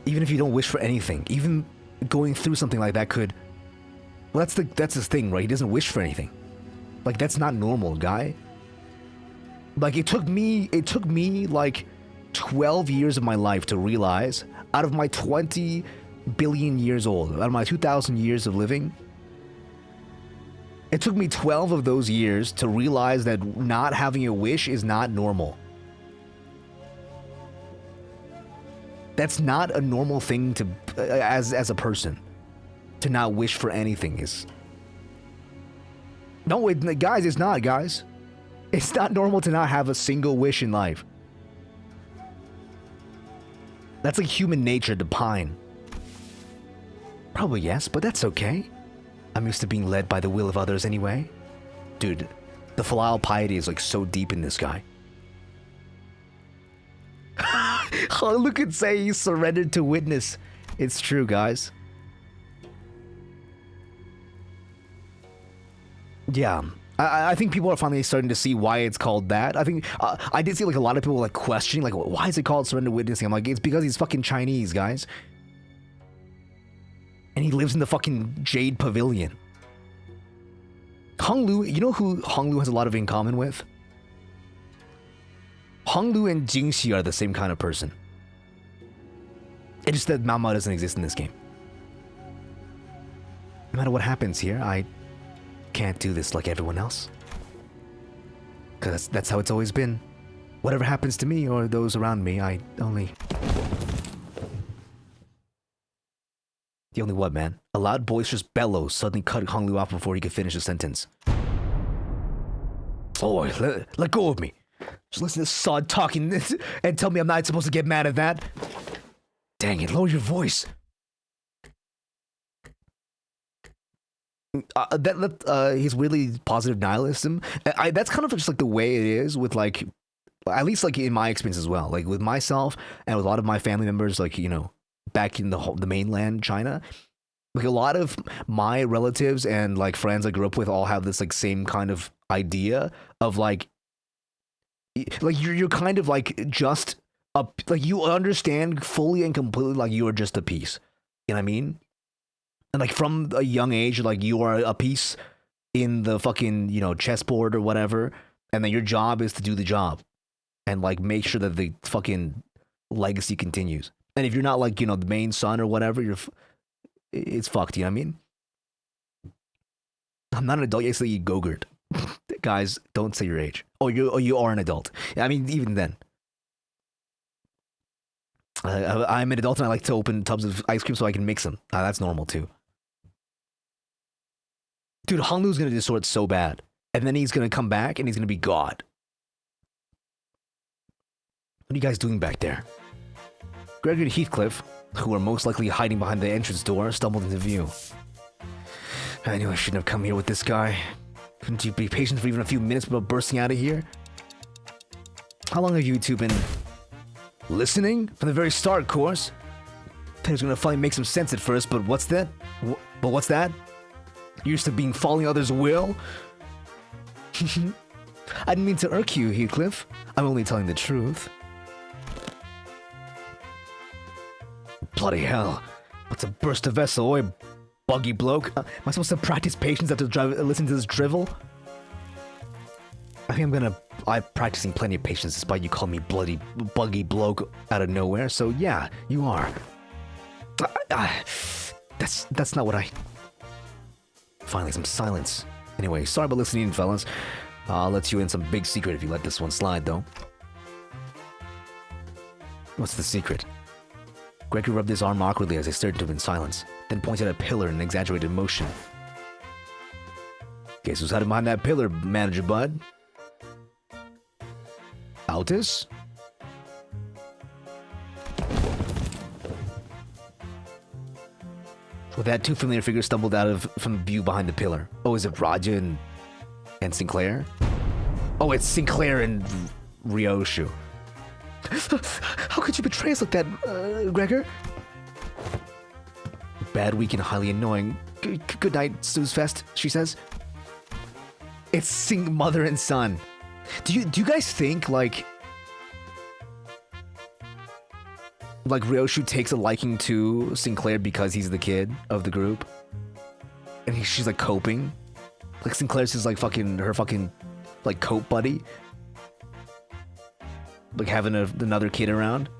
Even if you don't wish for anything, even going through something like that could... Well, that's his thing, right? He doesn't wish for anything. Like, that's not normal, guy. Like, it took me like 12 years of my life to realize, out of my 20 billion years old, out of my 2,000 years of living, it took me 12 of those years to realize that not having a wish is not normal. That's not a normal thing to, as a person, to not wish for anything is... No, guys, it's not, guys. It's not normal to not have a single wish in life. That's like human nature to pine. Probably yes, but that's okay. I'm used to being led by the will of others anyway. Dude, the filial piety is like so deep in this guy. Look at say he surrendered to witness. It's true, guys. Yeah, I think people are finally starting to see why it's called that. I think I did see like a lot of people like questioning like, why is it called surrender witnessing? I'm like, it's because he's fucking Chinese, guys. And he lives in the fucking Jade Pavilion. Honglu, you know who Honglu has a lot of in common with? Honglu and Jingxi are the same kind of person. It's just that Mama doesn't exist in this game. No matter what happens here, I can't do this like everyone else. Because that's how it's always been. Whatever happens to me or those around me, I only... The only what, man? A loud boisterous bellow suddenly cut Honglu off before he could finish the sentence. Oh, let go of me. Just listen to this sod talking this and tell me I'm not supposed to get mad at that. Dang it, lower your voice. He's really positive nihilism. That's kind of just like the way it is with like, at least like in my experience as well. Like with myself and with a lot of my family members, like, you know, back in the mainland China, like a lot of my relatives and like friends I grew up with all have this like same kind of idea of like you're kind of like just a, like you understand fully and completely like you are just a piece. You know what I mean? And like from a young age, like you are a piece in the fucking, you know, chessboard or whatever, and then your job is to do the job and like make sure that the fucking legacy continues. And if you're not like, you know, the main son or whatever, it's fucked, you know what I mean? I'm not an adult yet, so you Gogurt. Guys, don't say your age. Oh, you are an adult. I mean, even then. I'm an adult and I like to open tubs of ice cream so I can mix them. That's normal too. Dude, Honglu's gonna distort so bad. And then he's gonna come back and he's gonna be God. What are you guys doing back there? Gregory and Heathcliff, who are most likely hiding behind the entrance door, stumbled into view. I knew I shouldn't have come here with this guy. Couldn't you be patient for even a few minutes before bursting out of here? How long have you two been listening? From the very start, of course. I was gonna finally make some sense at first, but what's that? But what's that? You're used to being following others' will? I didn't mean to irk you, Heathcliff. I'm only telling the truth. Bloody hell. What's a burst of vessel, oi, buggy bloke? Am I supposed to practice patience after listen to this drivel? I think I'm practicing plenty of patience despite you calling me bloody buggy bloke out of nowhere, so yeah, you are. That's not what I... Finally, some silence. Anyway, sorry about listening in, fellas. I'll let you in some big secret if you let this one slide, though. What's the secret? Gregory rubbed his arm awkwardly as they stared into him in silence, then pointed at a pillar in an exaggerated motion. Guess who's hiding behind that pillar, Manager Bud? Altus? With that, two familiar figures stumbled from view behind the pillar. Oh, is it Raja and Sinclair? Oh, it's Sinclair and Ryoshu. How could you betray us like that, Gregor? Bad week and highly annoying. Good night, Snooze Fest, she says. It's mother and son. Do you guys think like Ryoshu takes a liking to Sinclair because he's the kid of the group, and she's like coping? Like Sinclair's is like her fucking like cope buddy. Like having another kid around.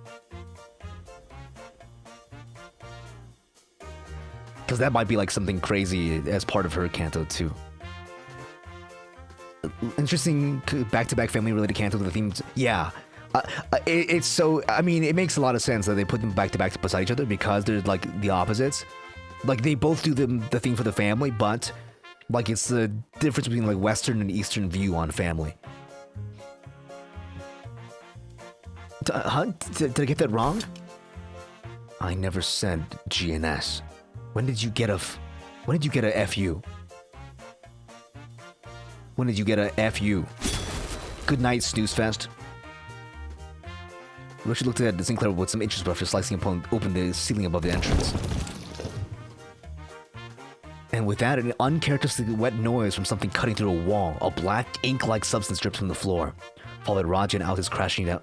Because that might be like something crazy as part of her canto too. Interesting back-to-back family-related canto with the themes. Yeah. It's so... I mean, it makes a lot of sense that they put them back-to-back beside each other because they're like the opposites. Like they both do the thing for the family, but like it's the difference between like Western and Eastern view on family. Did I get that wrong? I never said GNS. When did you get a FU? When did you get a FU? Good night, Snoozefest. Richard looked at Sinclair with some interest after slicing open the ceiling above the entrance. And with that, an uncharacteristically wet noise from something cutting through a wall. A black, ink-like substance dripped from the floor, followed Raja and Altus crashing down.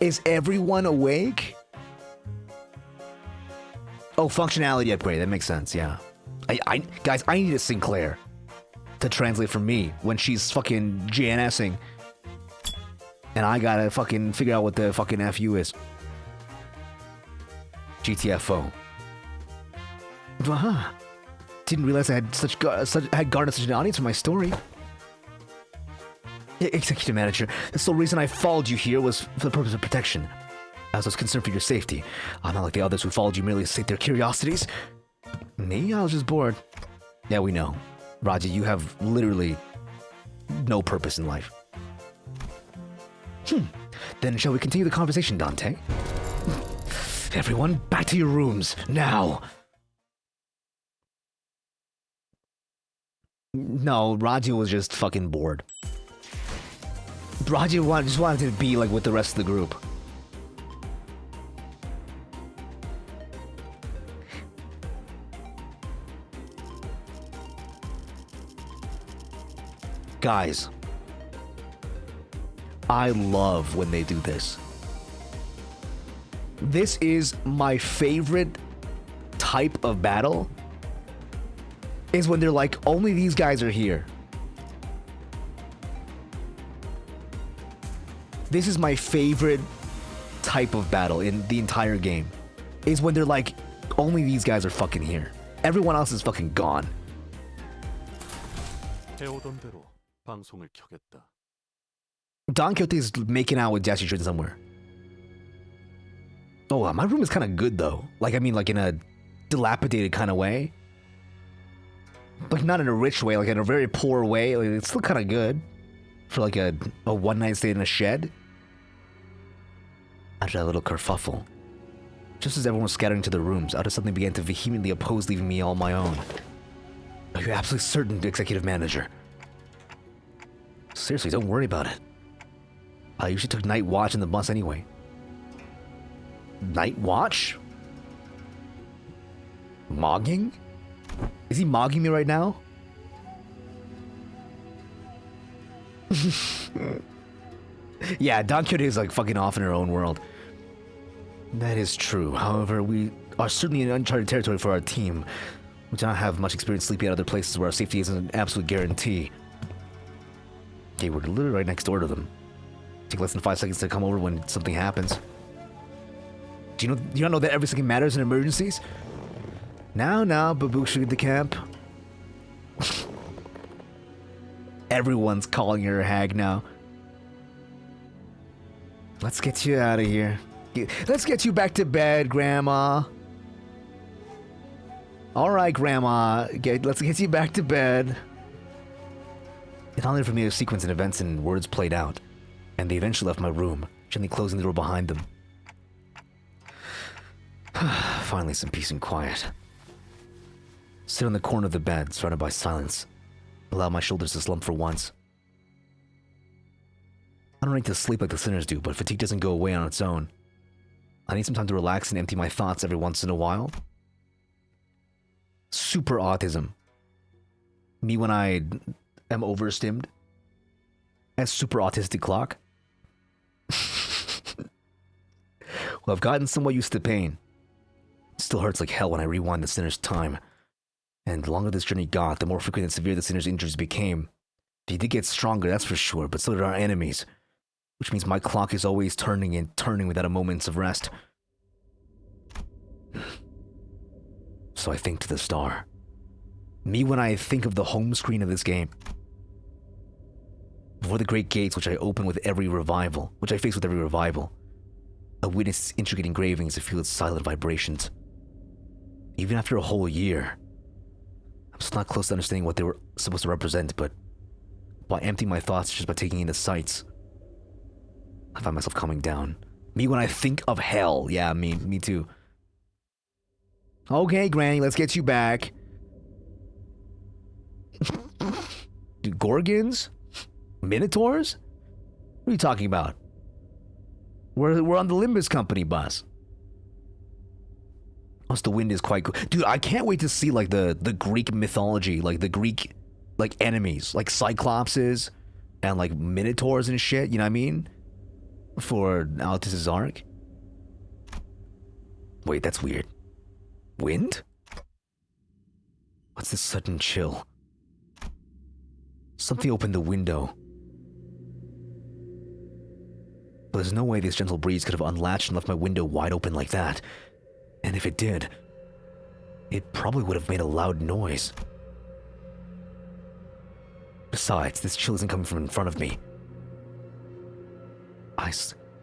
Is everyone awake? Oh, functionality upgrade. That makes sense, yeah. Guys, I need a Sinclair to translate for me when she's fucking GNSing. And I gotta fucking figure out what the fucking FU is. GTFO. Didn't realize I had garnered such an audience for my story. Executive Manager, the sole reason I followed you here was for the purpose of protection. I was concerned for your safety. I'm not like the others who followed you merely to sate their curiosities. Me? I was just bored. Yeah, we know. Raja, you have literally no purpose in life. Then shall we continue the conversation, Dante? Everyone, back to your rooms, now! No, Raja was just fucking bored. Raja just wanted to be like with the rest of the group. Guys, I love when they do this. This is my favorite type of battle, is when they're like, only these guys are here. This is my favorite type of battle in the entire game, is when they're like, only these guys are fucking here. Everyone else is fucking gone. Don Quixote is making out with Jesse Trin somewhere. Oh, my room is kind of good though. Like, I mean, like in a dilapidated kind of way. Like, not in a rich way, like in a very poor way. Like, it's still kind of good. For like a one-night stay in a shed. After that little kerfuffle. Just as everyone was scattering to their rooms, Otis suddenly began to vehemently oppose leaving me all on my own. Are you absolutely certain, executive manager? Seriously, don't worry about it. I usually took night watch in the bus anyway. Night watch? Mogging? Is he mogging me right now? Yeah, Don Quixote is like fucking off in her own world. That is true. However, we are certainly in uncharted territory for our team. We do not have much experience sleeping at other places where our safety isn't an absolute guarantee. Okay, we're literally right next door to them. Take less than 5 seconds to come over when something happens. Do you not know that every second matters in emergencies? Now, Babook should get to camp. Everyone's calling her a hag now. Let's get you out of here. Let's get you back to bed, Grandma. Alright, Grandma. Let's get you back to bed. It only for me a sequence of events and words played out, and they eventually left my room, gently closing the door behind them. Finally, some peace and quiet. Sit on the corner of the bed, surrounded by silence. Allow my shoulders to slump for once. I don't need to sleep like the sinners do, but fatigue doesn't go away on its own. I need some time to relax and empty my thoughts every once in a while. Super autism. Me when I am overstimmed. As super autistic clock. Well, I've gotten somewhat used to pain. It still hurts like hell when I rewind the sinner's time. And the longer this journey got, the more frequent and severe the sinner's injuries became. They did get stronger, that's for sure, but so did our enemies. Which means my clock is always turning and turning without a moment of rest. So I think to the star. Me when I think of the home screen of this game. Before the great gates which I open with every revival, which I face with every revival. I witness its intricate engravings and feel its silent vibrations. Even after a whole year, I'm still not close to understanding what they were supposed to represent, but by emptying my thoughts just by taking in the sights, I find myself calming down. Me when I think of hell. Yeah, me too. Okay, Granny, let's get you back. Dude, Gorgons? Minotaurs? What are you talking about? We're on the Limbus company bus. Plus the wind is quite cool. Dude, I can't wait to see like the Greek mythology, like the Greek like enemies, like Cyclopses and like Minotaurs and shit, you know what I mean? For Altus's arc. Wait, that's weird. Wind? What's this sudden chill? Something opened the window. But there's no way this gentle breeze could have unlatched and left my window wide open like that. And if it did, it probably would have made a loud noise. Besides, this chill isn't coming from in front of me.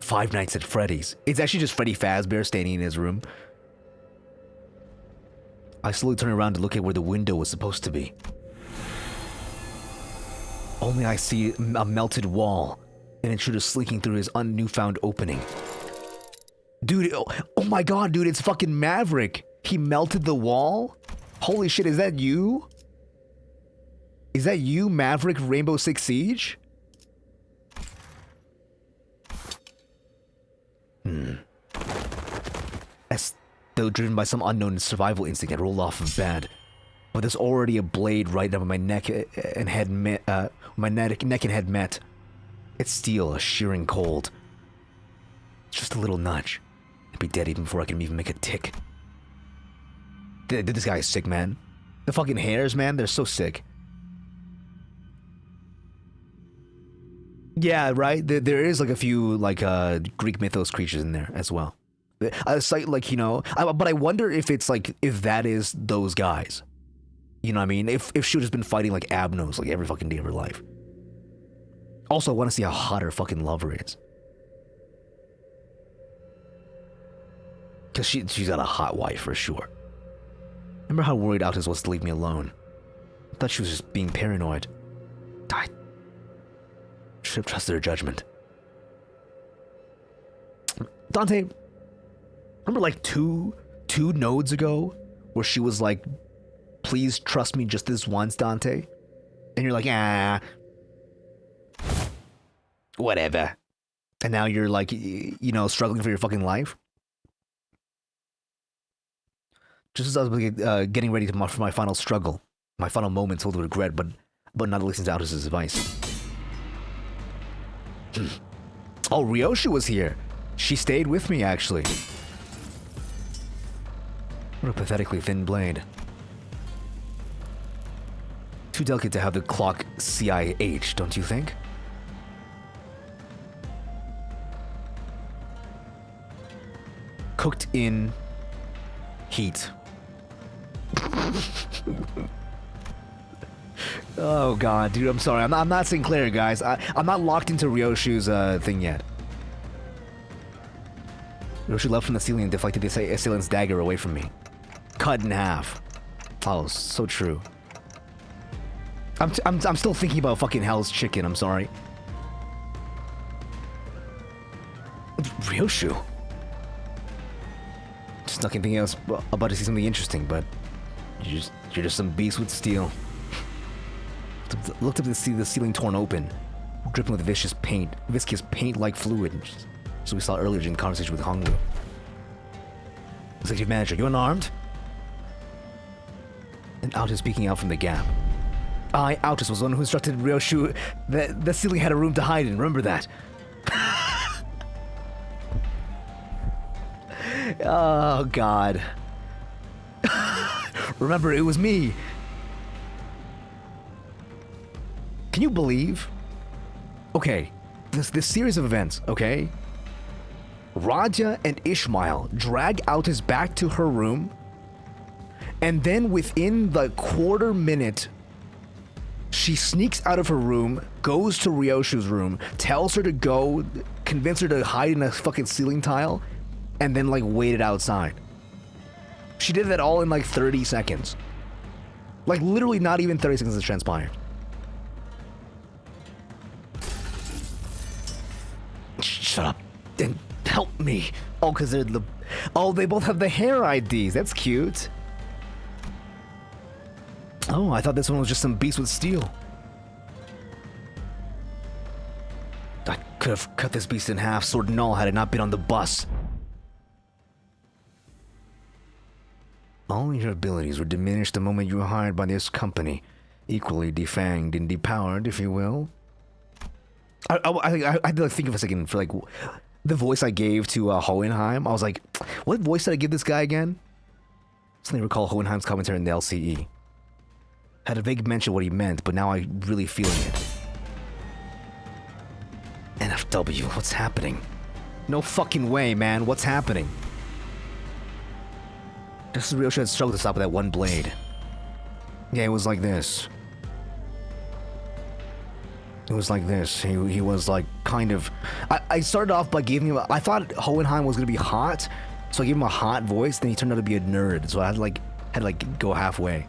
Five Nights at Freddy's. It's actually just Freddy Fazbear standing in his room. I slowly turn around to look at where the window was supposed to be. Only I see a melted wall, an intruder slinking through his newfound opening. Dude, oh my god, dude, it's fucking Maverick. He melted the wall? Holy shit, is that you? Is that you, Maverick Rainbow Six Siege? As though driven by some unknown survival instinct, I rolled off of bed. But there's already a blade right up my neck and head neck and head met. It's steel, a shearing cold. Just a little nudge. I'd be dead even before I can even make a tick. This guy is sick, man. The fucking hairs, man, they're so sick. Yeah, right? There is like a few like Greek mythos creatures in there as well. I cite like, you know, but I wonder if it's like, if that is those guys. You know what I mean? If she would have been fighting like Abnos like every fucking day of her life. Also, I want to see how hot her fucking lover is. Because she's got a hot wife for sure. Remember how worried Altus was to leave me alone? I thought she was just being paranoid. I should have trusted her judgment. Dante, remember like two nodes ago where she was like, please trust me just this once, Dante? And you're like, whatever. And now you're like, you know, struggling for your fucking life? Just as I was getting ready for my final struggle, my final moments filled with regret, but not listening to Altus's advice. Oh, Ryoshu was here. She stayed with me, actually. What a pathetically thin blade. Too delicate to have the clock CIH, don't you think? Cooked in heat. Oh god, dude, I'm sorry. I'm not Sinclair, guys. I'm not locked into Ryoshu's thing yet. Ryoshu leapt from the ceiling and deflected the assailant's dagger away from me. Cut in half. Oh, so true. I'm still thinking about fucking Hell's Chicken, I'm sorry. Ryoshu? Just not thinking else about to see something interesting, but you're just some beast with steel. Looked up to see the ceiling torn open, dripping with viscous paint-like fluid. So we saw earlier in conversation with Hongwu. Executive manager, you unarmed? And Altus peeking out from the gap. I, Altus, was the one who instructed Ryoshu that the ceiling had a room to hide in. Remember that? Oh, God. Remember, it was me. Can you believe? Okay, this series of events, okay? Raja and Ishmael drag Altus back to her room, and then within the quarter minute, she sneaks out of her room, goes to Ryoshu's room, tells her to go, convince her to hide in a fucking ceiling tile, and then like waited outside. She did that all in like 30 seconds. Like literally not even 30 seconds has transpired. Shut up and help me. Oh, because they're the... Oh, they both have the hair IDs. That's cute. Oh, I thought this one was just some beast with steel. I could have cut this beast in half, sword and all, had it not been on the bus. All your abilities were diminished the moment you were hired by this company. Equally defanged and depowered, if you will. I had to think of a second for like the voice I gave to Hohenheim. I was like, what voice did I give this guy again? Suddenly recall Hohenheim's commentary in the LCE. Had a vague mention what he meant, but now I'm really feeling it. NFW, what's happening? No fucking way, man. What's happening? Just as Ryoshu had struggled to stop with that one blade. Yeah, it was like this. It was like this. He was like kind of... I started off by giving him... I thought Hohenheim was going to be hot, so I gave him a hot voice, then he turned out to be a nerd, so I had to go halfway.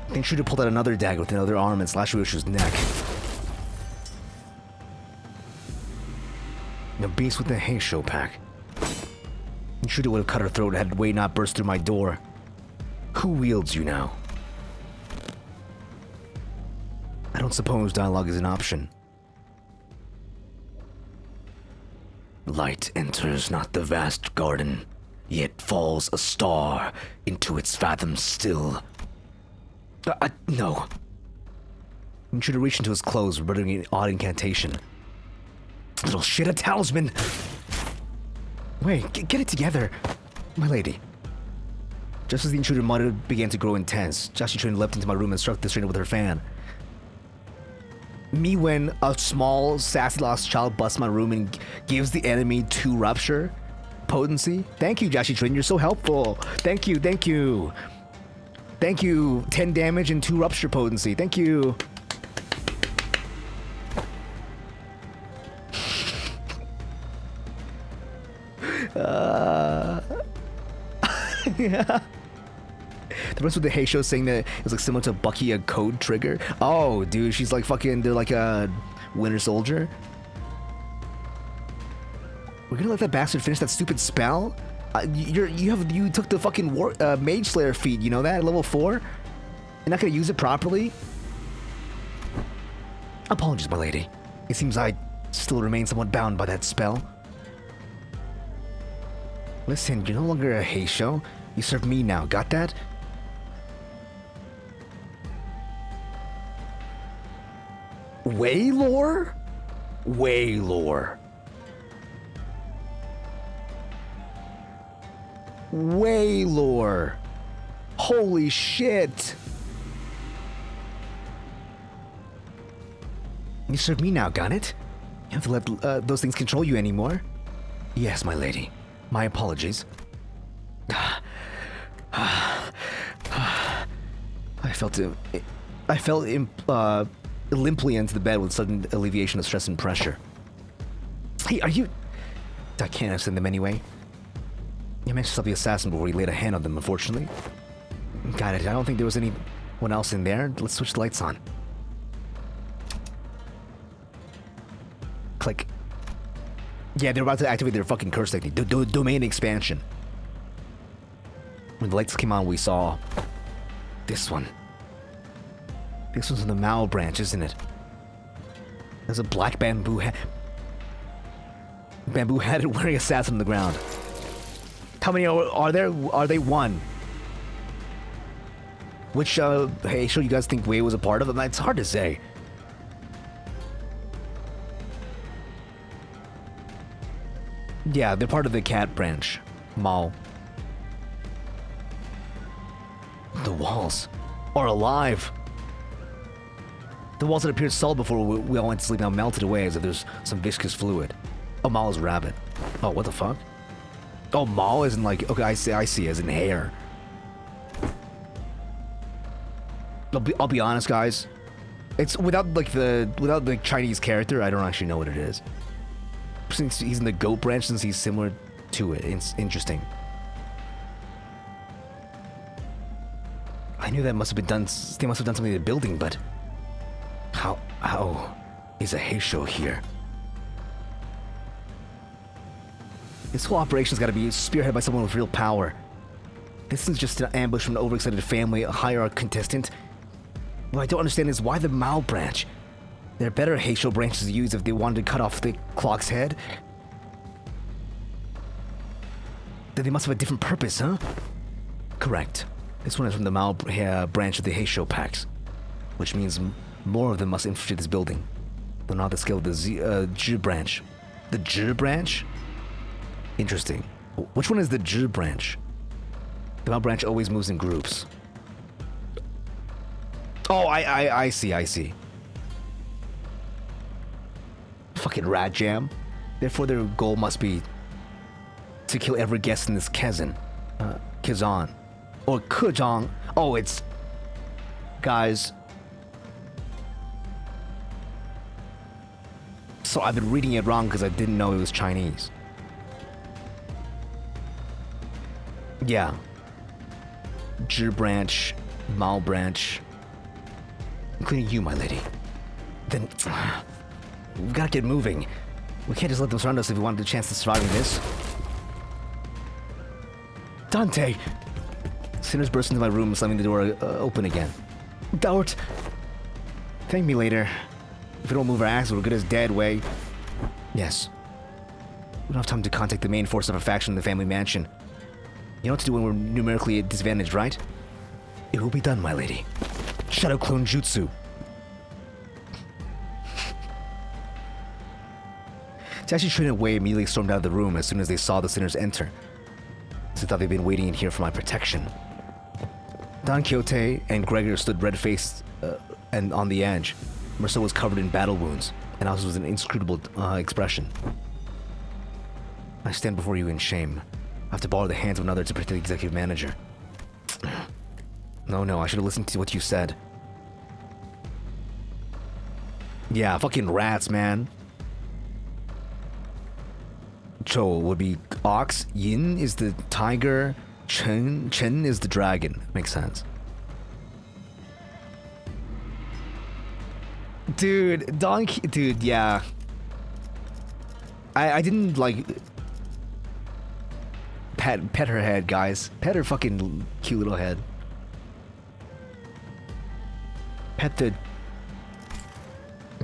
I think Shooter pulled out another dagger with another arm and slashed Ryoshu's neck. The beast with the hay show pack. Shooter would have cut her throat had Wei not burst through my door. Who wields you now? I don't suppose dialogue is an option. Light enters not the vast garden, yet falls a star into its fathom still. No. Intruder reached into his clothes, muttering an odd incantation. Little shit, a talisman! Wait, get it together, my lady. Just as the intruder muttered began to grow intense, Jashi Trin leapt into my room and struck the strainer with her fan. Me when a small, sassy lost child busts my room and gives the enemy 2 rupture potency. Thank you, Jashi Trin, you're so helpful. Thank you, thank you. Thank you, 10 damage and 2 rupture potency. Thank you. Yeah. The rest of the Hey Show saying that it was like similar to Bucky a code trigger. Oh, dude, she's like fucking. They're like a Winter Soldier. We're gonna let that bastard finish that stupid spell. You took the fucking Mage Slayer feat. You know that at level 4. You're not gonna use it properly. Apologies, my lady. It seems I still remain somewhat bound by that spell. Listen, you're no longer a Hey Show. You serve me now. Got that? Waylore? Waylore. Waylore. Holy shit. You serve me now, got it? You have to let those things control you anymore? Yes, my lady. My apologies. I fell limply into the bed with sudden alleviation of stress and pressure. Hey, are you... I can't understand them anyway. You managed to stop the assassin before he laid a hand on them, unfortunately. Got it. I don't think there was anyone else in there. Let's switch the lights on. Click. Yeah, they're about to activate their fucking curse technique. Domain expansion. When the lights came on, we saw this one. This one's in the Mao branch, isn't it? There's a black bamboo hatted wearing assassin on the ground. How many are there? Are they one? Which hey, show you guys think Wei was a part of them? It's hard to say. Yeah, they're part of the cat branch. Mao. The walls are alive. The walls that appeared solid before we all went to sleep now melted away as if there's some viscous fluid. Oh, Mao's rabbit. Oh, what the fuck? Oh, Mao isn't like... Okay, I see, as in hair. I'll be honest, guys. It's without the Chinese character, I don't actually know what it is. Since he's in the goat branch, since he's similar to it, it's interesting. I knew that must have been done. They must have done something to the building, but how is a Hey Show here? This whole operation's got to be spearheaded by someone with real power. This is just an ambush from an overexcited family, a hierarch contestant. What I don't understand is why the Mao branch? There are better Hey Show branches to use if they wanted to cut off the clock's head. Then they must have a different purpose, huh? Correct. This one is from the Mao branch of the Hey Show packs, which means more of them must infiltrate this building. Though not the scale of the Zhi branch. The Zhi branch? Interesting. Which one is the Zhi branch? The Mao branch always moves in groups. Oh, I see. Fucking rat jam. Therefore, their goal must be to kill every guest in this Kazan. Or Kejong. Oh, it's... Guys. So I've been reading it wrong because I didn't know it was Chinese. Yeah. Zhi branch, Mao branch. Including you, my lady. Then... We've got to get moving. We can't just let them surround us if we wanted a chance to surviving this. Dante! Sinners burst into my room, slamming the door open again. Don't! Thank me later. If we don't move our axe, we're good as dead, Wei. Yes. We don't have time to contact the main force of a faction in the family mansion. You know what to do when we're numerically at disadvantage, right? It will be done, my lady. Shadow Clone Jutsu. Tashi, Trin, and Wei immediately stormed out of the room as soon as they saw the sinners enter. They thought they'd been waiting in here for my protection. Don Quixote and Gregor stood red-faced and on the edge. Marcel was covered in battle wounds, and Alice was an inscrutable expression. I stand before you in shame. I have to borrow the hands of another to protect the executive manager. No, I should have listened to what you said. Yeah, fucking rats, man. Chou would be ox, Yin is the tiger, Chen is the dragon. Makes sense. Dude, Donkey, dude, yeah. I didn't like pet her head, guys. Pet her fucking cute little head. Pet the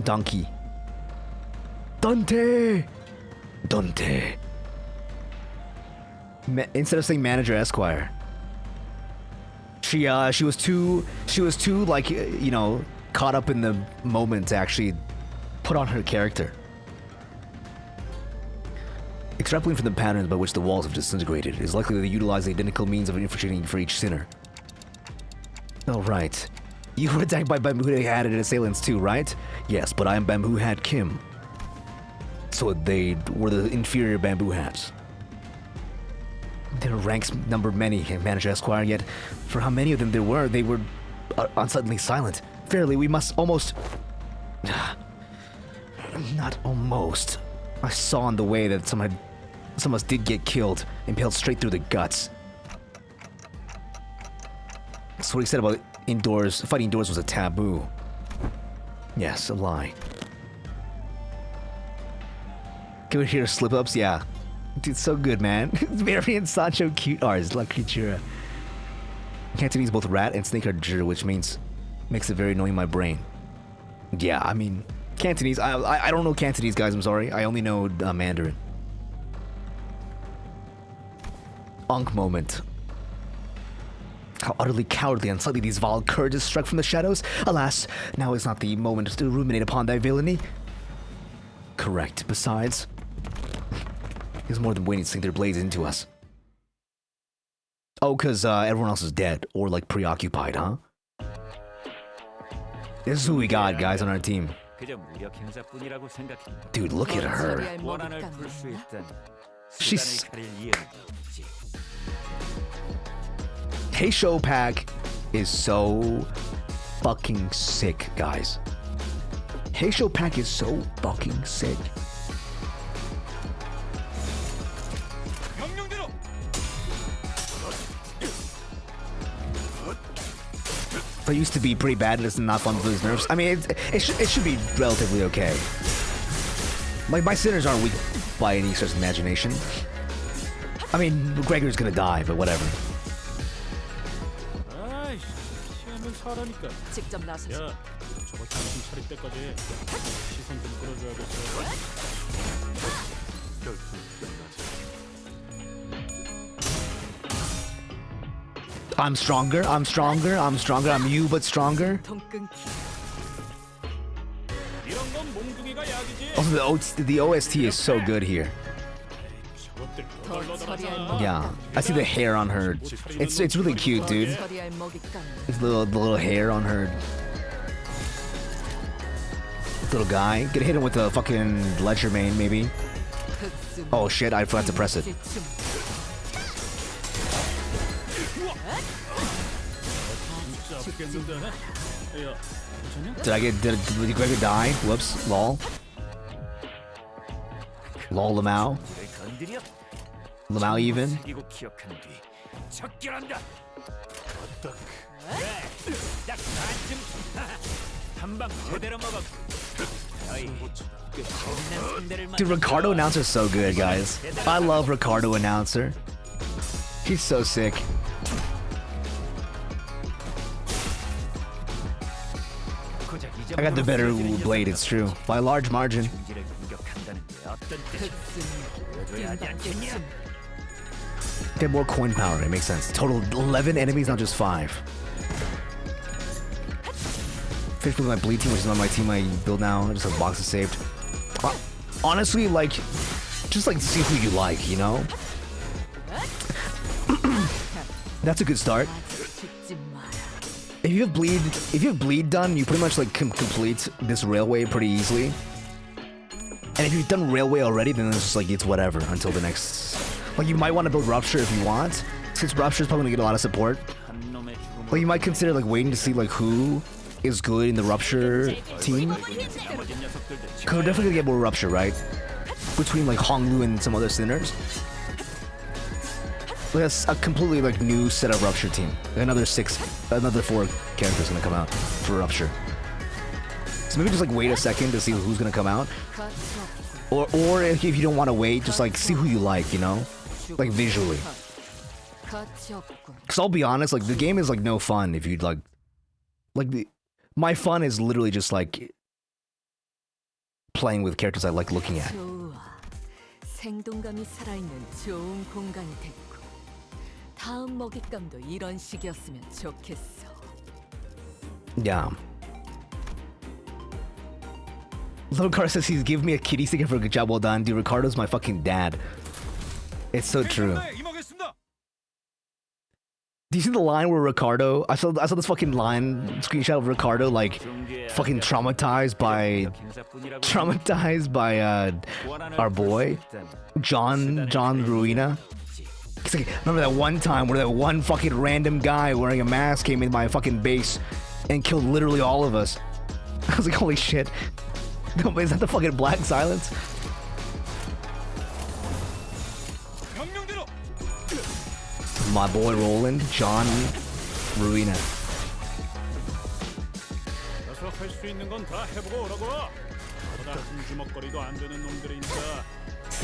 donkey. Dante. Instead of saying manager Esquire, she was too like, you know, caught up in the moment to actually put on her character. Extrapolating from the patterns by which the walls have disintegrated, it is likely that they utilize the identical means of infiltrating for each sinner. Oh, right. You were attacked by Bamboo Hat and assailants too, right? Yes, but I am Bamboo Hat Kim. So they were the inferior Bamboo Hats. Their ranks numbered many, Manager Esquire, yet for how many of them there were, they were unsuddenly silent. Fairly, we must almost... Not almost. I saw on the way that some of us did get killed, impaled straight through the guts. That's what he said about indoors. Fighting indoors was a taboo. Yes, a lie. Can we hear slip-ups? Yeah. Dude, so good, man. Mary and Sancho cute R's, La Creatura. Cantonese both rat and snake are jir, which makes it very annoying in my brain. Yeah, I mean, Cantonese, I don't know Cantonese, guys, I'm sorry. I only know Mandarin. Unk moment. How utterly cowardly and slightly these vile courages struck from the shadows. Alas, now is not the moment to ruminate upon thy villainy. Correct. Besides, there's more than waiting to sink their blades into us. Oh, because everyone else is dead or like preoccupied, huh? This is who we got, guys, on our team. Dude, look at her. She's... Heisho pack is so fucking sick, guys. Heisho pack is so fucking sick. It used to be pretty bad, and it's not fun for his nerves. I mean, it should be relatively okay. Like, my sinners aren't weak by any such imagination. I mean, Gregor's gonna die, but whatever. I'm stronger, I'm you but stronger. Also, the OST is so good here. Yeah, I see the hair on her. It's really cute, dude. It's the little hair on her. Little guy. Gonna hit him with a fucking ledger main, maybe. Oh shit, I forgot to press it. Did Gregor die? Whoops, lol. Lol Lamau. Lamau even. Dude, Ricardo Announcer's so good, guys. I love Ricardo Announcer. He's so sick. I got the better blade, it's true. By a large margin. Get more coin power, it makes sense. Total 11 enemies, not just 5. Finished with my bleed team, which is on my team I build now. I just have boxes saved. Honestly, like, just like see who you like, you know? That's a good start. If you have bleed done, you pretty much like complete this railway pretty easily. And if you've done railway already, then it's just like it's whatever until the next. Like you might want to build rupture if you want, since rupture is probably gonna get a lot of support. Like you might consider like waiting to see like who is good in the rupture team. Cause we're definitely gonna get more rupture, right? Between like Honglu and some other sinners. like a completely like new set of Rupture team. Another 4 characters gonna come out for Rupture. So maybe just like wait a second to see who's gonna come out. Or if you don't want to wait, just like see who you like, you know? Like visually. Cause I'll be honest, like the game is like no fun if you'd like my fun is literally just like playing with characters I like looking at. 생동감이 살아있는 좋은 공간이 됐고 다음 먹잇감도 이런 식이었으면 좋겠어. Yeah. Little Car says he's giving me a kitty sticker for a good job well done. Dude, Ricardo's my fucking dad. It's so true. Do you see the line where Ricardo? I saw this fucking line screenshot of Ricardo like fucking traumatized by our boy John Ruina. It's like, remember that one time where that one fucking random guy wearing a mask came in my fucking base and killed literally all of us. I was like, holy shit. Is that the fucking Black Silence? My boy Roland, John Ruina.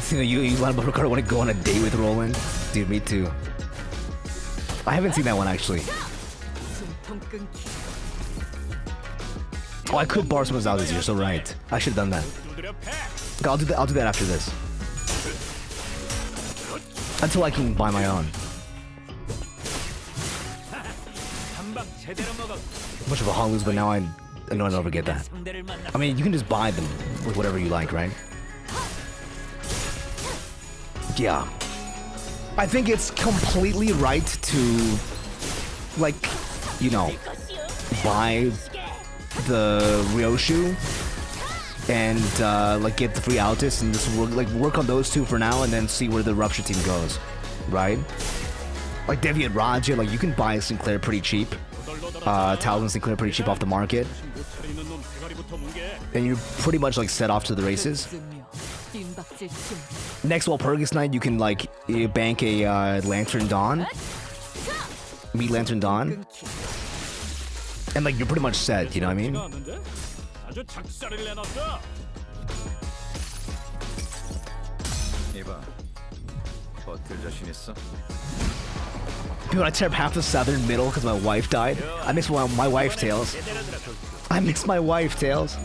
You line about Ricardo want to go on a date with Roland? Dude, me too. I haven't seen that one actually. Oh, I could borrow someone's houses. You're so right. I should have done that. Okay, I'll do that after this. Until I can buy my own. Much of a hog loose, but now I know I'll never get that. I mean, you can just buy them with whatever you like, right? Yeah. I think it's completely right to, like, you know, buy the Ryoshu and like get the free Altis and just work on those two for now and then see where the Rupture team goes, right? Like Deviant Raja, like you can buy Sinclair pretty cheap. Talon Sinclair pretty cheap off the market. And you're pretty much like set off to the races. Next Walpurgis night, you can like bank a Lantern Dawn. Meet Lantern Dawn. And like you're pretty much set, you know what I mean? Dude, I tear up half the southern middle because my wife died. I miss my wife tales. I miss my wife tales.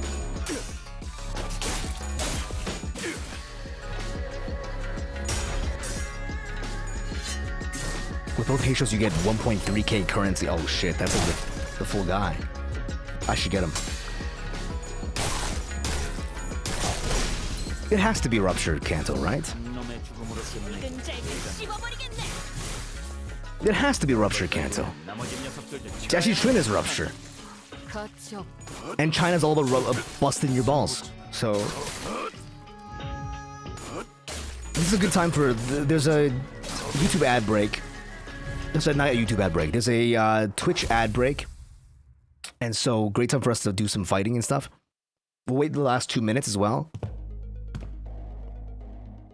With both Haitios, you get 1.3k currency. Oh shit, that's like the full guy. I should get him. It has to be Rupture Kanto, right? It has to be Rupture Kanto. Actually, Trin is Rupture. And China's all about busting your balls. So this is a good time for. There's a YouTube ad break. Not a YouTube ad break. There's a Twitch ad break. And so, great time for us to do some fighting and stuff. We'll wait the last 2 minutes as well.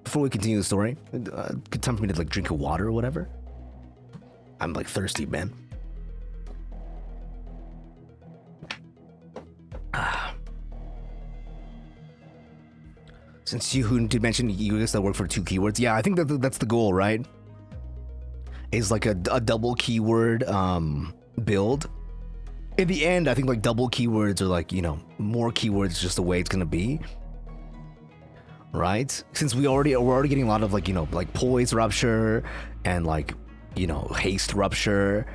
Before we continue the story. Good time for me to like drink a water or whatever. I'm like thirsty, man. Since you did mention you guys that work for 2 keywords, yeah, I think that's the goal, right? Is like a double keyword build. In the end, I think like double keywords are like, you know, more keywords is just the way it's gonna be. Right? Since we're already getting a lot of like, you know, like Poise Rupture and like, you know, Haste Rupture,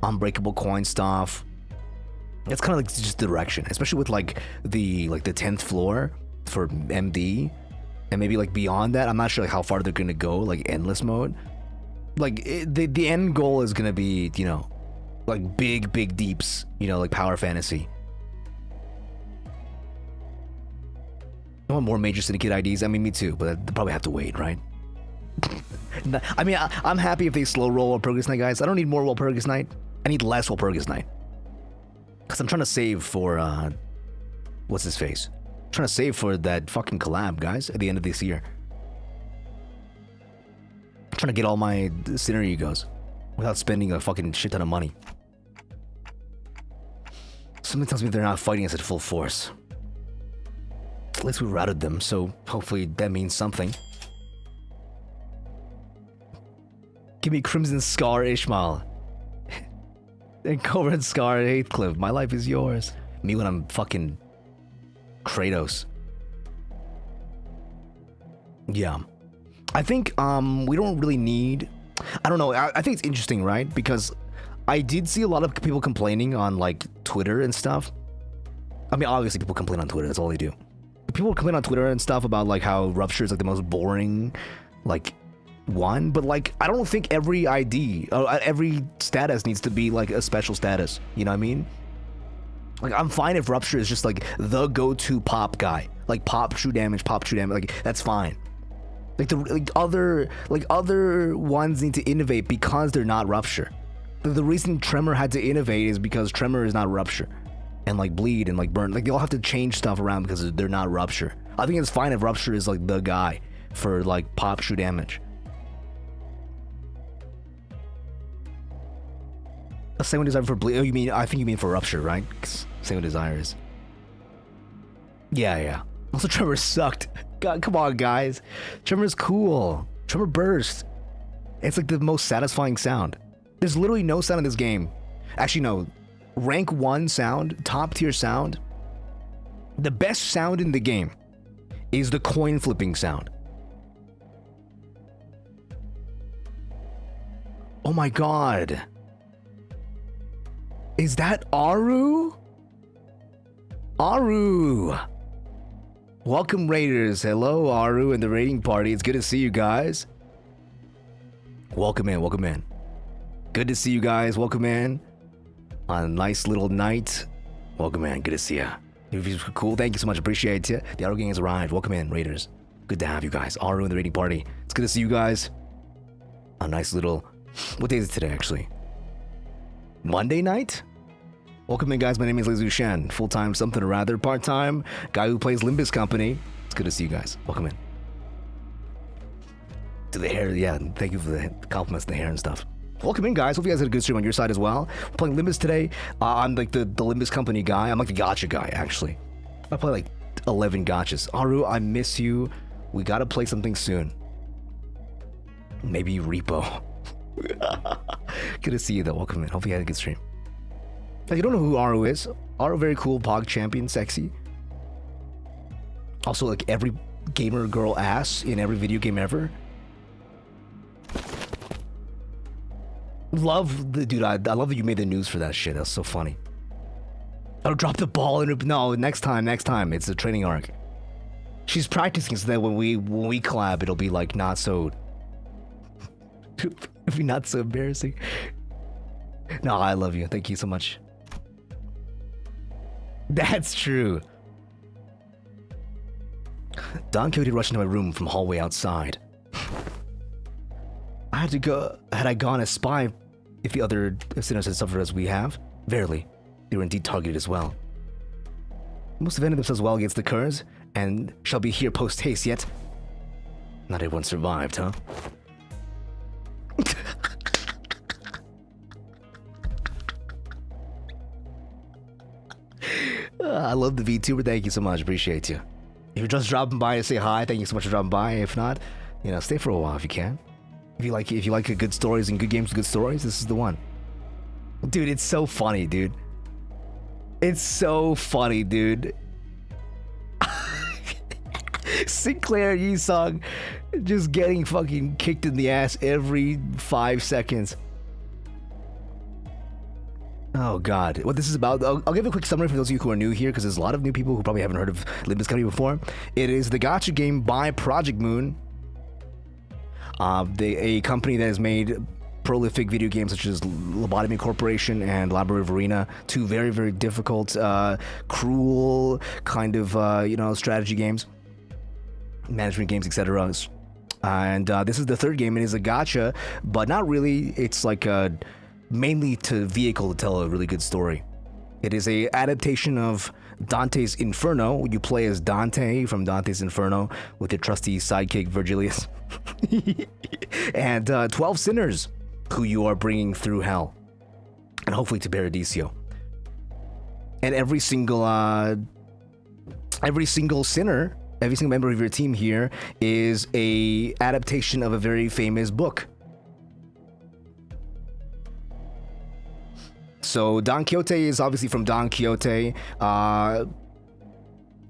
Unbreakable Coin stuff. It's kind of like just the direction, especially with like the 10th floor for MD, and maybe like beyond that. I'm not sure like how far they're gonna go, like endless mode. Like the end goal is gonna be, you know, like big deeps, you know, like power fantasy. I want more major syndicate IDs. I mean, me too, but they'll probably have to wait, right? I mean, I'm happy if they slow roll Walpurgis Night, guys. I don't need more Walpurgis Night. I need less Walpurgis Night. Because I'm trying to save for, what's his face? I'm trying to save for that fucking collab, guys, at the end of this year. trying to get all my Sinner egos without spending a fucking shit ton of money. Something tells me they're not fighting us at full force. At least we routed them, so hopefully that means something. Give me Crimson Scar Ishmael. And Cobra Scar Heathcliff. My life is yours. Me when I'm fucking Kratos. Yeah. I think we don't really need... I don't know. I think it's interesting, right? Because I did see a lot of people complaining on like Twitter and stuff. I mean, obviously people complain on Twitter. That's all they do. People complain on Twitter and stuff about like how Rupture is like the most boring like one, but like I don't think every ID or every status needs to be like a special status. You know what I mean? Like I'm fine if Rupture is just like the go-to pop guy, like pop true damage, like that's fine. Like the other ones need to innovate because they're not Rupture. The reason Tremor had to innovate is because Tremor is not Rupture, and like Bleed and like Burn, like they all have to change stuff around because they're not Rupture. I think it's fine if Rupture is like the guy for like pop true damage. A Sanguine Desire for Bleed. Oh, you mean? I think you mean for Rupture, right? Sanguine Desire is. Yeah. Also, Tremor sucked. God, come on, guys. Tremor's cool. Tremor Burst. It's like the most satisfying sound. There's literally no sound in this game. Actually, no. Rank 1 sound, top tier sound. The best sound in the game is the coin flipping sound. Oh my god. Is that Aru? Aru! Welcome, Raiders. Hello, Aru and the raiding party. It's good to see you guys. Welcome in. Good to see you guys. Welcome in. On a nice little night. Welcome in. Good to see you. You're cool. Thank you so much. Appreciate you. The Aru gang has arrived. Welcome in, Raiders. Good to have you guys. Aru and the raiding party. It's good to see you guys. A nice little... What day is it today, actually? Monday night? Welcome in, guys. My name is Lizu Shen. Full-time something or rather. Part-time guy who plays Limbus Company. It's good to see you guys. Welcome in. To the hair, yeah. Thank you for the compliments, the hair and stuff. Welcome in, guys. Hope you guys had a good stream on your side as well. We're playing Limbus today. I'm like the Limbus Company guy. I'm like the gacha guy, actually. I play like 11 gachas. Aru, I miss you. We gotta play something soon. Maybe Repo. Good to see you, though. Welcome in. Hope you had a good stream. If you don't know who Aru is, Aru, very cool, Pog champion, sexy. Also, like every gamer girl ass in every video game ever. Love the dude. I love that you made the news for that shit. That's so funny. Oh, drop the ball and no, next time. It's a training arc. She's practicing so that when we collab, it'll be like not so. It'll be not so embarrassing. No, I love you. Thank you so much. That's true. Don Quixote rushed into my room from hallway outside. I had to go. Had I gone as spy, if the other sinners had suffered as we have, verily, they were indeed targeted as well. They must have ended themselves well against the curs, and shall be here post haste yet. Not everyone survived, huh? I love the VTuber. Thank you so much. Appreciate you. If you're just dropping by to say hi, thank you so much for dropping by. If not, stay for a while if you can. If you like good stories and good games with good stories, this is the one. Dude, it's so funny, dude. It's so funny, dude. Sinclair Yisong just getting fucking kicked in the ass every 5 seconds. Oh god, what this is about, I'll give a quick summary for those of you who are new here, because there's a lot of new people who probably haven't heard of Limbus Company before. It is the gacha game by Project Moon, a company that has made prolific video games such as Lobotomy Corporation and Labyrinth Arena, two very, very difficult, cruel kind of, strategy games, management games, etc. And this is the third game. It is a gacha, but not really. It's like mainly to vehicle to tell a really good story. It is a adaptation of Dante's Inferno. You play as Dante from Dante's Inferno with your trusty sidekick Virgilius. And 12 sinners who you are bringing through hell. And hopefully to Paradiso. And every single sinner, every single member of your team here is a adaptation of a very famous book. So Don Quixote is obviously from Don Quixote.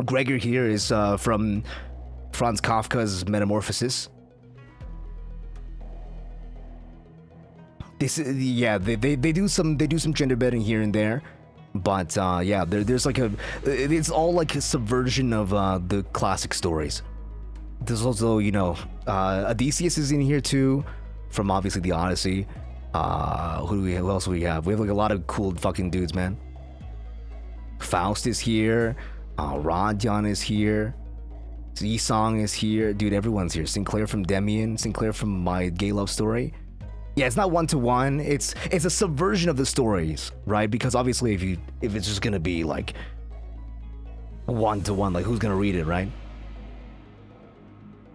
Gregor here is from Franz Kafka's Metamorphosis. They do some gender bending here and there, but yeah, there's like it's all like a subversion of the classic stories. There's also, you know, Odysseus is in here too, from obviously the Odyssey. Who else do we have? We have like a lot of cool fucking dudes, man. Faust is here. Rodion is here. Z-Song is here. Dude, everyone's here. Sinclair from Demian. Sinclair from My Gay Love Story. Yeah, it's not one-to-one. It's a subversion of the stories, right? Because obviously if it's just gonna be like one-to-one, like who's gonna read it, right?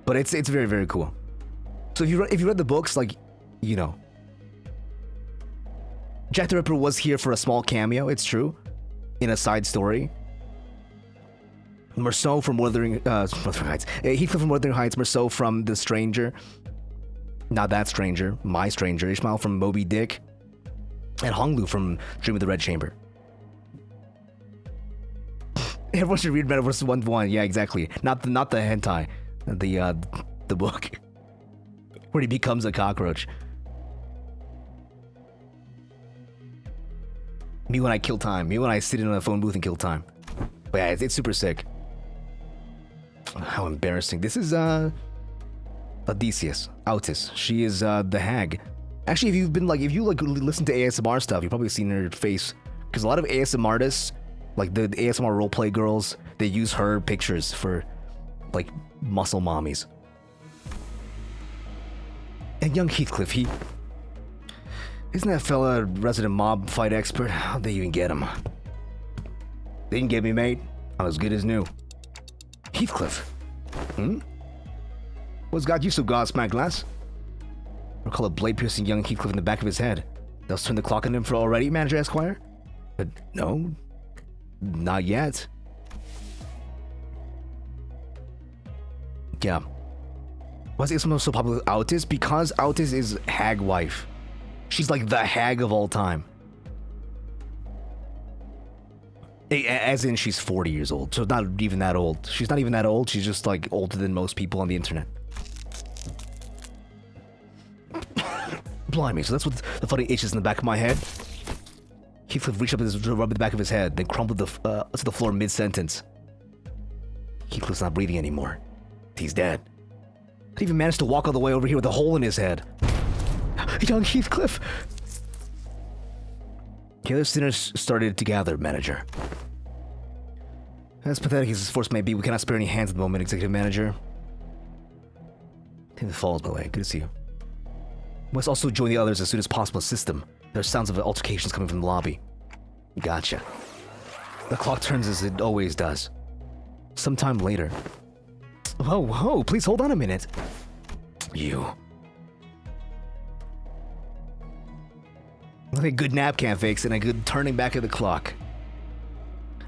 But it's very, very cool. So if you read the books, like, you know, Jack the Ripper was here for a small cameo, it's true, in a side story. Merceau from Wuthering Heights. Heathcliff from Wuthering Heights, Merceau from The Stranger. Not That Stranger, My Stranger. Ishmael from Moby Dick. And Honglu from Dream of the Red Chamber. Everyone should read Metaverse 1-1. Yeah, exactly. Not the hentai. The book. Where he becomes a cockroach. Me when I kill time. Me when I sit in a phone booth and kill time. But yeah, it's super sick. How embarrassing. This is Odysseus. Autis. She is the hag. Actually, if you listen to ASMR stuff, you've probably seen her face. Because a lot of ASMR artists, like the ASMR roleplay girls, they use her pictures for like muscle mommies. And young Heathcliff, isn't that fella a resident mob fight expert? How'd they even get him? They didn't get me, mate. I'm as good as new. Heathcliff. What's got you so gobsmacked, lass? Recall a blade-piercing young Heathcliff in the back of his head. They'll turn the clock on him for already, Manager Esquire? But no, not yet. Yeah. Why is Ismael so popular with Autis? Because Autis is hag wife. She's like the hag of all time. As in, she's 40 years old. So not even that old. She's not even that old. She's just like older than most people on the internet. Blimey, so that's what the funny itches in the back of my head. Heathcliff reached up to rub the back of his head, then crumpled to the floor mid-sentence. Heathcliff's not breathing anymore. He's dead. He even managed to walk all the way over here with a hole in his head. Young Heathcliff! The other sinners started to gather, Manager. As pathetic as this force may be, we cannot spare any hands at the moment, Executive Manager. I think the falls, by the way. Good to see you. We must also join the others as soon as possible. Assist them. There are sounds of altercations coming from the lobby. Gotcha. The clock turns as it always does. Sometime later. Whoa, please hold on a minute. You. A good nap can't fix and a good turning back of the clock.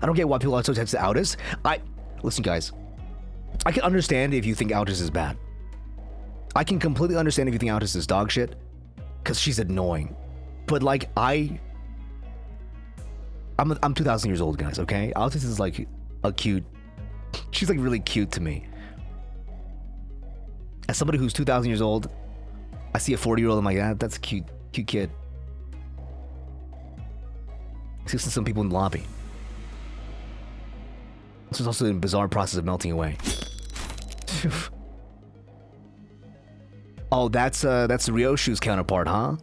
I don't get why people are so attached to Autis. Listen, guys. I can understand if you think Autis is bad. I can completely understand if you think Autis is dog shit. Because she's annoying. But like, I'm 2,000 years old, guys, okay? Autis is like a cute... She's like really cute to me. As somebody who's 2,000 years old, I see a 40-year-old, I'm like, that's a cute kid. I see some people in the lobby. This is also a bizarre process of melting away. Oh, that's Ryoshu's counterpart, huh?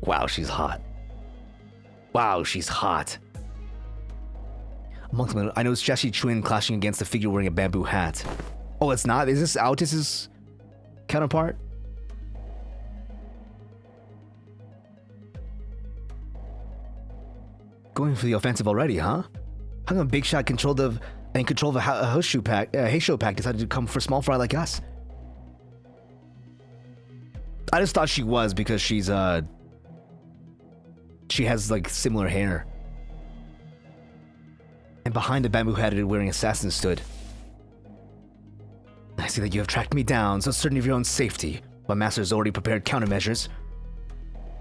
Wow, she's hot. Wow, she's hot. Amongst them, I noticed Jashi Chuin clashing against a figure wearing a bamboo hat. Oh, it's not? Is this Autis's counterpart? Going for the offensive already, huh? How come Big Shot control of a Hoshou pack, Heisho pack decided to come for small fry like us? I just thought she was because she's she has like similar hair. And behind a bamboo-hatted wearing assassin stood. I see that you have tracked me down, so certain of your own safety. My master has already prepared countermeasures.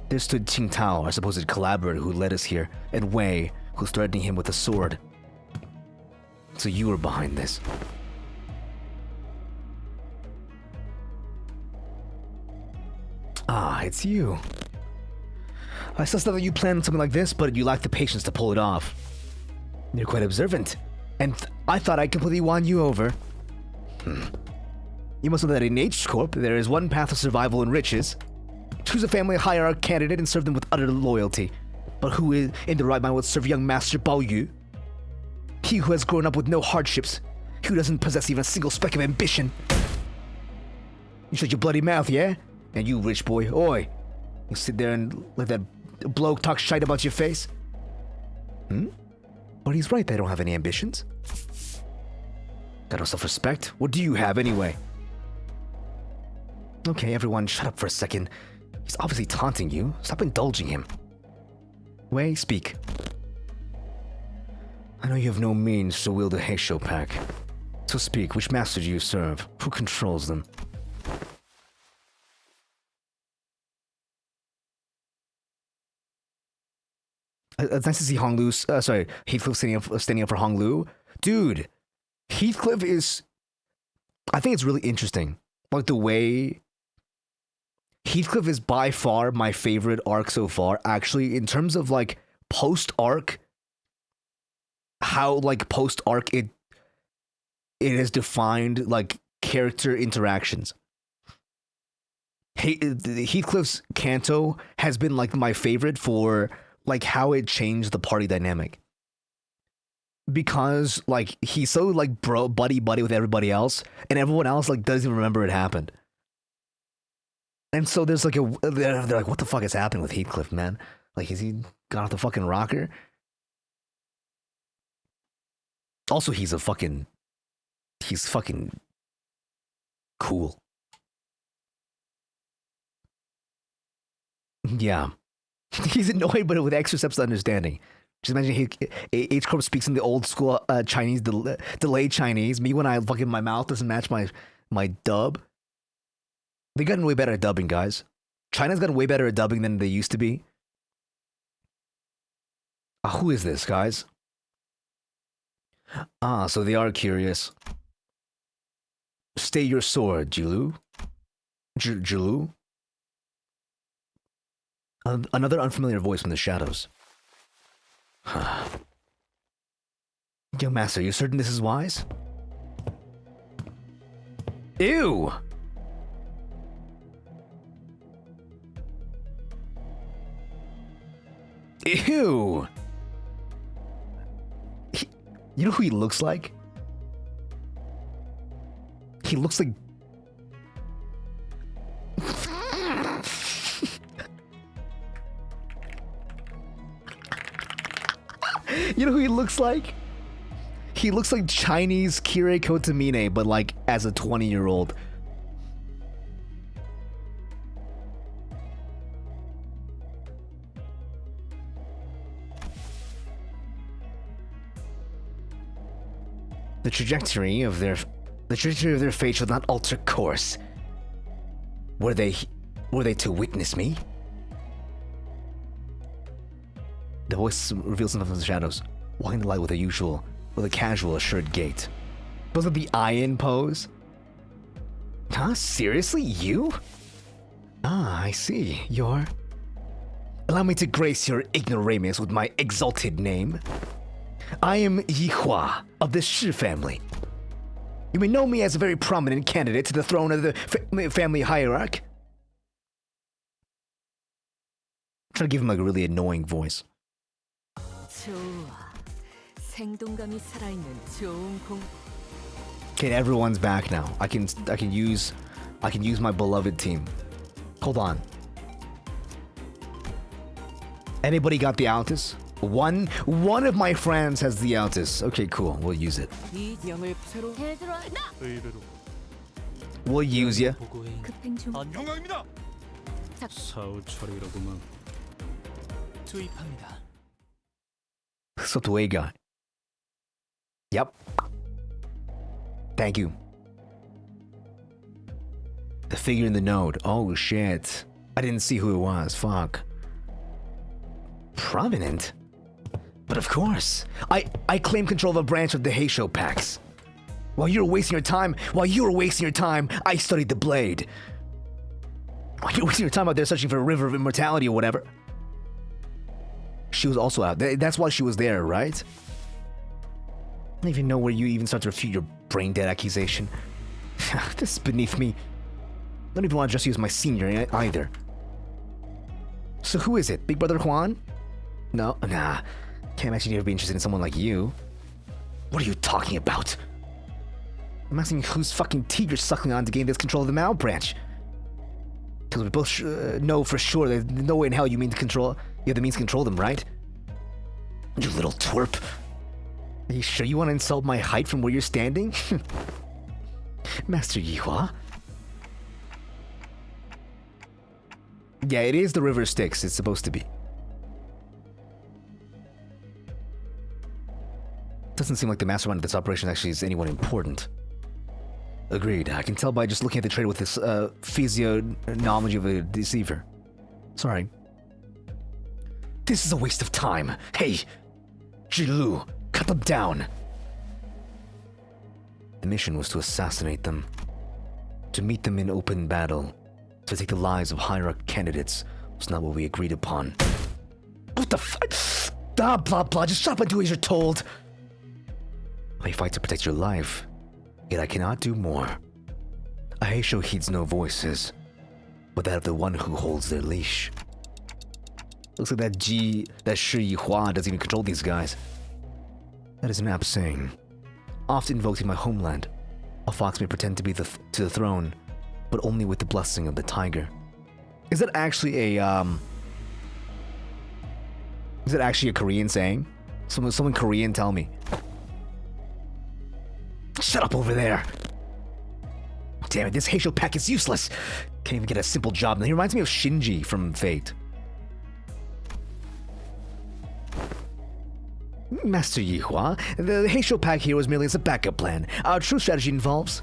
There stood Qing Tao, our supposed collaborator who led us here, and Wei, who's threatening him with a sword. So you were behind this. Ah, it's you. I suspect that you planned something like this, but you lack the patience to pull it off. You're quite observant, and I thought I completely won you over. You must know that in H Corp, there is one path of survival and riches. Choose a family hierarch candidate and serve them with utter loyalty. But who in the right mind would serve young Master Bao Yu? He who has grown up with no hardships, who doesn't possess even a single speck of ambition. You shut your bloody mouth, yeah? And you, rich boy, oi! You sit there and let that bloke talk shite about your face? But he's right, they don't have any ambitions. Got no self-respect? What do you have, anyway? Okay, everyone, shut up for a second. He's obviously taunting you. Stop indulging him. Wei, speak. I know you have no means to wield a Heisho pack. So speak, which master do you serve? Who controls them? It's nice to see Heathcliff standing up for Honglu. Dude, Heathcliff is... I think it's really interesting. Like, the way... Heathcliff is by far my favorite arc so far. Actually, in terms of, like, post-arc... How, like, post-arc it has defined, like, character interactions. Heathcliff's Kanto has been, like, my favorite for... like how it changed the party dynamic, because like he's so like buddy with everybody else, and everyone else like doesn't even remember it happened. And so there's like they're like, what the fuck is happening with Heathcliff, man? Like, has he got off the fucking rocker? Also, he's fucking cool. Yeah. He's annoyed, but with extra steps to understanding. Just imagine H Corp speaks in the old school Chinese, delayed Chinese. Me when my mouth doesn't match my dub. They gotten way better at dubbing, guys. China's gotten way better at dubbing than they used to be. Who is this, guys? So they are curious. Stay your sword, Jilu. Jilu? Another unfamiliar voice from the shadows. Young master, you certain this is wise? Ew! Ew! You know who he looks like? He looks like... You know who he looks like? He looks like Chinese Kirei Kotomine, but like as a 20-year-old. The trajectory of their fate shall not alter course. Were they to witness me? The voice reveals himself in the shadows, walking the light with a casual, assured gait. Was it the Iron pose? Huh? Seriously? You? I see. You're... Allow me to grace your ignoramus with my exalted name. I am Yi Hua of the Shi family. You may know me as a very prominent candidate to the throne of the family hierarch. I'm trying to give him like a really annoying voice. Okay, everyone's back now. I can use my beloved team. Hold on. Anybody got the Altus? One of my friends has the Altus. Okay, cool. We'll use it. 이 영을 새로 들어와 나 의뢰로 We'll use you. 보고해. 급행 중 영광입니다. 사후 처리로구만. 투입합니다. So the way guy. Yep. Thank you. The figure in the node. Oh shit. I didn't see who it was. Fuck. Prominent? But of course. I claim control of a branch of the Heisho packs. While you were wasting your time, I studied the blade. While you were wasting your time out there searching for a river of immortality or whatever. She was also out. That's why she was there, right? I don't even know where you even start to refute your brain dead accusation. This is beneath me. I don't even want to address you as my senior either. So who is it? Big Brother Juan? No, nah. Can't imagine you'd ever be interested in someone like you. What are you talking about? I'm asking whose fucking teeth you're suckling on to gain this control of the Mao branch. Because we both know for sure there's no way in hell you have the means to control them, right? You little twerp. Are you sure you want to insult my height from where you're standing? Master Yihua? Yeah, it is the river Styx. It's supposed to be. Doesn't seem like the mastermind of this operation actually is anyone important. Agreed. I can tell by just looking at the trader with this physiognomy of a deceiver. Sorry. This is a waste of time. Hey, Jilu, cut them down. The mission was to assassinate them, to meet them in open battle. To take the lives of hierarch candidates was not what we agreed upon. What the fuck? Blah, blah, blah. Just shut up and do as you're told. I fight to protect your life, yet I cannot do more. A Heisho heeds no voices, but that of the one who holds their leash. Looks like that Shi Yihua doesn't even control these guys. That is an apt saying. Often invoked in my homeland, a fox may pretend to be to the throne, but only with the blessing of the tiger. Is that actually a Korean saying? Someone Korean tell me. Shut up over there. Damn it, this Heisho pack is useless. Can't even get a simple job. He reminds me of Shinji from Fate. Master Yihua, the Heisho pack here was merely as a backup plan. Our true strategy involves...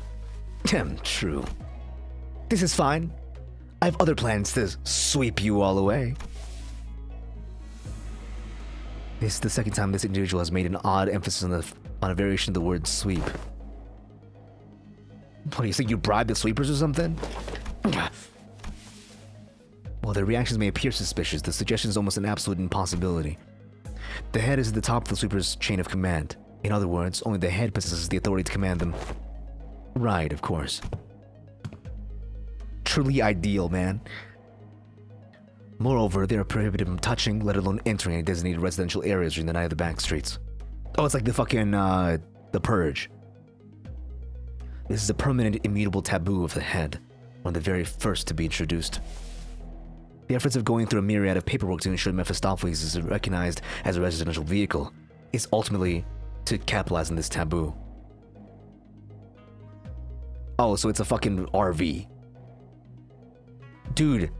True. This is fine. I have other plans to sweep you all away. This is the second time this individual has made an odd emphasis on a variation of the word sweep. What, do you think you bribed the sweepers or something? While their reactions may appear suspicious, the suggestion is almost an absolute impossibility. The head is at the top of the sweepers' chain of command. In other words, only the head possesses the authority to command them. Right, of course. Truly ideal, man. Moreover, they are prohibited from touching, let alone entering any designated residential areas during the night of the back streets. Oh, it's like the fucking, the Purge. This is a permanent, immutable taboo of the head, one of the very first to be introduced. The efforts of going through a myriad of paperwork to ensure Mephistopheles is recognized as a residential vehicle is ultimately to capitalize on this taboo. Oh, so it's a fucking RV. Dude,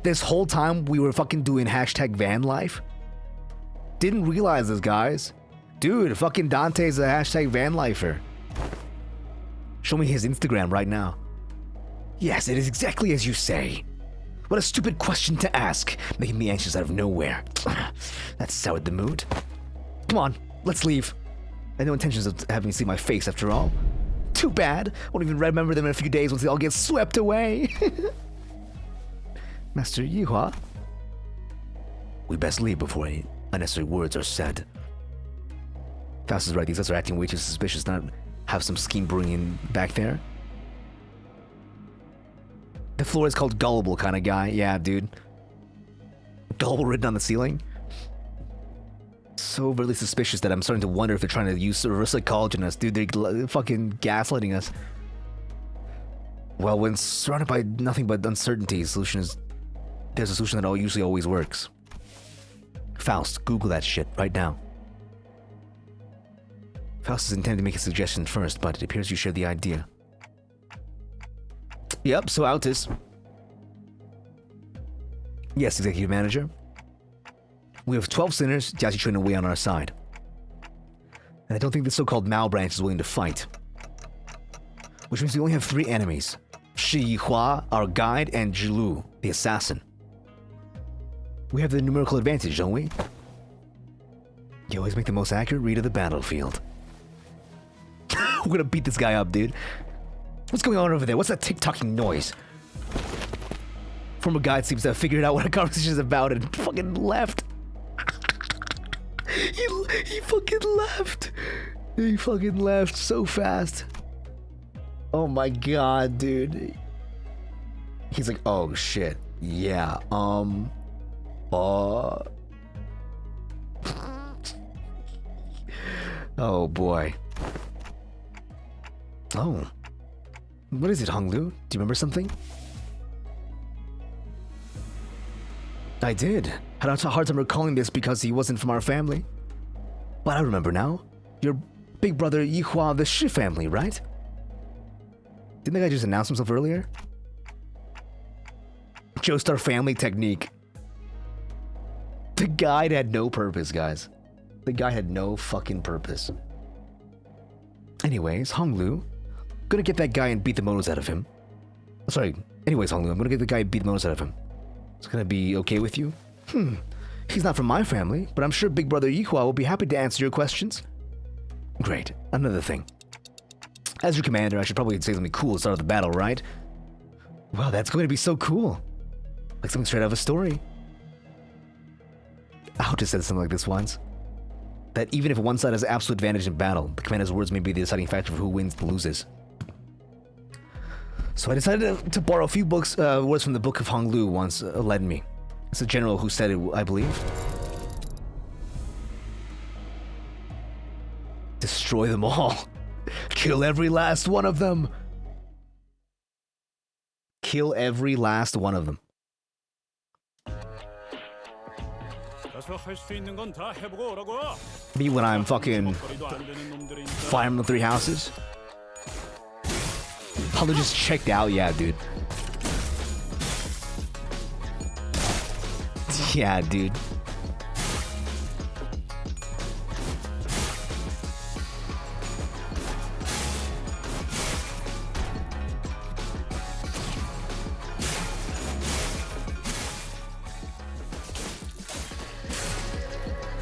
this whole time we were fucking doing hashtag van life? Didn't realize this, guys. Dude, fucking Dante's a hashtag van lifer. Show me his Instagram right now. Yes, it is exactly as you say. What a stupid question to ask, making me anxious out of nowhere. That soured the mood. Come on, let's leave. I had no intentions of having to see my face after all. Too bad. Won't even remember them in a few days once they all get swept away. Master Yihua? We best leave before any unnecessary words are said. Faust is right, these guys are acting way too suspicious, not have some scheme brewing in back there. The floor is called Gullible kind of guy. Yeah, dude. Gullible written on the ceiling. So really suspicious that I'm starting to wonder if they're trying to use reverse psychology on us. Dude, they're fucking gaslighting us. Well, when surrounded by nothing but uncertainty, there's a solution that usually always works. Faust, Google that shit right now. Faust is intended to make a suggestion first, but it appears you share the idea. Yep, so Altus. Yes, executive manager. We have 12 sinners, Jiaxi Chun away on our side. And I don't think the so-called Mao branch is willing to fight. Which means we only have 3 enemies. Shi Yihua, our guide, and Zhilu, the assassin. We have the numerical advantage, don't we? You always make the most accurate read of the battlefield. We're gonna beat this guy up, dude. What's going on over there? What's that tick-tocking noise? Former guide seems to have figured out what a conversation is about and fucking left. He fucking left. He fucking left so fast. Oh my god, dude. He's like, oh shit. Yeah, oh boy. Oh. What is it, Honglu? Do you remember something? I did. Had a hard time recalling this because he wasn't from our family. But I remember now. Your big brother Yihua of the Shi family, right? Didn't the guy just announce himself earlier? Joestar family technique. The guide had no purpose, guys. The guy had no fucking purpose. Anyways, Honglu, gonna get that guy and beat the motos out of him. Sorry. Anyways, Honglu, I'm gonna get the guy and beat the motos out of him. It's gonna be okay with you? He's not from my family, but I'm sure Big Brother Yihua will be happy to answer your questions. Great. Another thing. As your commander, I should probably say something cool at the start of the battle, right? Wow, that's going to be so cool. Like something straight out of a story. I just said something like this once. That even if one side has absolute advantage in battle, the commander's words may be the deciding factor for who wins and loses. So I decided to borrow a few words from the Book of Honglu once led me. It's a general who said it, I believe. Destroy them all. Kill every last one of them. Kill every last one of them. Me when I'm fucking firing the 3 houses. Probably just checked out, yeah, dude. Yeah, dude.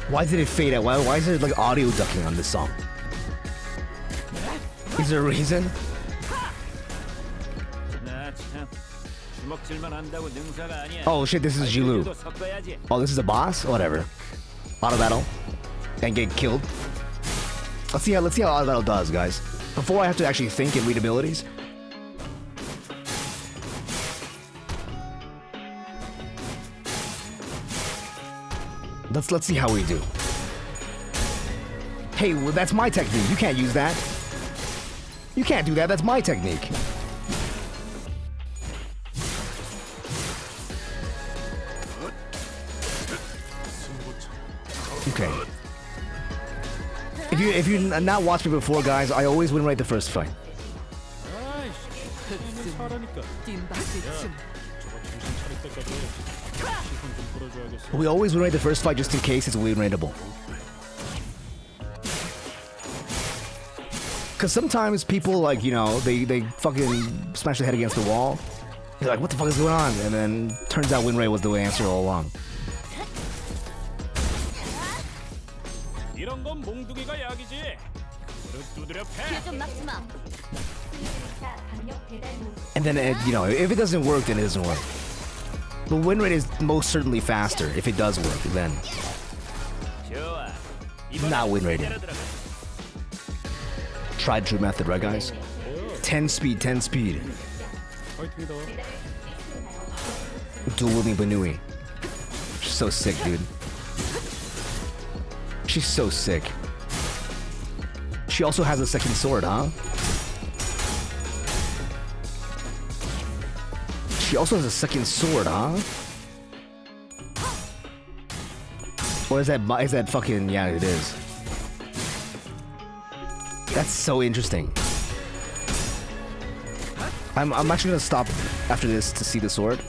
Why did it fade out? Why is there like audio ducking on this song? Is there a reason? Oh shit, this is Zhilu. Oh, this is a boss? Whatever. Auto battle. And get killed. Let's see how auto battle does, guys. Before I have to actually think and read abilities. Let's see how we do. Hey, well, that's my technique. You can't use that. You can't do that. That's my technique. Okay. If you not watched me before, guys, I always win right the first fight. We always win right the first fight just in case it's win-rateable. Because sometimes people, like, you know, they fucking smash their head against the wall. They're like, what the fuck is going on? And then turns out win rate was the answer all along. And then, you know, if it doesn't work, then it doesn't work. The win rate is most certainly faster if it does work, then not win rating. Tried true method, right guys? 10 speed, 10 speed. Dueling Banui. She's so sick, dude. She's so sick. She also has a second sword, huh? She also has a second sword, huh? Or is that fucking... Yeah, it is. That's so interesting. I'm actually gonna stop after this to see the sword.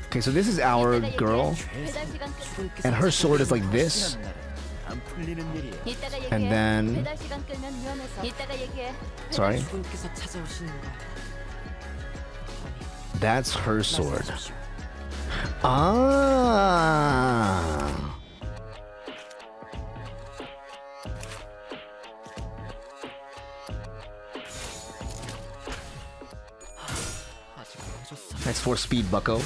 Okay, so this is our girl, and her sword is like this. And then... Sorry. That's her sword. Ah. Thanks for speed, bucko.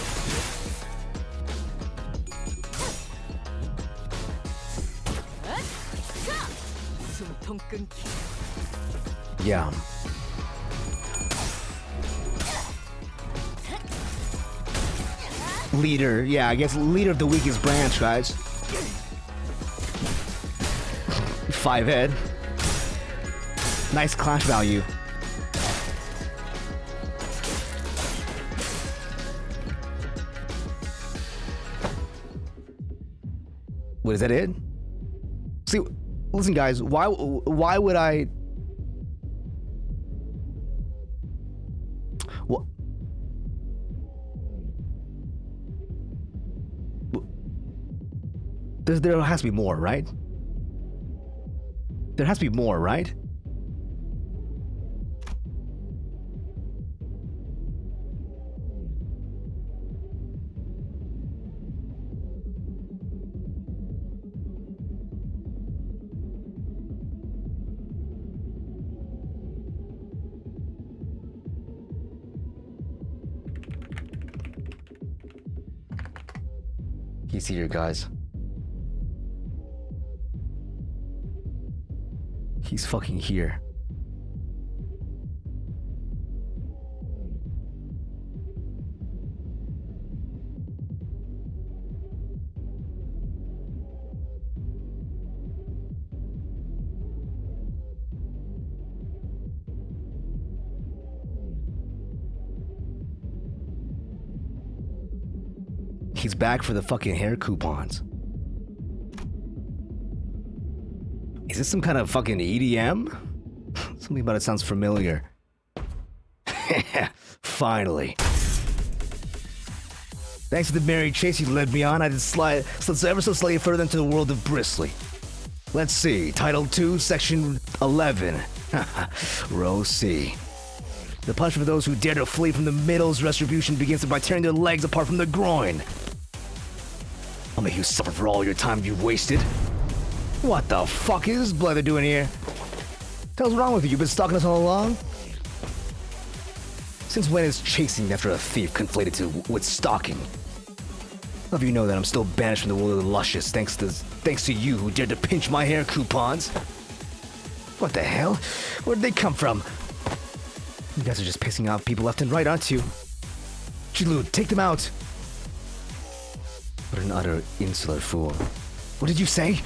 Yeah. Leader, yeah, I guess leader of the weakest branch, guys. 5 head. Nice clash value. What, is that it? See, listen, guys. Why would I? What? There has to be more, right? There has to be more, right? He's here, guys. He's fucking here. He's back for the fucking hair coupons. Is this some kind of fucking EDM? Something about it sounds familiar. Finally. Thanks to the merry chase you led me on, I did slide ever so slightly further into the world of Bristly. Let's see, Title 2, Section 11. Row C. The punishment for those who dare to flee from the middle's retribution begins by tearing their legs apart from the groin. I'll make you suffer for all your time you've wasted. What the fuck is this brother doing here? What the hell's wrong with you? You've been stalking us all along? Since when is chasing after a thief conflated with stalking? I'll have you know that I'm still banished from the world of the luscious thanks to you who dared to pinch my hair coupons. What the hell? Where'd they come from? You guys are just pissing off people left and right, aren't you? Jilu, take them out! What an utter insular fool. What did you say?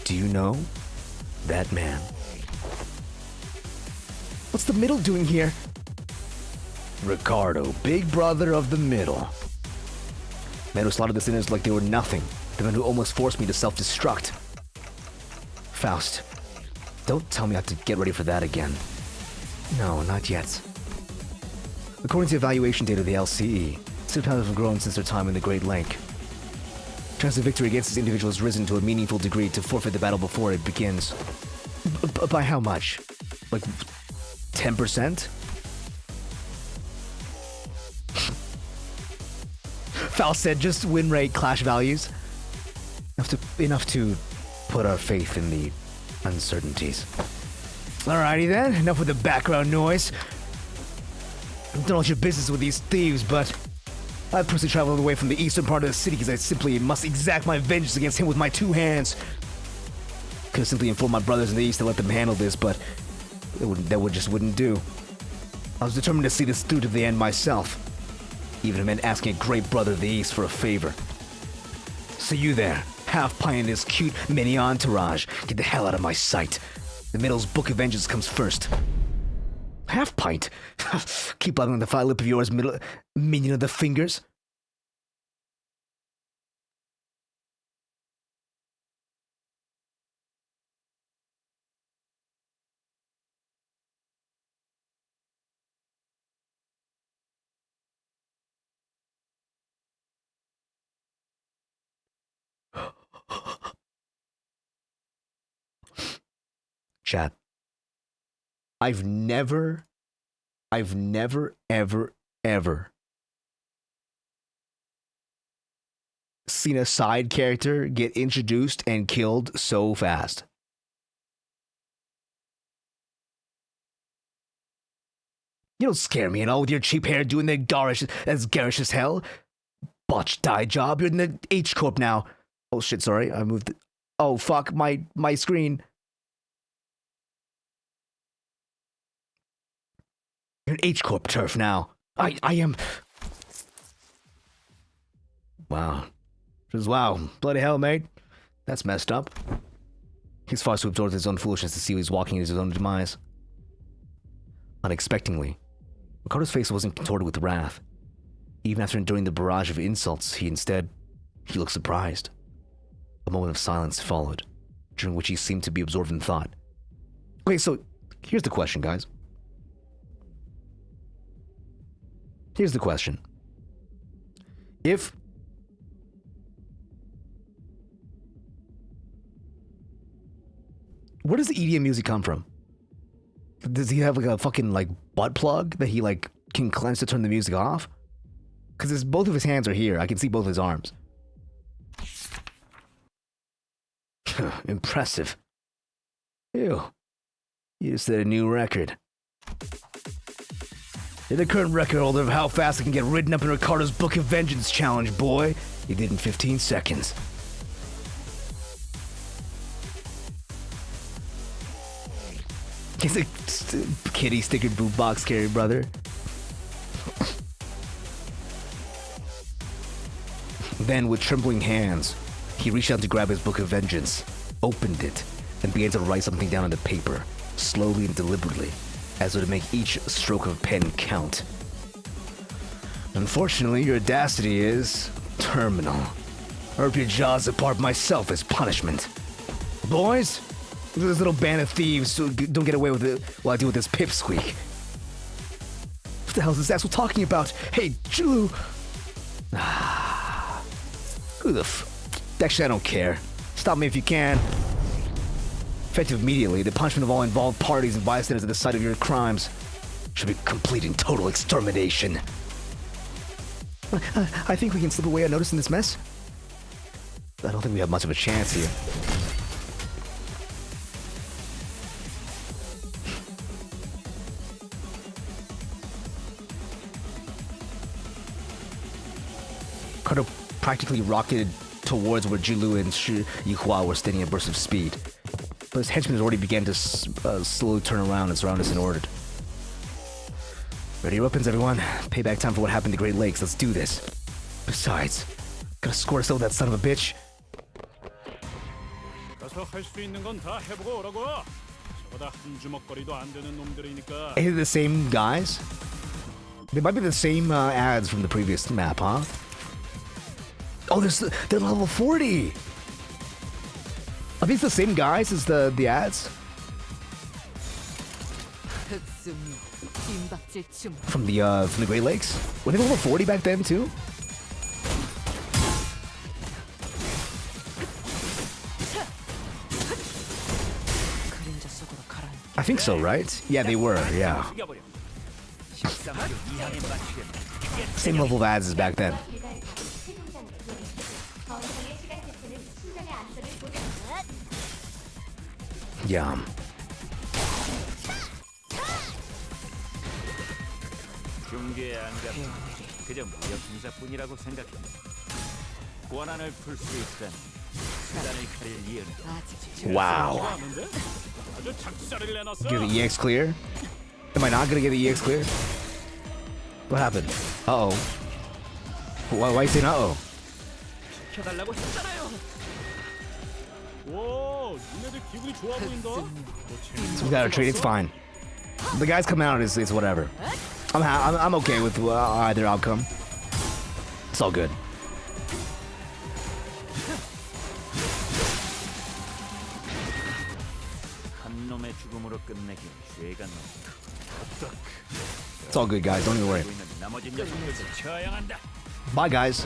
Do you know that man? What's the middle doing here? Ricardo, big brother of the middle. Man who slaughtered the sinners like they were nothing. The man who almost forced me to self-destruct. Faust, don't tell me I have to get ready for that again. No, not yet. According to the evaluation data of the LCE, Citizens have grown since their time in the Great Lake. Chance of victory against this individual has risen to a meaningful degree to forfeit the battle before it begins. By how much? Like 10%? Faust said just win rate clash values. Enough to put our faith in the uncertainties. Alrighty then, enough with the background noise. I don't know what's your business with these thieves, but I personally traveled away from the eastern part of the city because I simply must exact my vengeance against him with my 2 hands. Could have simply informed my brothers in the east to let them handle this, but that just wouldn't do. I was determined to see this through to the end myself, even if it meant asking a great brother of the east for a favor. So you there, half pie in this cute mini entourage, get the hell out of my sight. The middle's book of vengeance comes first. Half pint. Keep on the fire lip of yours, minion of the fingers. Chat. I've never, ever seen a side character get introduced and killed so fast. You don't scare me at all with your cheap hair doing the garish as hell. Botched dye job. You're in the H Corp now. Oh shit, sorry. I moved it. Oh fuck, my screen. You're an H Corp turf now. I am. Wow. Just wow. Bloody hell, mate. That's messed up. He's far too absorbed with his own foolishness to see he's walking into his own demise. Unexpectedly, Ricardo's face wasn't contorted with wrath. Even after enduring the barrage of insults, he looked surprised. A moment of silence followed, during which he seemed to be absorbed in thought. Okay, so here's the question, guys. Here's the question. Where does the EDM music come from? Does he have like a fucking like butt plug that he like can clench to turn the music off? Because both of his hands are here. I can see both his arms. Impressive. Ew. You just set a new record. You're the current record holder of how fast I can get written up in Ricardo's Book of Vengeance challenge, boy. You did in 15 seconds. He's a kitty stickered boombox carry, brother. Then, with trembling hands, he reached out to grab his Book of Vengeance, opened it, and began to write something down on the paper, slowly and deliberately, as though to make each stroke of pen count. Unfortunately, your audacity is terminal. I rip your jaws apart myself as punishment. Boys, this little band of thieves don't get away with it while I deal with this pipsqueak. What the hell is this asshole talking about? Hey, Julu! Who the Actually, I don't care. Stop me if you can. Effective immediately, the punishment of all involved parties and bystanders at the site of your crimes should be complete and total extermination. I think we can slip away unnoticed in this mess. I don't think we have much of a chance here. Carter practically rocketed towards where Jilu and Shi Yihua were standing at a burst of speed. But his henchmen already began to slowly turn around and surround us in order. Ready your weapons, everyone. Payback time for what happened to Great Lakes. Let's do this. Besides, gotta score us out with that son of a bitch. Hey, the same guys? They might be the same ads from the previous map, huh? Oh, they're level 40! Are these the same guys as the ads? From the Great Lakes? Were they level 40 back then too? I think so, right? Yeah, they were, yeah. Same level of ads as back then. Yeah. Wow. Get the EX clear? Am I not gonna get the EX clear? What happened? Uh-oh. Why you saying uh-oh? So we got our trade, it's fine. The guys coming out is whatever. I'm okay with either outcome. It's all good. It's all good, guys. Don't even worry. Bye, guys.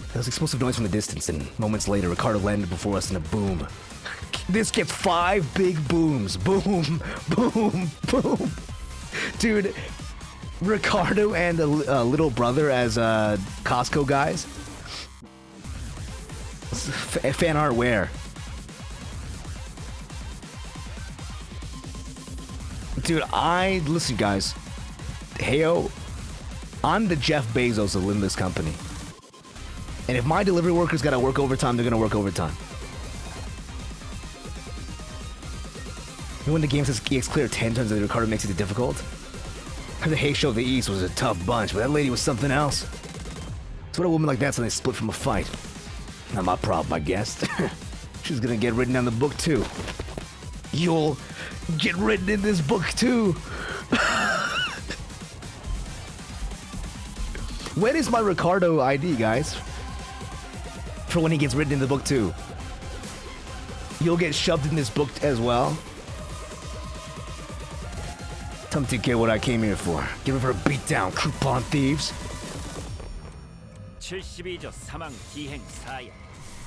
There was explosive noise from the distance, and moments later, Ricardo landed before us in a boom. This gets 5 big booms. Boom, boom, boom. Dude, Ricardo and a little brother as Costco guys. Fan art where? Dude, listen, guys. Heyo, I'm the Jeff Bezos of Limbus company. And if my delivery workers gotta work overtime, they're gonna work overtime. When the game says EX clear 10 turns and Ricardo makes it difficult? The Hay Show of the East was a tough bunch, but that lady was something else. So what a woman like that's when they split from a fight. Not my problem, I guess. She's gonna get written down the book too. You'll get written in this book too. When is my Ricardo ID, guys? For when he gets written in the book too. You'll get shoved in this book as well. Time to get what I came here for. Give it for a beatdown, coupon thieves.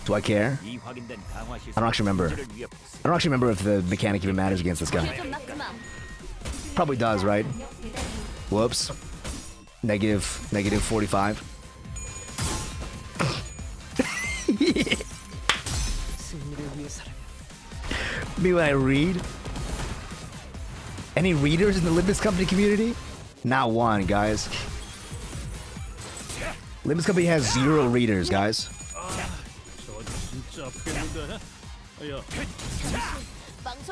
Do I care? I don't actually remember. I don't actually remember if the mechanic even matters against this guy. Probably does, right? Whoops. Negative 45. Me when I read. Any readers in the Limbus Company community? Not one, guys. Limbus Company has 0 readers, guys.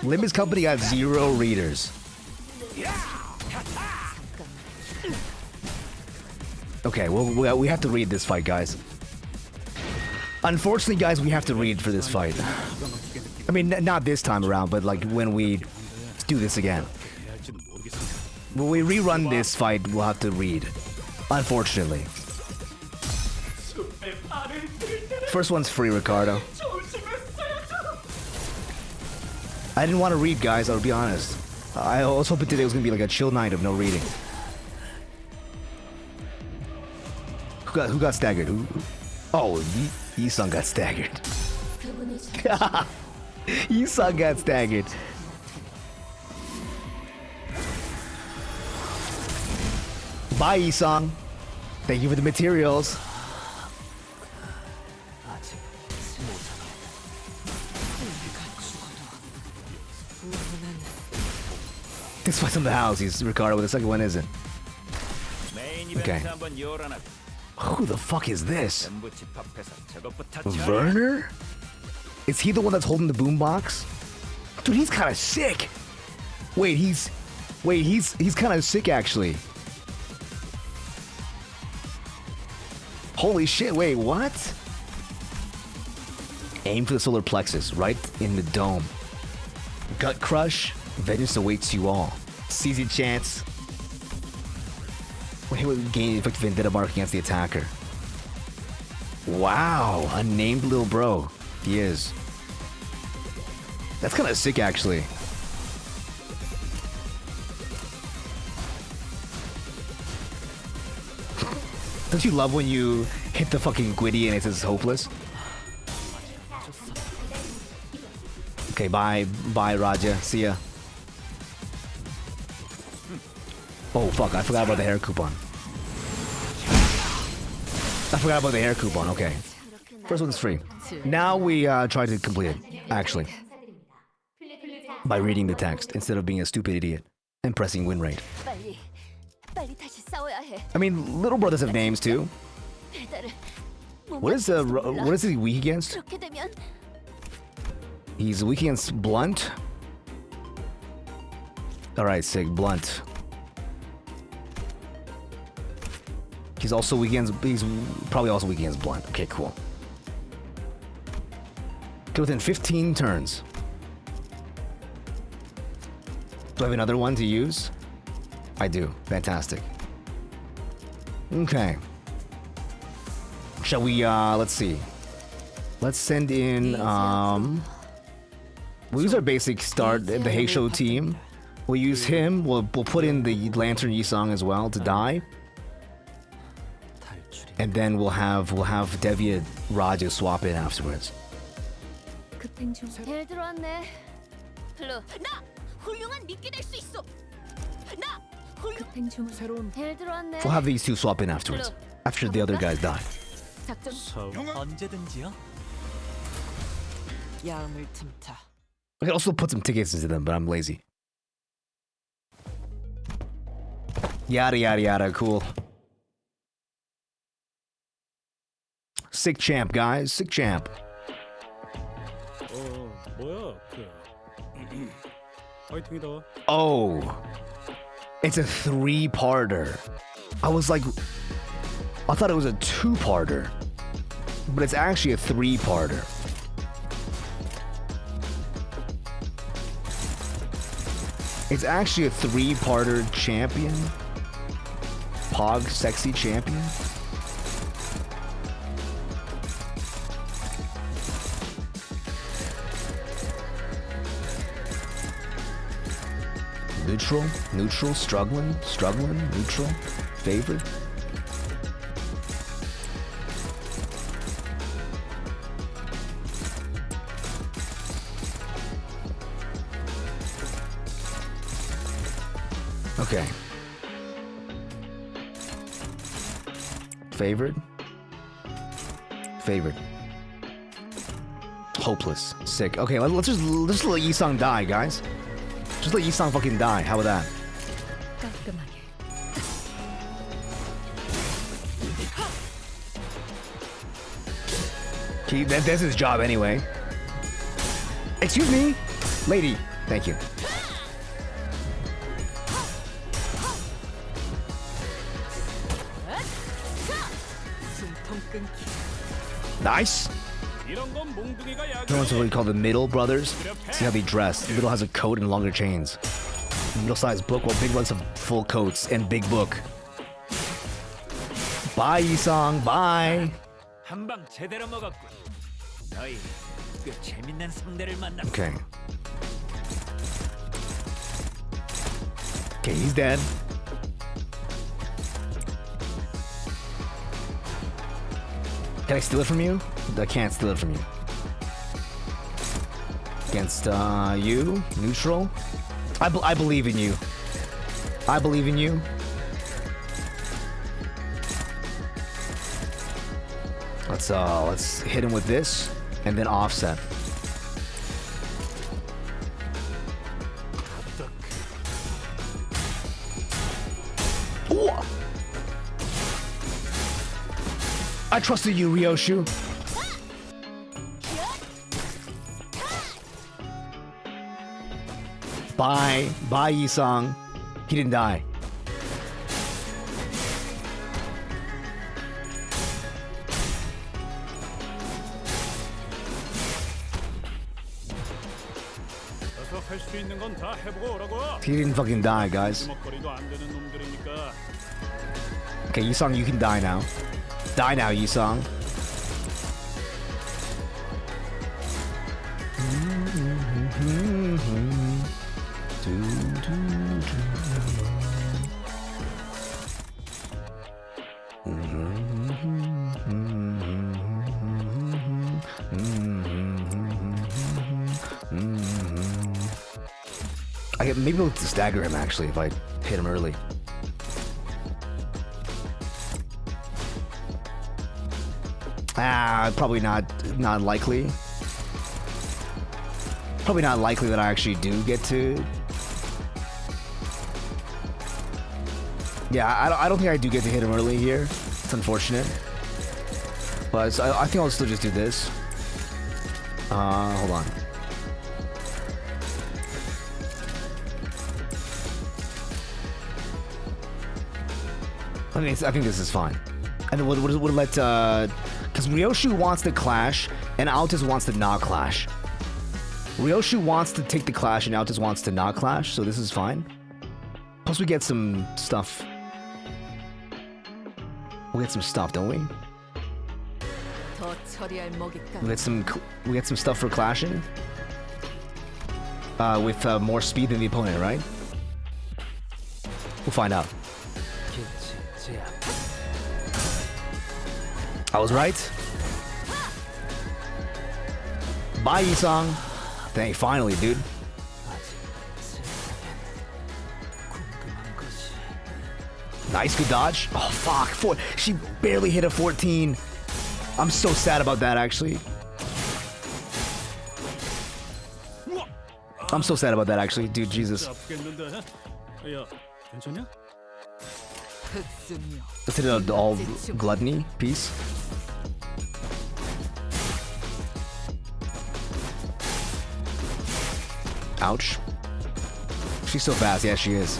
Limbus Company got 0 readers. Okay, well, we have to read this fight, guys. Unfortunately, guys, we have to read for this fight. I mean, not this time around, but like when we do this again. When we rerun this fight, we'll have to read. Unfortunately. First one's free, Ricardo. I didn't want to read, guys, I'll be honest. I was hoping today was going to be like a chill night of no reading. Who got staggered? Oh, Yi-san got staggered. Yi-san got staggered. Bye, Yi-san. Thank you for the materials. This fight's in the house. He's Ricardo, but the second one isn't. Okay. Who the fuck is this? Werner? Is he the one that's holding the boombox? Dude, he's kind of sick. Wait, he's kind of sick actually. Holy shit, wait, what? Aim for the solar plexus, right in the dome. Gut crush, vengeance awaits you all. Seize your chance. When he would gain effective vendetta mark against the attacker. Wow, a named little bro. He is. That's kind of sick, actually. Don't you love when you hit the fucking Gwitty and it says hopeless? Okay, bye, Raja. See ya. Oh fuck, I forgot about the hair coupon. Okay. First one's free. Now we try to complete it, actually. By reading the text instead of being a stupid idiot and pressing win rate. I mean, little brothers have names too. What is he weak against? He's weak against Blunt. Alright, sick, Blunt. He's probably also weak against Blunt. Okay, cool. Get within 15 turns. Do I have another one to use? I do. Fantastic. Okay. Shall we, let's see. Let's send in, we'll use our basic start, the Heisho team. We'll use him. We'll put in the Lantern Yisang as well to die. And then we'll have Devia Raju swap in afterwards. 급행 중. 잘 들어왔네. 플루. 나 훌륭한 미끼 될 수 있어. 나 급행 중. 새로운. 잘 들어왔네. We'll have these two swap in afterwards. After the other guys die. 작전. 언제든지요. 야음을 틈타. I can also put some tickets into them, but I'm lazy. Yada yada yada, cool. Sick champ, guys. Sick champ. 뭐야 그 파이팅이다. Oh. It's a 3-parter. I was like, I thought it was a 2-parter. But it's actually a 3-parter. It's actually a 3-parter champion. Pog sexy champion. Neutral, neutral, struggling, neutral, favored. Okay. Favored. Favored. Hopeless. Sick. Okay, let's just let Yisang die, guys. Just let Yisang fucking die. How about that? 깔끔하게. That's his job anyway. Excuse me, lady. Thank you. 숨통 끊기. Nice. 이런 건 몽둥이가 You know what we call the Middle brothers? See how they dress. The Middle has a coat and longer chains. Middle-sized book, while Big ones have full coats and big book. Bye, Yisang. Bye. 한방 제대로 먹었군. 너희 꽤 재밌는 상대를 만났어. Okay. Okay, he's dead. Can I steal it from you? I can't steal it from you. Against you, neutral. I believe in you. I believe in you. Let's hit him with this and then offset. Ooh. I trusted you, Ryoshu. Bye. Bye, Yisang. He didn't die. 가서 할 수 있는 건 다 해보고 오라고. He didn't fucking die, guys. 주먹거리도 안 되는 놈들이니까. Okay, Yisang, you can die now. Die now, Yisang. Maybe we'll stagger him actually if I hit him early. Probably not likely. Probably not likely that I actually do get to. Yeah, I don't think I do get to hit him early here. It's unfortunate. But I think I'll still just do this. Hold on. I think this is fine. And then we'll let because Ryoshu wants to clash and Altus wants to not clash. Ryoshu wants to take the clash and Altus wants to not clash, so this is fine. Plus we get some stuff. We get some stuff, don't we? We get some stuff for clashing. With more speed than the opponent, right? We'll find out. I was right. Bye, Yisong. Thank finally, dude. Nice, good dodge. Oh, fuck. She barely hit a 14. I'm so sad about that, actually. I'm so sad about that, actually. Dude, Jesus. Let's hit an all gluttony piece. Ouch. She's so fast. Yeah, she is.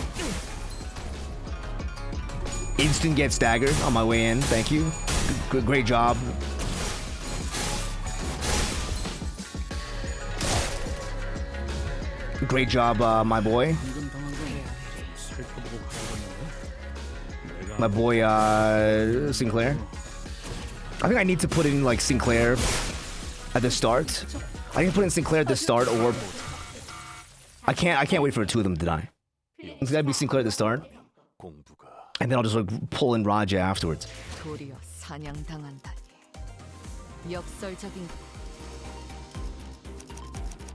Instant get staggered on my way in. Thank you. Great job. Great job, my boy. My boy, Sinclair. I think I need to put in, like, Sinclair at the start. I need to put in Sinclair at the start, or... I can't wait for two of them to die. It's gotta be Sinclair at the start. And then I'll just, like, pull in Raja afterwards.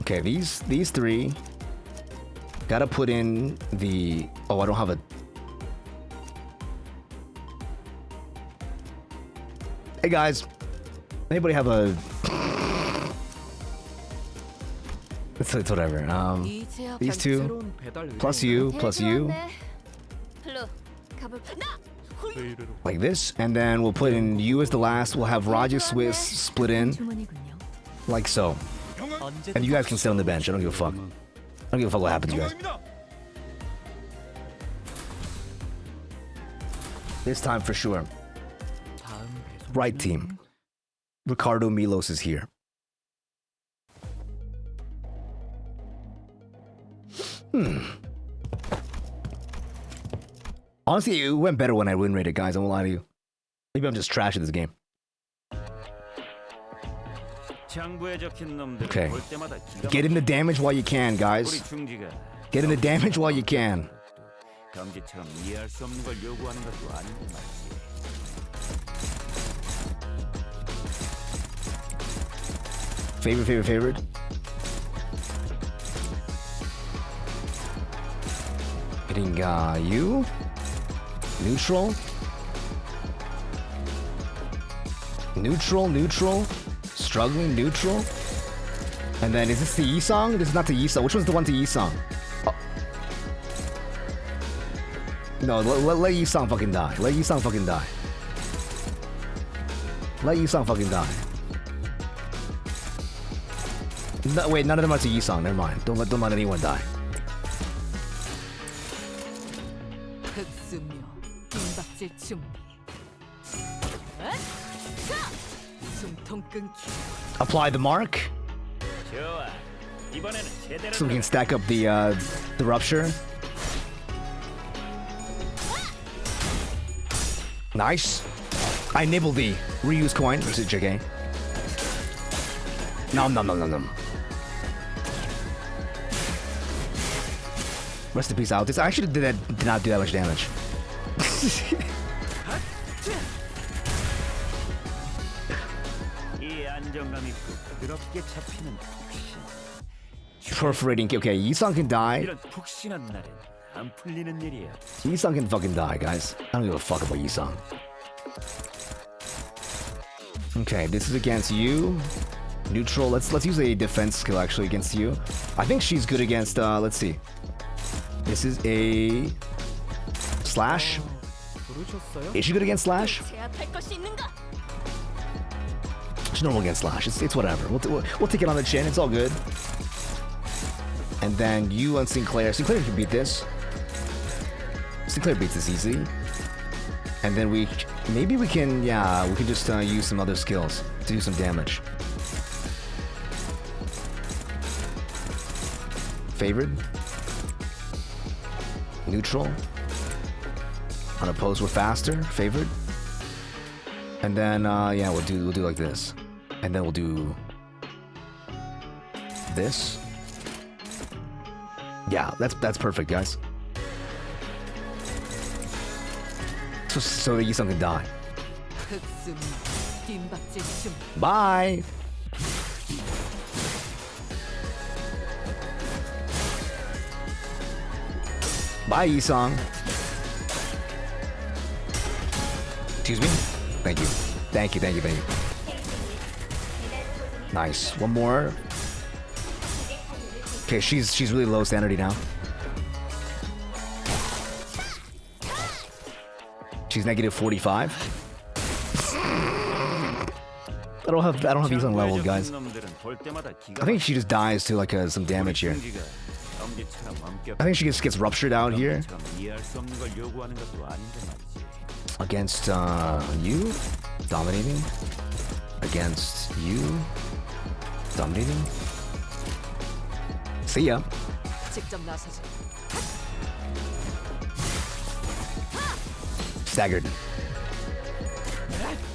Okay, these three. Gotta put in the... Oh, I don't have a... Hey guys, anybody have a... It's whatever. These two, plus you, like this, and then we'll put in you as the last. We'll have Raja Swiss split in, like so, and you guys can sit on the bench. I don't give a fuck. I don't give a fuck what happens, you guys. This time for sure. Right team. Ricardo Milos is here. Honestly, it went better when I win rated, guys. I won't lie to you. Maybe I'm just trash at this game. Okay. Get in the damage while you can, guys. Get in the damage while you can. Favorite. Hitting you. Neutral. Struggling, neutral. And then, is this the Yisong? This is not the Yisong. Which one's the one to Yisong? Oh. No, let Yisong fucking die. Let Yisong fucking die. Let Yisong fucking die. No, wait, none of them are to Yisong. Never mind. Don't let anyone die. Apply the mark. So we can stack up the rupture. Nice. I nibble the reuse coin. Or is it JK? Nom. Rest in peace, Altus. I actually did not do that much damage. Perforating. Okay, Yisong can die. Yisong can fucking die, guys. I don't give a fuck about Yisong. Okay, this is against you. Neutral. Let's use a defense skill actually against you. I think she's good against. Let's see. This is a slash. Is she good against slash? She's normal against slash. It's whatever. We'll take it on the chin. It's all good. And then you and Sinclair. Sinclair can beat this. Sinclair beats this easy. And then maybe we can just use some other skills to do some damage. favored. Neutral. Unopposed, we're faster, favored. And then yeah, we'll do like this. And then we'll do this. Yeah, that's perfect, guys. So that you can die. Bye. Bye, Yisong. Excuse me? Thank you. Thank you, thank you, thank you. Nice. One more. Okay, she's really low sanity now. She's negative 45. I don't have Yisong leveled, guys. I think she just dies to like some damage here. I think she just gets ruptured out here. Against you, dominating. Against you, dominating. See ya. Staggered.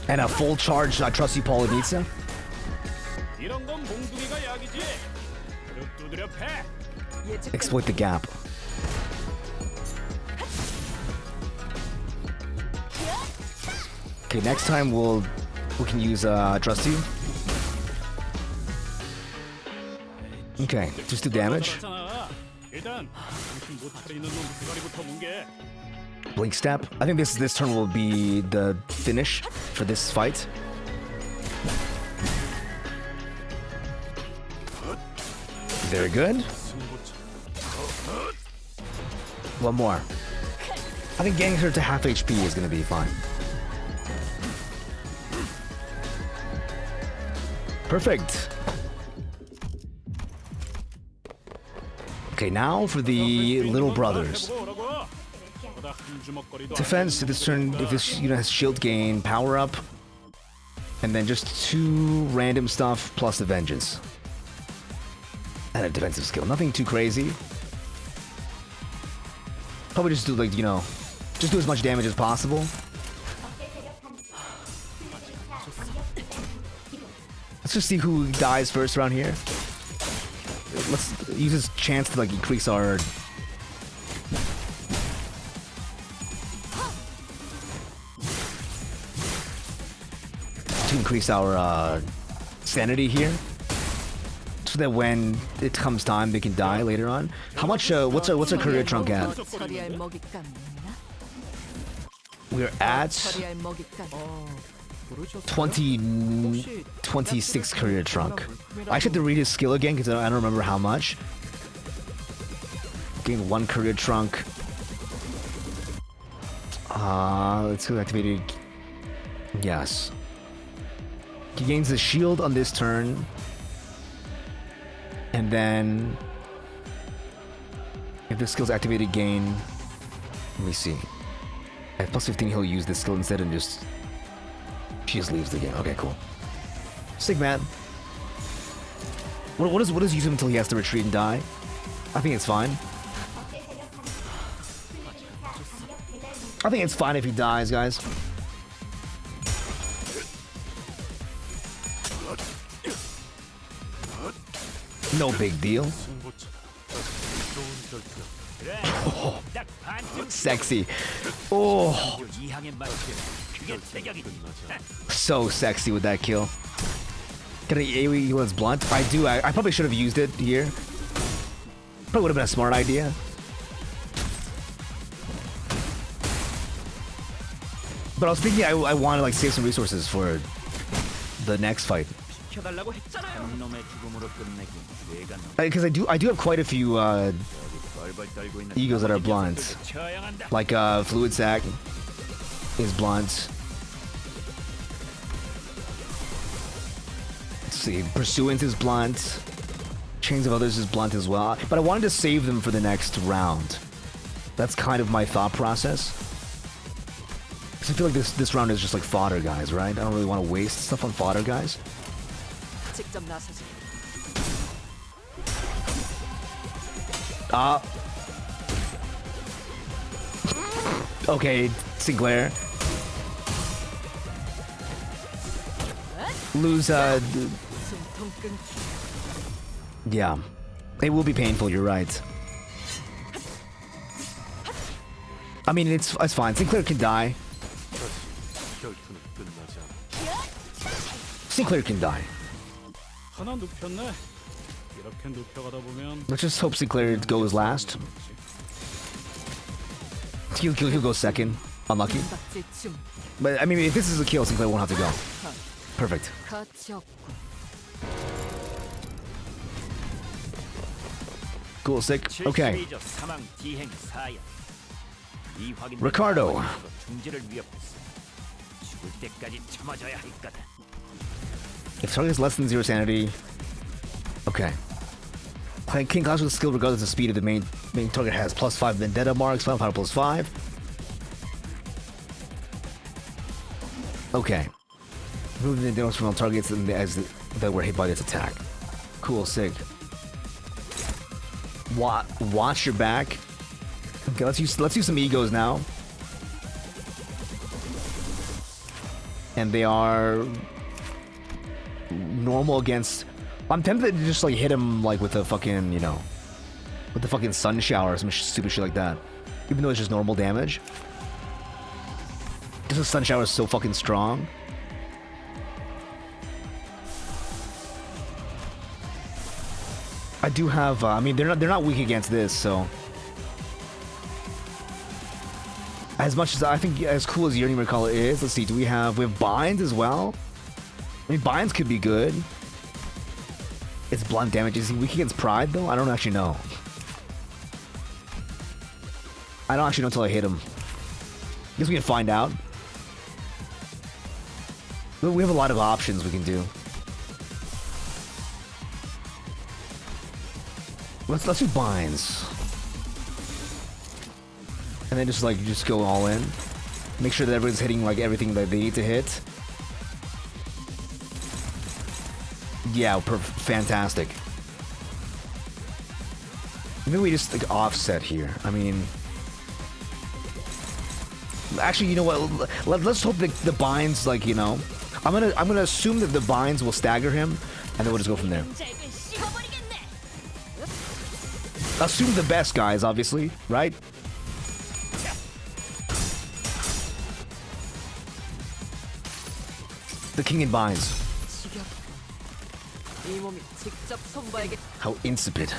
And a full charge trusty Polonitsa. 이런 건 몽둥이가 약이지. 그릇 두드려 패. Exploit the gap. Okay, next time we can use Trusty. Okay, just do damage. 일단 정신 못 차리는 놈 대가리부터 뭉개. Blink step. I think this turn will be the finish for this fight. Very good. One more. I think getting her to half HP is gonna be fine. Perfect. Okay, now for the little brothers. Defense to this turn, if this has shield gain, power up, and then just 2 random stuff plus the vengeance. And a defensive skill. Nothing too crazy. Probably just do like, just do as much damage as possible. Let's just see who dies first around here. Let's use this chance to like increase our... sanity here. So that when it comes time, they can die later on. How much, what's our career trunk at? We're at 26 career trunk. I should have to read his skill again because I don't remember how much. Gain 1 career trunk. Let's go activated. Yes. He gains the shield on this turn. And then if the skill's activated, gain. Let me see. At plus 15, he'll use this skill instead and just... She just leaves the game. Okay, cool. Sick, man. What does use him until he has to retreat and die? I think it's fine. I think it's fine if he dies, guys. No big deal. Oh, sexy. Oh, so sexy with that kill. Can I AoE was blunt? I do. I probably should have used it here. Probably would have been a smart idea. But I was thinking I want to like save some resources for the next fight. Because I do have quite a few egos that are blunt. Like Fluid Sac is blunt. Let's see, Pursuant is blunt. Chains of Others is blunt as well. But I wanted to save them for the next round. That's kind of my thought process. Because I feel like this round is just like fodder guys, right? I don't really want to waste stuff on fodder guys. Okay, Sinclair. Lose, yeah. It will be painful, you're right. I mean, it's fine. Sinclair can die. Sinclair can die. 하나 눕혔네. 이렇게 눕혀가다 보면 Let's just hope Sinclair goes last. He'll go second. Unlucky. But, I mean, if this is a kill, Sinclair won't have to go. Perfect. Cool, sick. Okay. Ricardo. If target is less than 0 sanity. Okay. King clash with skill regardless of speed of the main target has +5 vendetta marks, final power +5. Okay. Remove the vendetta from all targets that were hit by this attack. Cool, sick. Watch your back. Okay, let's use some egos now. And they are normal against. I'm tempted to just like hit him like with a fucking, you know, with the fucking sun shower or some stupid shit like that. Even though it's just normal damage. Just the sun shower is so fucking strong. I do have. I mean, they're not weak against this, so. As much as I think, as cool as Yearning Recall is, let's see. Do we have binds as well? I mean, binds could be good. It's blunt damage. Is he weak against pride though? I don't actually know. I don't actually know until I hit him. Guess we can find out. But we have a lot of options we can do. Let's do binds. And then just go all in. Make sure that everyone's hitting like everything that they need to hit. Yeah, fantastic. Maybe we just like offset here. I mean, actually, you know what? Let's hope that the binds, like, you know, I'm gonna assume that the binds will stagger him, and then we'll just go from there. Assume the best, guys. Obviously, right? The king in binds. How insipid.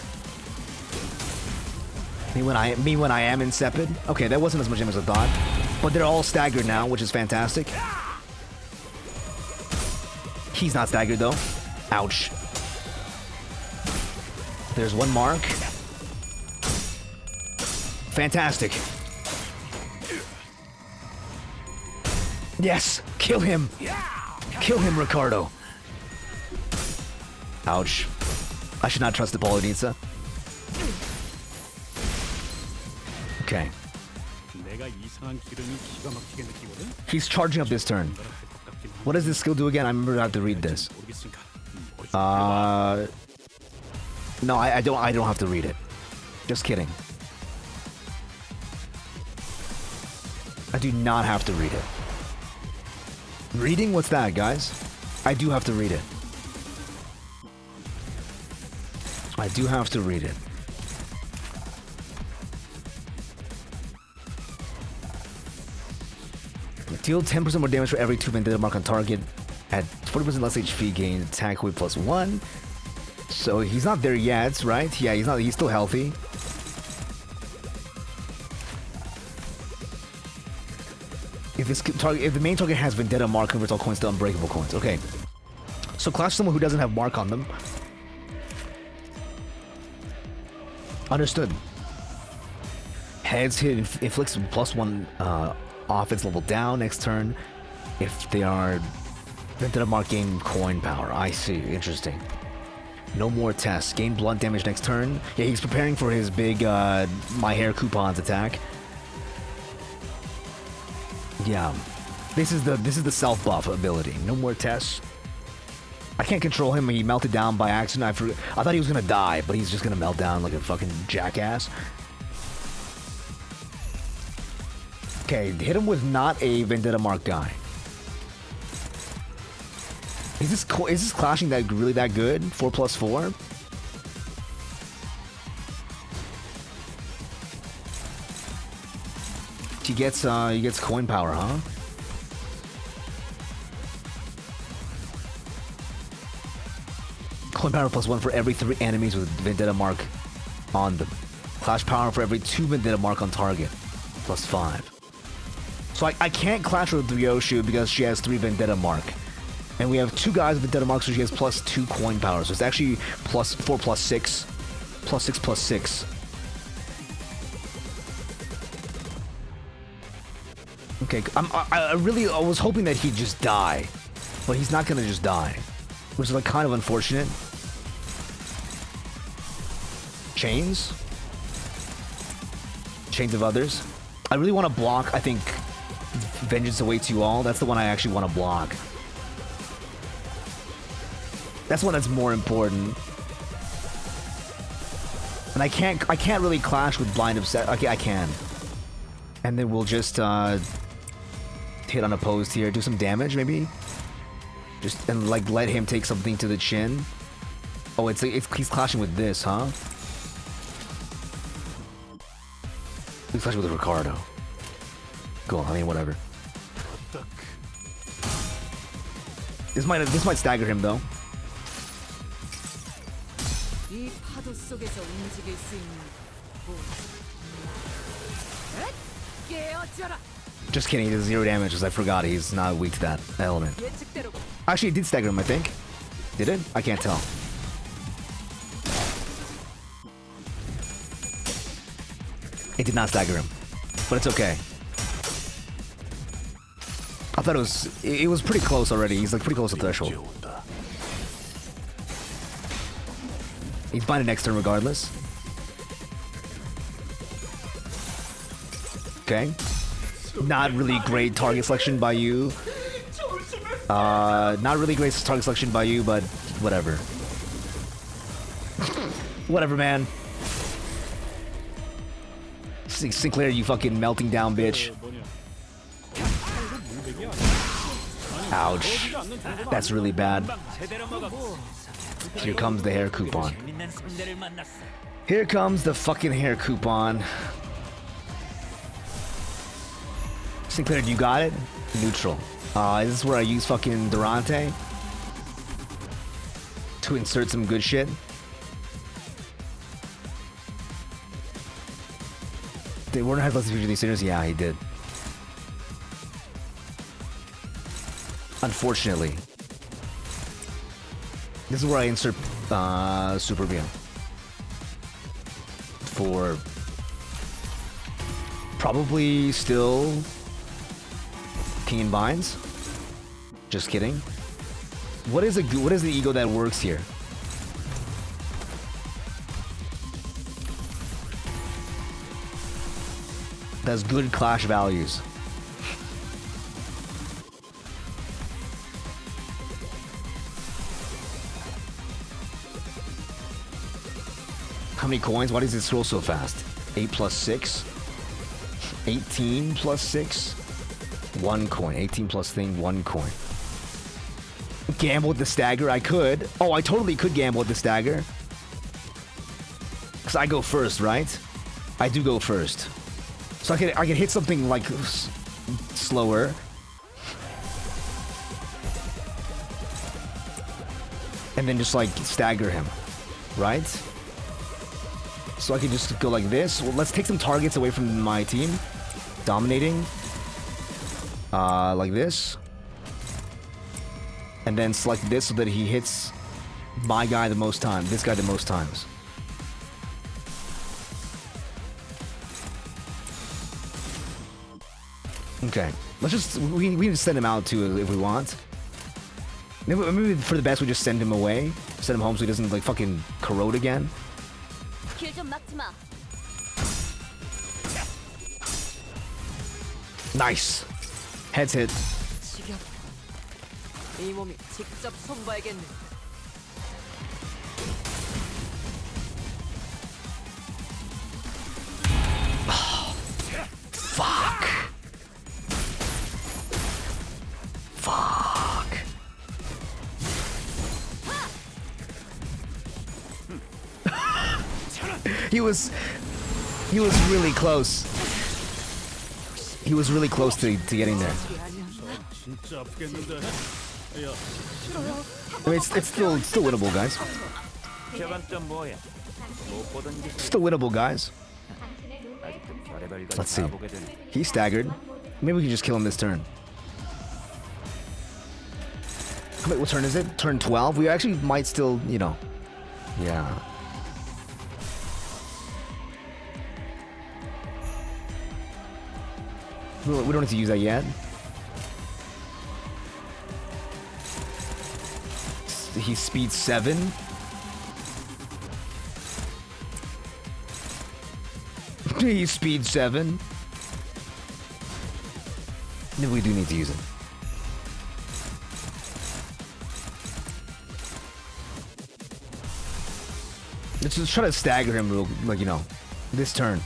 Me when I am insipid. Okay, that wasn't as much damage as I thought. But they're all staggered now, which is fantastic. He's not staggered though. Ouch. There's one mark. Fantastic. Yes! Kill him! Kill him, Ricardo! Ouch. I should not trust the Polonitsa. Okay. He's charging up this turn. What does this skill do again? I remember I have to read this. No, I don't have to read it. Just kidding. I do not have to read it. Reading? What's that, guys? I do have to read it. I do have to read it. Deal 10% more damage for every 2 vendetta mark on target. At 40% less HP gain, attack weight +1. So he's not there yet, right? Yeah, he's not. He's still healthy. If the main target has vendetta mark, converts all coins to unbreakable coins. Okay. So clash someone who doesn't have mark on them. Understood. Heads hit inflicts +1 offense level down next turn. If they are vendetta mark, gain coin power. I see. Interesting. No more tests. Gain blunt damage next turn. Yeah, he's preparing for his big My Hair Coupons attack. Yeah. This is the self buff ability. No more tests. I can't control him. He melted down by accident. I thought he was gonna die, but he's just gonna melt down like a fucking jackass. Okay, hit him with not a Vendetta Mark guy. Is this clashing that really that good? 4+4? He gets coin power, huh? Coin power +1 for every 3 enemies with Vendetta Mark on them. Clash power for every 2 Vendetta Mark on target. +5. So I can't clash with Ryoshu because she has 3 Vendetta Mark. And we have 2 guys with Vendetta Mark, so she has +2 coin power. So it's actually +4 +6. +6 +6. Okay, I was hoping that he'd just die. But he's not gonna just die. Which is like kind of unfortunate. Chains? Chains of Others. I really want to block, I think, Vengeance Awaits You All. That's the one I actually want to block. That's one that's more important. And I can't really clash with Blind Obsession. Okay, I can. And then we'll just hit unopposed here, do some damage maybe. Just and like let him take something to the chin. Oh, he's clashing with this, huh? He's clashing with Ricardo. Cool. I mean, whatever. This might stagger him though. Just kidding, he does 0 damage because I forgot he's not weak to that element. Actually, it did stagger him, I think. Did it? I can't tell. It did not stagger him, but it's okay. I thought it was pretty close already. He's like pretty close to threshold. He's buying it next turn regardless. Okay. Not really great target selection by you. Not really great target selection by you, but whatever. Whatever, man. Sinclair, you fucking melting down bitch. Ouch. That's really bad. Here comes the hair coupon. Here comes the fucking hair coupon. Sinclair, you got it? Neutral. Is this where I use fucking Durante? To insert some good shit? Did Warner have less future these sinners? Yeah, he did. Unfortunately. This is where I insert Super Beam. For probably still King and Binds. Just kidding. What is the ego that works here? That's good clash values. How many coins? Why does it scroll so fast? 8 plus 6? 18 plus 6? 1 coin. 18 plus thing, 1 coin. Gamble with the stagger? I could. Oh, I totally could gamble with the stagger. Because I go first, right? I do go first. So I can hit something like slower. And then just like stagger him. Right? So I can just go like this. Well, let's take some targets away from my team. Dominating. Like this. And then select this so that he hits my guy the most time. This guy the most times. Okay. Let's just... We can send him out too if we want. Maybe for the best we just send him away. Send him home so he doesn't like fucking corrode again. Nice. Heads hit. 이 몸이 직접 손봐야겠네. He was really close. He was really close to getting there. 진짜 아프겠는데. 야, I mean, it's still winnable, guys. 저건 또 뭐야? 못 보던 게 Still winnable, guys. 아직도 별의별 걸 Let's see. 다 보게 되네. He's staggered. Maybe we can just kill him this turn. Wait, what turn is it? Turn 12? We actually might still, you know. Yeah. We don't need to use that yet. He's speed 7. He's speed 7. Maybe we do need to use it. Let's just try to stagger him real, like, you know, this turn.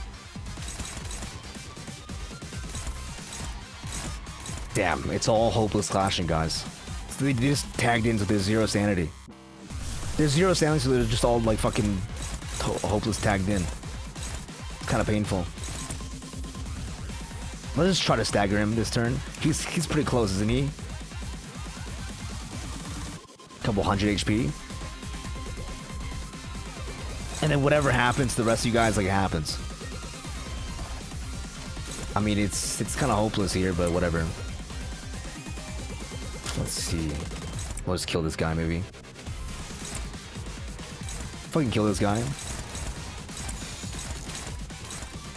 Damn, it's all hopeless clashing, guys. So they just tagged into their 0 sanity. There's 0 sanity, so they're just all like fucking hopeless tagged in. It's kind of painful. Let's just try to stagger him this turn. He's pretty close, isn't he? Couple 100 HP. And then whatever happens to the rest of you guys, like, it happens. I mean, it's kind of hopeless here, but whatever. Let's see. We'll just kill this guy, maybe. Fucking kill this guy.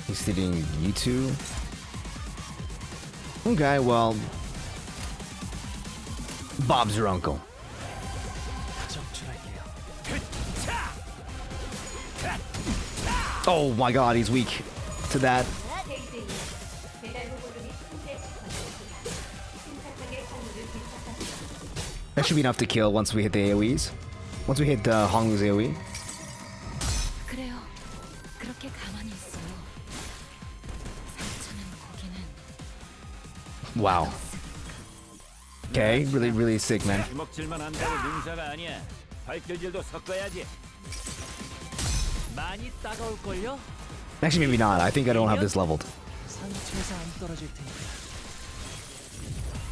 He's sitting you two. Okay, well, Bob's your uncle. Oh my god, he's weak to that. That should be enough to kill once we hit the AoEs. Once we hit Honglu's AoE. 그래요. 그렇게 가만히 있어요. 상처는 고기는 Wow. Okay, really sick, man. 주먹질만 한다고 능사가 아니야. 발길질도 섞어야지. 많이 따가울걸요? Actually, maybe not. I think I don't have this leveled. 상처에서 안 떨어질 테니까.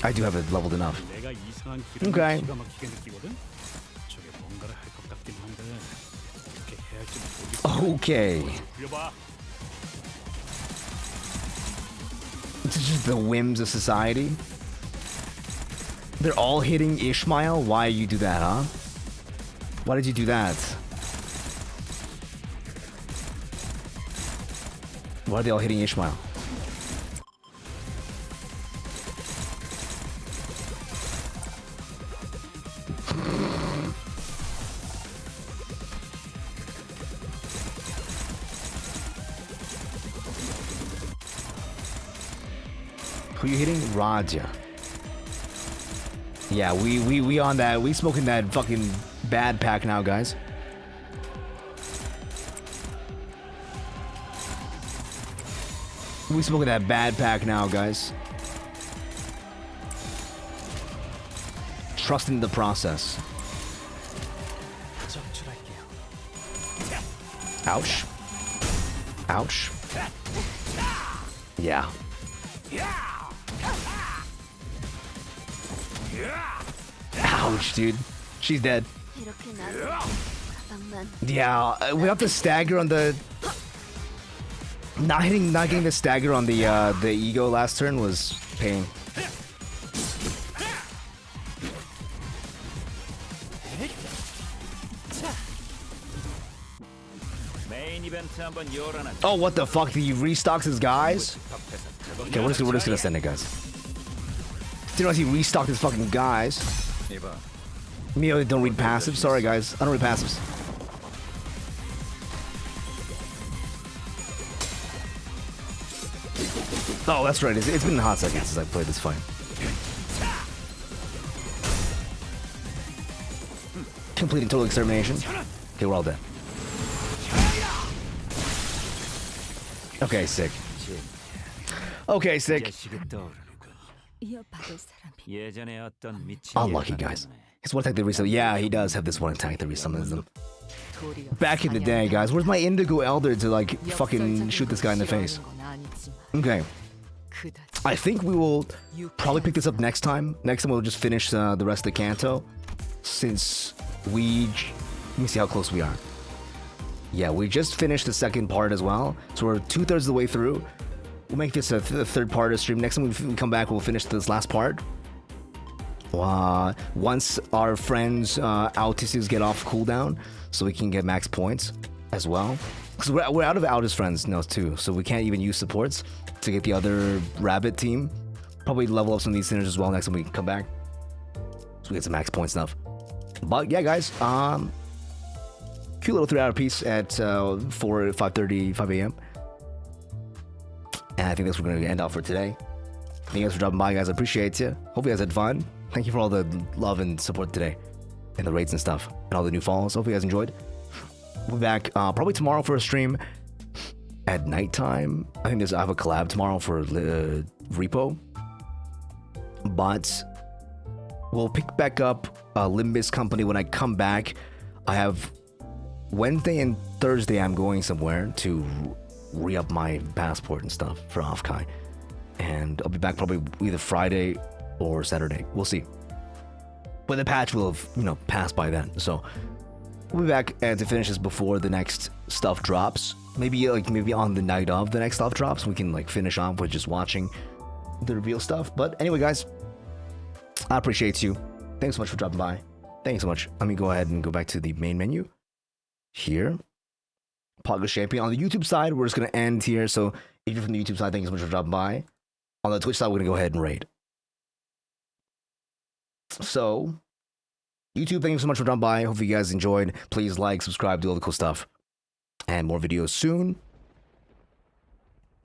I do have it leveled enough. 내가 이상한 기분이 Okay. 기가 막히게 느끼거든. 저게 뭔가를 할 것 같긴 한데 어떻게 해야 할지 모르겠어. Okay. 불려봐. It's just the whims of society. They're all hitting Ishmael? Why you do that, huh? Why did you do that? Why are they all hitting Ishmael? Who you hitting? Raja. Yeah, we on that. We smoking that fucking bad pack now, guys. We smoking that bad pack now, guys. Trust in the process. Ouch. Ouch. Yeah. Ouch, dude. She's dead. 이렇게 나서 가방만 Yeah, we have to stagger on the. Not getting the stagger on the ego last turn was pain. 메인 이벤트 한번 열어놔. Oh, what the fuck? He restocks his guys? Okay, we're just gonna send it, guys. Didn't realize he restocked his fucking guys. Me, I don't read passives. Sorry, guys. I don't read passives. Oh, that's right. It's been a hot second since I played this fight. Completing total extermination. Okay, we're all dead. Okay, sick. Okay, sick. 자식이 떠오르는군. 이어받을 사람이 예전에 어떤 미친 Unlucky, 예감 guys. 때문에 His one attack that resummons. Yeah, he does have this one attack that resummons them. Back in the day, guys. Where's my Indigo Elder to like fucking shoot this guy in the face? Okay. I think we will probably pick this up next time. Next time we'll just finish the rest of the Kanto. Since we... Let me see how close we are. Yeah, we just finished the second part as well. So we're 2/3 of the way through. We'll make this a third part of the stream. Next time we come back, we'll finish this last part. Once our friends Altices get off cooldown, so we can get max points as well. Because we're out of Altis friends now too, so we can't even use supports to get the other rabbit team. Probably level up some of these sinners as well next time we come back, so we get some max point stuff. But yeah, guys, cute little 3-hour piece at 5 a.m. And I think that's what we're going to end off for today. Thank you guys for dropping by, guys. I appreciate you. Hope you guys had fun. Thank you for all the love and support today, and the raids and stuff, and all the new follows. Hope you guys enjoyed. We'll be back probably tomorrow for a stream at nighttime. I think I have a collab tomorrow for Repo. But we'll pick back up Limbus Company when I come back. I have Wednesday and Thursday I'm going somewhere to re-up my passport and stuff for Offkai. And I'll be back probably either Friday or Saturday. We'll see. But the patch will have, passed by then. So we'll be back and to finish this before the next stuff drops. Maybe on the night of the next stuff drops, we can finish off with just watching the reveal stuff. But anyway, guys, I appreciate you. Thanks so much for dropping by. Thanks so much. Let me go ahead and go back to the main menu here. Pogo Champion. On the YouTube side, we're just going to end here. So if you're from the YouTube side, thank you so much for dropping by. On the Twitch side, we're going to go ahead and raid. So, YouTube, thank you so much for dropping by. Hope you guys enjoyed. Please like, subscribe, do all the cool stuff. And more videos soon.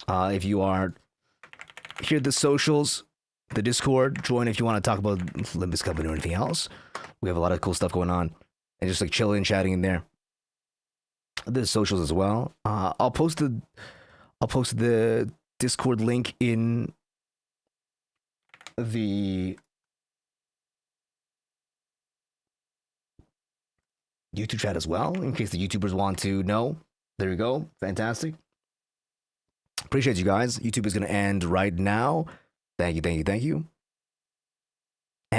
If you are here at the socials, the Discord, join if you want to talk about Limbus Company or anything else. We have a lot of cool stuff going on. And just chilling and chatting in there. The socials as well. I'll post the Discord link in the YouTube chat as well, in case the YouTubers want to know. There you go. Fantastic. Appreciate you guys. YouTube is going to end right now. Thank you, thank you, thank you.